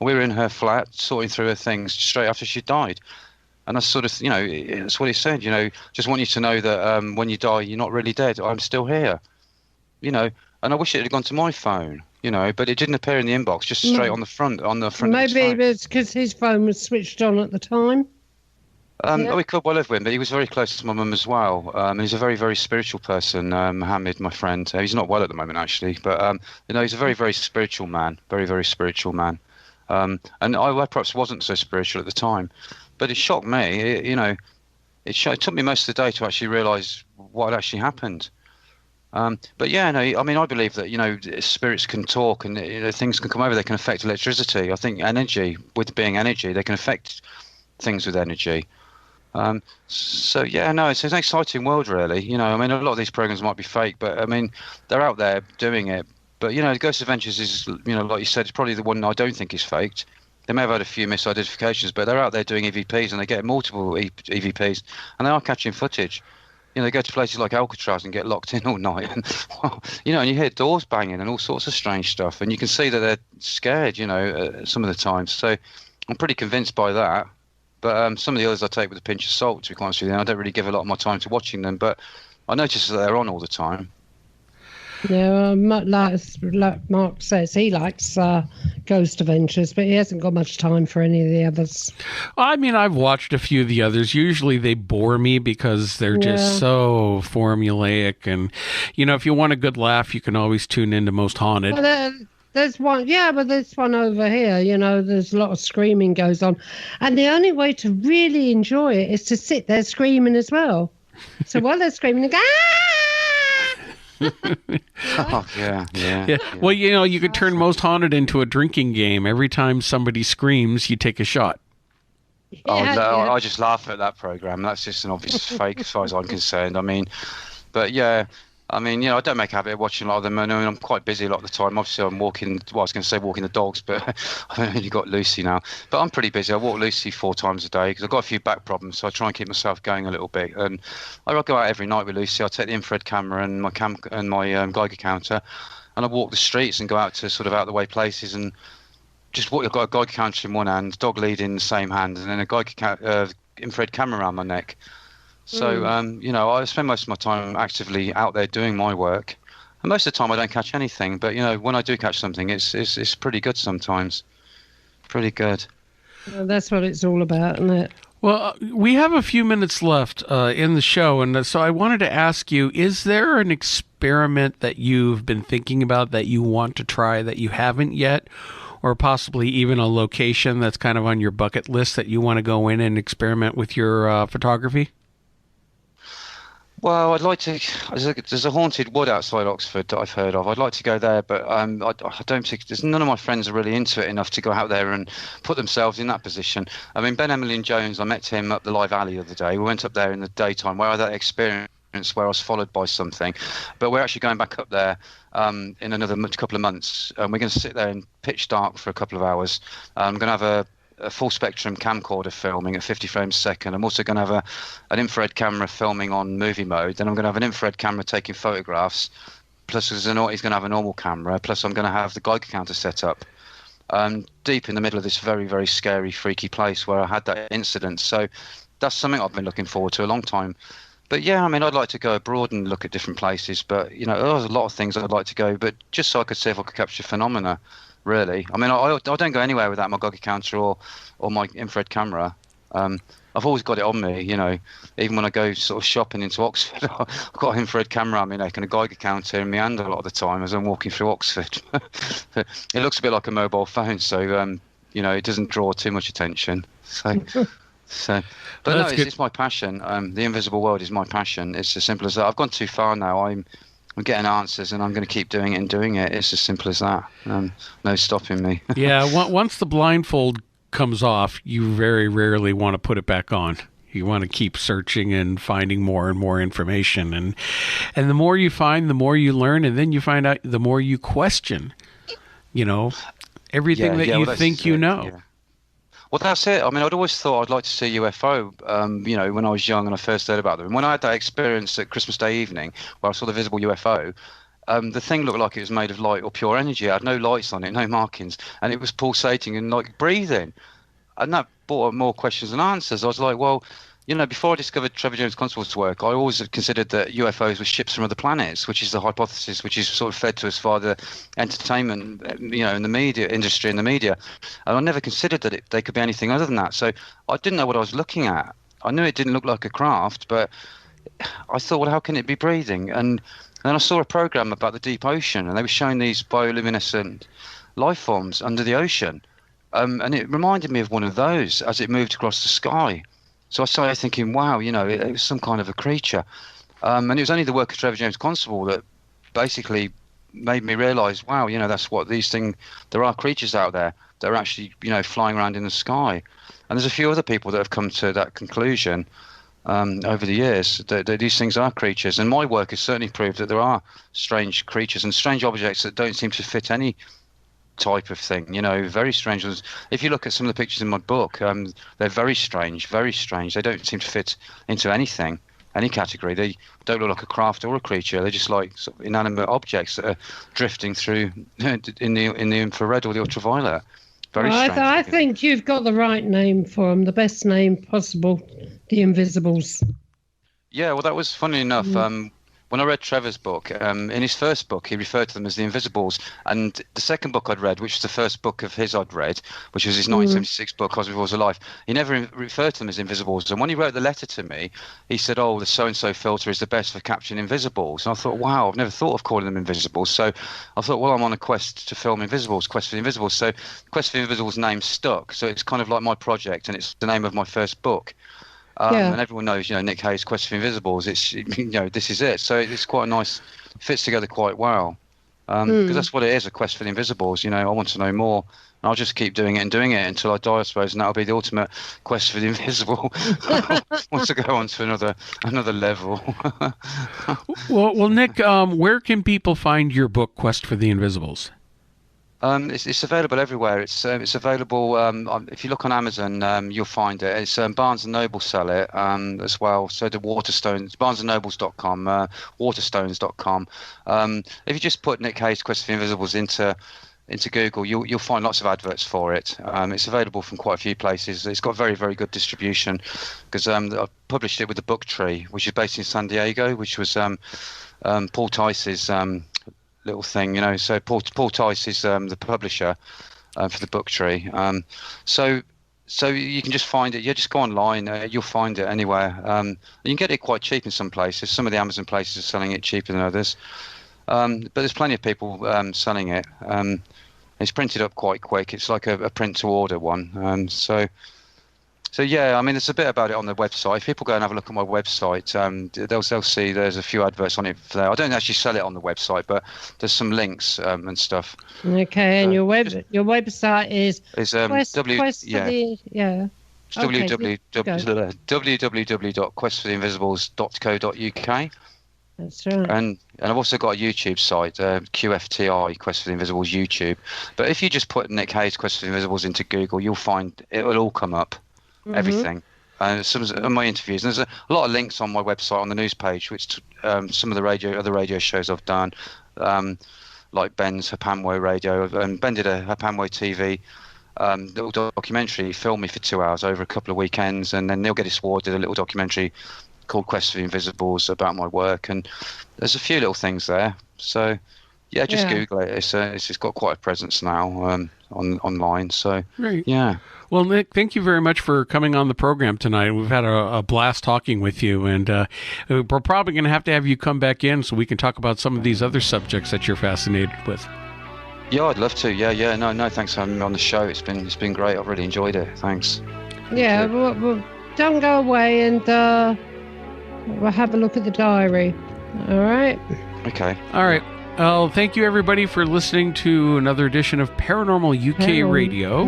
were in her flat sorting through her things straight after she died. And that's sort of, that's what he said, just want you to know that when you die, you're not really dead. I'm still here, And I wish it had gone to my phone, but it didn't appear in the inbox, just straight on the front of his phone. Maybe it was because his phone was switched on at the time. We could well have been, but he was very close to my mum as well. He's a very, very spiritual person, Mohammed, my friend. He's not well at the moment, actually, but he's a very, very spiritual man, very, very spiritual man. And I perhaps wasn't so spiritual at the time, but it shocked me. It took me most of the day to actually realise what had actually happened. But yeah, no, I mean, I believe that spirits can talk and things can come over. They can affect electricity. I think energy, with being energy, they can affect things with energy. So yeah, no, it's an exciting world, really. I mean, a lot of these programs might be fake, but I mean, they're out there doing it. But Ghost Adventures is, like you said, it's probably the one I don't think is faked. They may have had a few misidentifications, but they're out there doing EVPs and they get multiple EVPs, and they are catching footage. They go to places like Alcatraz and get locked in all night, and and you hear doors banging and all sorts of strange stuff, and you can see that they're scared, some of the times. So I'm pretty convinced by that. But some of the others I take with a pinch of salt, to be honest with you. I don't really give a lot of my time to watching them, but I notice that they're on all the time. Yeah, like Mark says, he likes Ghost Adventures, but he hasn't got much time for any of the others. I mean, I've watched a few of the others. Usually they bore me because they're just so formulaic. And, if you want a good laugh, you can always tune into Most Haunted. Well, there's one, but there's one over here, there's a lot of screaming goes on. And the only way to really enjoy it is to sit there screaming as well. So while they're screaming, they go, Oh, yeah. Well, you could turn Most Haunted into a drinking game. Every time somebody screams, you take a shot. I just laugh at that program. That's just an obvious fake as far as I'm concerned. I mean, but yeah, I mean, I don't make a habit of watching a lot of them. I mean, I'm quite busy a lot of the time. Obviously, I'm walking. Well, I was going to say walking the dogs, but I've only got Lucy now. But I'm pretty busy. I walk Lucy 4 times a day because I've got a few back problems, so I try and keep myself going a little bit. And I go out every night with Lucy. I take the infrared camera and my Geiger counter, and I walk the streets and go out to sort of out the way places and just walk. I've got a Geiger counter in one hand, dog lead in the same hand, and then a Geiger infrared camera around my neck. So, I spend most of my time actively out there doing my work. And most of the time I don't catch anything. But, when I do catch something, it's pretty good sometimes. Pretty good. Well, that's what it's all about, isn't it? Well, we have a few minutes left in the show. And so I wanted to ask you, is there an experiment that you've been thinking about that you want to try that you haven't yet? Or possibly even a location that's kind of on your bucket list that you want to go in and experiment with your photography? Well, I'd like to. There's a haunted wood outside Oxford that I've heard of. I'd like to go there, but I don't think none of my friends are really into it enough to go out there and put themselves in that position. I mean, Ben, Emily, and Jones. I met him up the Live Alley the other day. We went up there in the daytime. Where I had that experience where I was followed by something, but we're actually going back up there in another couple of months. We're going to sit there in pitch dark for a couple of hours. I'm going to have a full spectrum camcorder filming at 50 frames a second. I'm also going to have an infrared camera filming on movie mode. Then I'm going to have an infrared camera taking photographs. Plus, he's going to have a normal camera. Plus, I'm going to have the Geiger counter set up deep in the middle of this very, very scary, freaky place where I had that incident. So that's something I've been looking forward to a long time. But yeah, I mean, I'd like to go abroad and look at different places. But, you know, there's a lot of things I'd like to go, but just so I could see if I could capture phenomena, really. I mean, I don't go anywhere without my Geiger counter or my infrared camera. I've always got it on me, you know. Even when I go sort of shopping into Oxford, I've got an infrared camera on me neck and a Geiger counter in my hand a lot of the time as I'm walking through Oxford. It looks a bit like a mobile phone, so, you know, it doesn't draw too much attention. But no, it's my passion. The invisible world is my passion. It's as simple as that. I've gone too far now. I'm getting answers, and I'm going to keep doing it and doing it. It's as simple as that. No stopping me. Yeah, once the blindfold comes off, you very rarely want to put it back on. You want to keep searching and finding more and more information, and the more you find, the more you learn, and then you find out the more you question. You know, everything that you think you know. Yeah. Well, that's it. I mean, I'd always thought I'd like to see UFO, you know, when I was young and I first heard about them. And when I had that experience at Christmas Day evening where I saw the visible UFO, the thing looked like it was made of light or pure energy. It had no lights on it, no markings, and it was pulsating and like breathing. And that brought up more questions than answers. I was like, well, you know, before I discovered Trevor James Constable's work, I always had considered that UFOs were ships from other planets, which is the hypothesis which is sort of fed to us via the entertainment, you know, in the media industry and the media. And I never considered that they could be anything other than that. So I didn't know what I was looking at. I knew it didn't look like a craft, but I thought, well, how can it be breathing? And then I saw a program about the deep ocean, and they were showing these bioluminescent life forms under the ocean. And it reminded me of one of those as it moved across the sky. So I started thinking, wow, you know, it was some kind of a creature. And it was only the work of Trevor James Constable that basically made me realise, wow, you know, that's what these things, there are creatures out there that are actually, you know, flying around in the sky. And there's a few other people that have come to that conclusion over the years, that these things are creatures. And my work has certainly proved that there are strange creatures and strange objects that don't seem to fit any type of thing, you know, very strange. If you look at some of the pictures in my book, they're very strange, very strange. They don't seem to fit into anything, any category. They don't look like a craft or a creature. They're just like sort of inanimate objects that are drifting through in the infrared or the ultraviolet. Very strange. I think you've got the right name for them, the best name possible, the Invisibles. Yeah, well, that was funny enough. When I read Trevor's book, in his first book, he referred to them as the Invisibles. And the second book I'd read, which was the first book of his I'd read, which was his 1976 book, Cosmic Wars of Life, he never referred to them as Invisibles. And when he wrote the letter to me, he said, oh, the so-and-so filter is the best for capturing Invisibles. And I thought, wow, I've never thought of calling them Invisibles. So I thought, well, I'm on a quest to film Invisibles, Quest for the Invisibles. So Quest for the Invisibles name stuck. So it's kind of like my project, and it's the name of my first book. And everyone knows, you know, Nick Hayes' Quest for Invisibles. It's, you know, this is it. So it's quite nice. It fits together quite well. Because that's what it is, a quest for the Invisibles. You know, I want to know more. And I'll just keep doing it until I die, I suppose. And that'll be the ultimate quest for the invisible. Once I go on to another level. well, Nick, where can people find your book, Quest for the Invisibles? It's available everywhere. It's available. If you look on Amazon, you'll find it. It's Barnes and Noble sell it as well. So the Waterstones, BarnesandNobles.com, Waterstones.com. If you just put Nick Hayes' Quest for the Invisibles into Google, you'll find lots of adverts for it. It's available from quite a few places. It's got very, very good distribution because I published it with the Book Tree, which is based in San Diego, which was Paul Tice's little thing, you know. So Paul Tice is the publisher for the Book Tree. So you can just find it. You just go online. You'll find it anywhere. You can get it quite cheap in some places. Some of the Amazon places are selling it cheaper than others. But there's plenty of people selling it. It's printed up quite quick. It's like a print-to-order one. So yeah, I mean, there's a bit about it on the website. If people go and have a look at my website, they'll see there's a few adverts on it there. I don't actually sell it on the website, but there's some links and stuff. Okay, and your website is It's www.questfortheinvisibles.co.uk. That's right. And I've also got a YouTube site, QFTI, Quest for the Invisibles YouTube. But if you just put Nick Hayes, Quest for the Invisibles into Google, you'll find it will all come up, everything. And some of my interviews. And there's a lot of links on my website on the news page, which some of the other radio shows I've done, like Ben's Hapanwe Radio. And Ben did a Hapanwe TV little documentary. He filmed me for 2 hours over a couple of weekends. And then Neil Geddes Ward did a little documentary called Quest for the Invisibles about my work. And there's a few little things there. So, yeah, just Google it. It's got quite a presence now online. So, Great. Yeah. Well, Nick, thank you very much for coming on the program tonight. We've had a blast talking with you, and we're probably going to have you come back in so we can talk about some of these other subjects that you're fascinated with. Yeah, I'd love to. Yeah. No, thanks for having me on the show. It's been great. I've really enjoyed it. Thanks. Yeah, well, don't go away, and we'll have a look at the diary. All right? Okay. All right. Well, thank you, everybody, for listening to another edition of Paranormal UK Radio.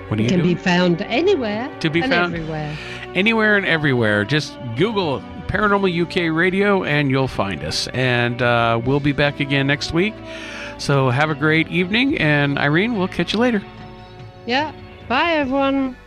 What are you doing? Can be found anywhere. To be found everywhere. Anywhere and everywhere. Just Google Paranormal UK Radio and you'll find us. And we'll be back again next week. So have a great evening. And Irene, we'll catch you later. Yeah. Bye, everyone.